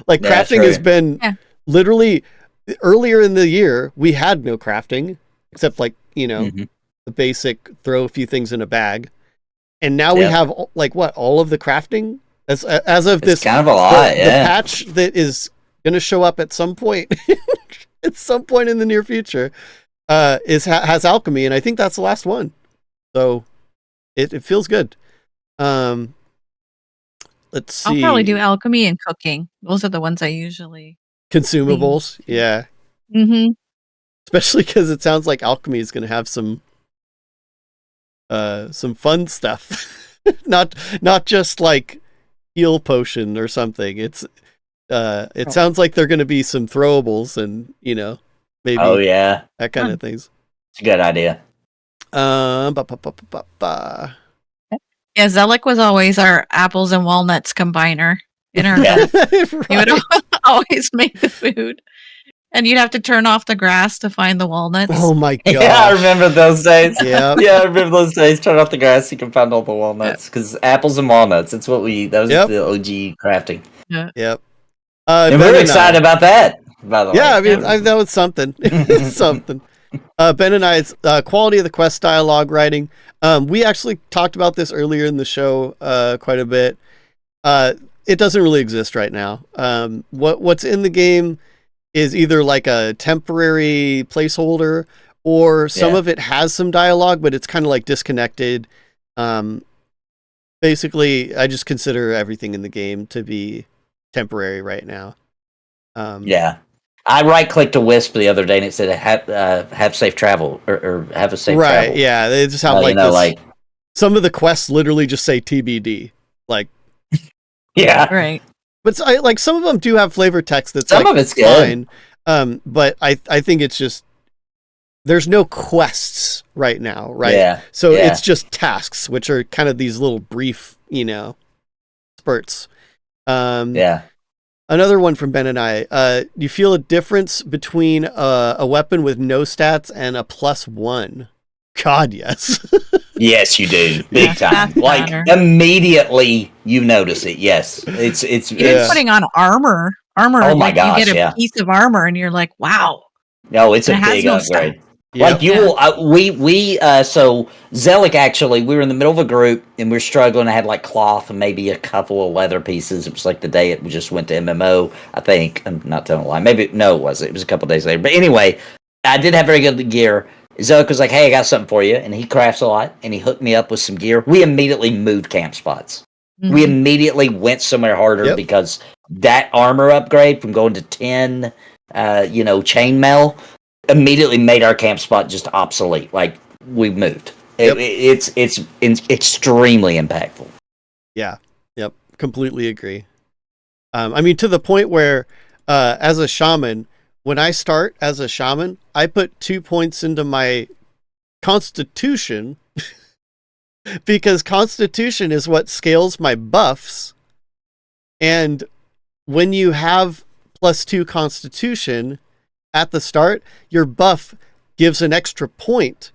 Like crafting has been literally earlier in the year we had no crafting except like the basic throw a few things in a bag, and now we have like all of the crafting as of this kind of a lot. The patch that is going to show up at some point at some point in the near future has alchemy, and I think that's the last one, so it feels good. Let's see. I'll probably do alchemy and cooking. Those are the ones I usually consumables. Yeah. Mm-hmm. Especially because it sounds like alchemy is going to have some fun stuff, not just like heal potion or something. It sounds like they're going to be some throwables and maybe that kind of things. It's a good idea. Yeah, Zelik was always our apples and walnuts combiner in our bed. He would always make the food. And you'd have to turn off the grass to find the walnuts. Oh my god! Yeah, I remember those days. Yeah, I remember those days. Turn off the grass, you can find all the walnuts because apples and walnuts. That's what that was the OG crafting. Yep. And we're excited about that. By the way, I mean that was something. Something. Ben and I's quality of the quest dialogue writing. We actually talked about this earlier in the show quite a bit. It doesn't really exist right now. What's in the game is either like a temporary placeholder or some of it has some dialogue, but it's kind of like disconnected. Basically, I just consider everything in the game to be temporary right now. I right-clicked a Wisp the other day and it said have safe travel or have a safe travel. Right, yeah. They just have some of the quests literally just say TBD. Like, yeah. Right. But like some of them do have flavor text that's some of it's fine. Good. But I think it's just there's no quests right now, right? Yeah. So it's just tasks, which are kind of these little brief, spurts. Another one from Ben and I. Do you feel a difference between a weapon with no stats and a +1? God, yes. Yes, you do. Big time. Like immediately you notice it. Yes. It's putting on armor. Oh my gosh, you get a piece of armor and you're like, wow. No, it's a big upgrade. Like you will, so Zelik actually, we were in the middle of a group and we were struggling. I had like cloth and maybe a couple of leather pieces. It was like the day it just went to MMO, I think. I'm not telling a lie. Maybe, no, it wasn't. It was a couple of days later. But anyway, I did have very good gear. Zelik was like, hey, I got something for you. And he crafts a lot and he hooked me up with some gear. We immediately moved camp spots. Mm-hmm. We immediately went somewhere harder because that armor upgrade from going to 10, chainmail immediately made our camp spot just obsolete. Like we moved. It's extremely impactful. Yeah. Yep. Completely agree. I mean, to the point where, as a shaman, when I start as a shaman, I put 2 points into my constitution because constitution is what scales my buffs. And when you have +2 constitution at the start, your buff gives an extra point.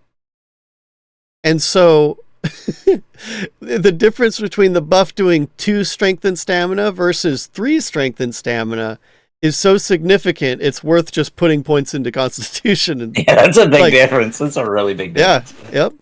And so the difference between the buff doing 2 strength and stamina versus 3 strength and stamina is so significant, it's worth just putting points into constitution. And, that's a big difference. That's a really big difference. Yeah. Yep.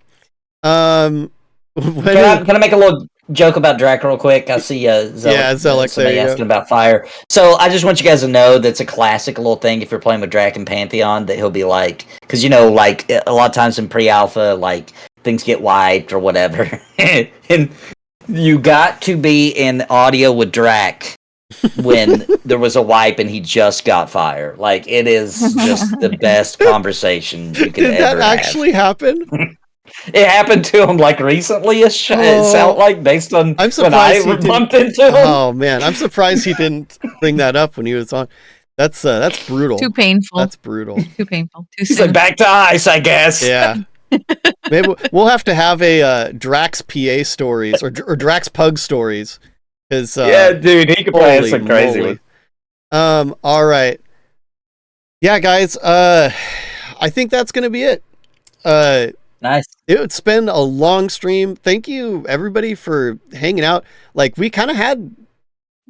Can I make a little joke about Draq real quick? I see Zelik somebody asking about fire. So I just want you guys to know that's a classic little thing if you're playing with Draq and Pantheon, that he'll be like, because like a lot of times in pre-alpha, like things get wiped or whatever. And you got to be in audio with Draq when there was a wipe and he just got fire. Like it is just the best conversation you could ever have. Did that actually happen? It happened to him like recently-ish. It sounds like based on when I bumped into him. Oh man, I'm surprised he didn't bring that up when he was on. That's brutal. Too painful. That's brutal. Too painful. Too He's soon. like back to ice, I guess. Yeah. Maybe we'll have to have a Drax PA stories or Drax Pug stories. Yeah, dude, he could play some crazy one. All right. Yeah, guys. I think that's gonna be it. Nice. It's been a long stream. Thank you, everybody, for hanging out. Like, we kind of had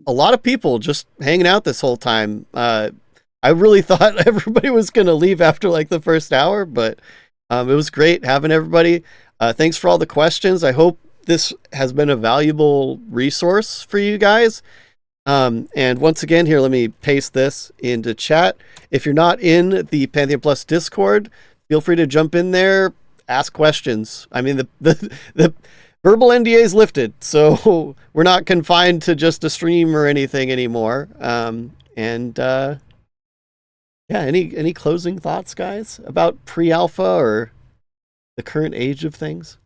a lot of people just hanging out this whole time. I really thought everybody was going to leave after, like, the first hour, but it was great having everybody. Thanks for all the questions. I hope this has been a valuable resource for you guys. And once again, here, let me paste this into chat. If you're not in the Pantheon Plus Discord, feel free to jump in there. Ask questions. I mean, the verbal NDA is lifted, so we're not confined to just a stream or anything anymore. Any closing thoughts, guys, about pre-alpha or the current age of things?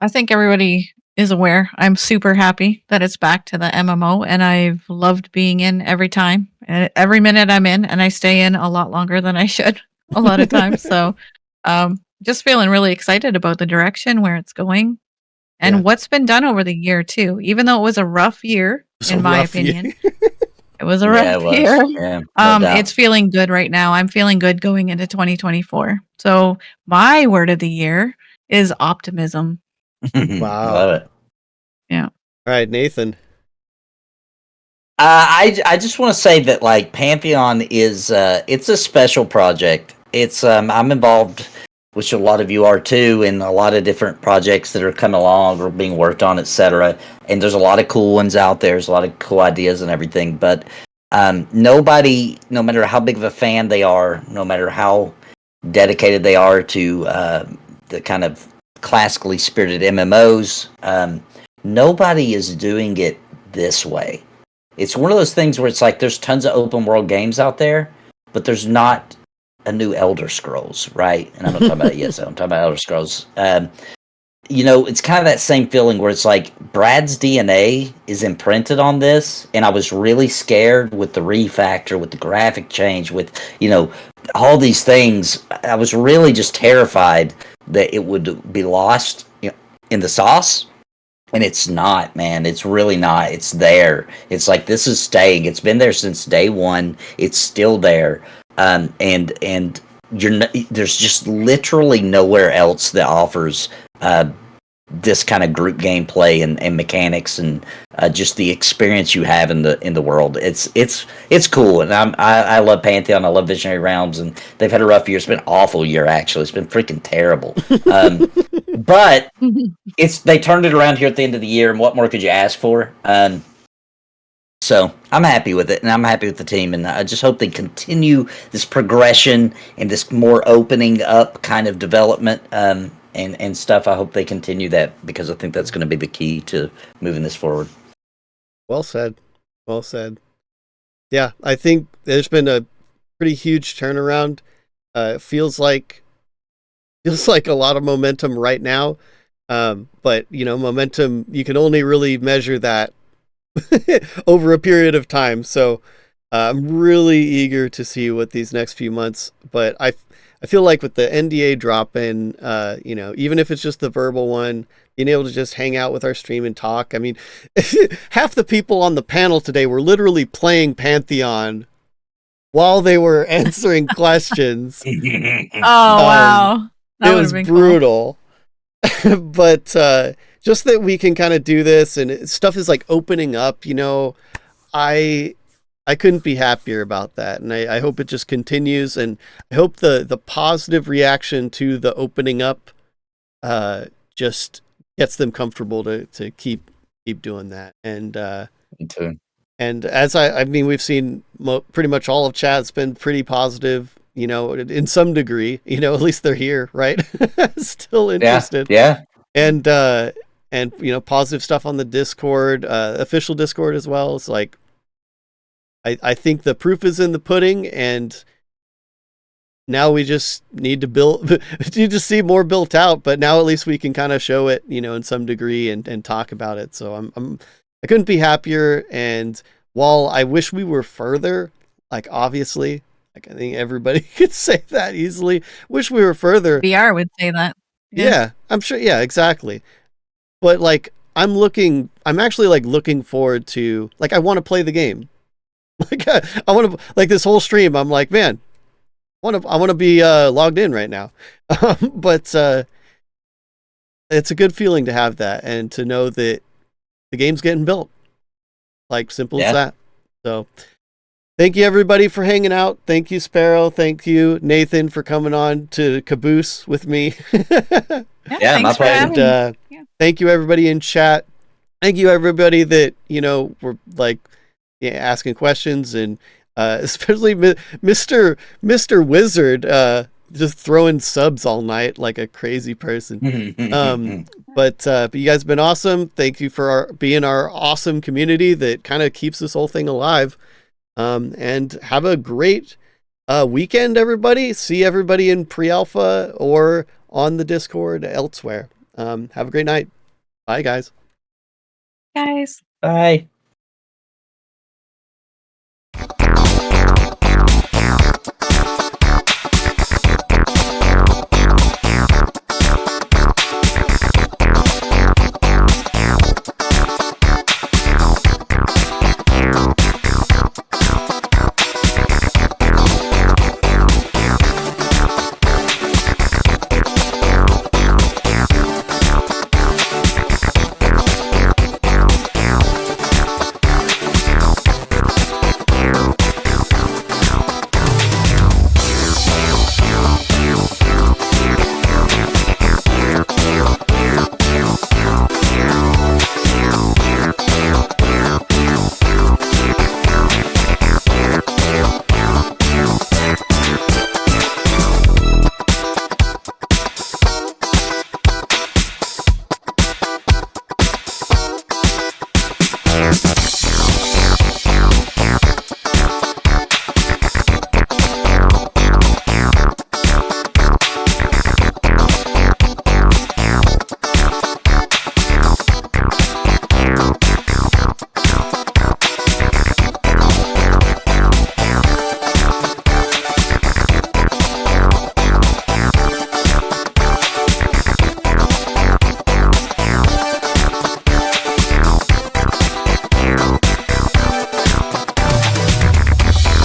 I think everybody is aware. I'm super happy that it's back to the MMO, and I've loved being in every time. Every minute I'm in, and I stay in a lot longer than I should a lot of times. So, just feeling really excited about the direction where it's going and what's been done over the year too. Even though it was a rough year, in my opinion, it was a Yeah, rough it was. year. Yeah, no doubt. It's feeling good right now. I'm feeling good going into 2024. So my word of the year is optimism. Wow. Love it. Yeah. All right, Nathan. I just want to say that like Pantheon is it's a special project. It's I'm involved, which a lot of you are too, in a lot of different projects that are coming along or being worked on, etc. And there's a lot of cool ones out there. There's a lot of cool ideas and everything. But nobody, no matter how big of a fan they are, no matter how dedicated they are to the kind of classically spirited MMOs, nobody is doing it this way. It's one of those things where it's like there's tons of open world games out there, but there's not a new Elder Scrolls, right? And I'm not talking about ESO, I'm talking about Elder Scrolls. It's kind of that same feeling where it's like Brad's DNA is imprinted on this, and I was really scared with the refactor, with the graphic change, with, all these things. I was really just terrified that it would be lost in the sauce. And it's not, man. It's really not. It's there. It's like this is staying. It's been there since day one. It's still there. And there's just literally nowhere else that offers this kind of group gameplay and mechanics and just the experience you have in the world. It's cool, and I love Pantheon. I love Visionary Realms, and they've had a rough year. It's been an awful year, actually. It's been freaking terrible. But they turned it around here at the end of the year, and what more could you ask for? So I'm happy with it, and I'm happy with the team, and I just hope they continue this progression and this more opening up kind of development and stuff. I hope they continue that, because I think that's going to be the key to moving this forward. Well said. Well said. Yeah, I think there's been a pretty huge turnaround. Feels like a lot of momentum right now. But momentum, you can only really measure that over a period of time. So I'm really eager to see what these next few months, but I feel like with the NDA drop in, even if it's just the verbal one, being able to just hang out with our stream and talk. I mean, half the people on the panel today were literally playing Pantheon while they were answering questions. Oh, wow. It was brutal. Cool. But just that we can kind of do this and stuff is like opening up, I couldn't be happier about that. And I hope it just continues. And I hope the positive reaction to the opening up just gets them comfortable to keep doing that. And me too. And as we've seen pretty much all of chat's been pretty positive, in some degree, at least they're here, right? Still interested. Yeah. And positive stuff on the Discord, official Discord as well. It's like, I think the proof is in the pudding, and now we just need to see more built out, but now at least we can kind of show it, in some degree and talk about it. So I couldn't be happier. And while I wish we were further, like obviously, like I think everybody could say that easily, wish we were further. VR would say that. Yeah, I'm sure. Yeah, exactly. But like, I'm actually like looking forward to, like, I want to play the game. Like I want to, like, this whole stream, I'm like, man, I want to be logged in right now. But it's a good feeling to have that and to know that the game's getting built. Like, simple as that. So thank you everybody for hanging out. Thank you, Sparoh. Thank you, Nathan, for coming on to Caboose with me. My pleasure. And thank you everybody in chat. Thank you everybody that, were like asking questions, and especially Mr. Wizard just throwing subs all night like a crazy person. But you guys have been awesome. Thank you for being our awesome community that kind of keeps this whole thing alive. And have a great weekend, everybody. See everybody in pre-alpha or on the Discord elsewhere. Have a great night. Bye, guys. Guys. Bye.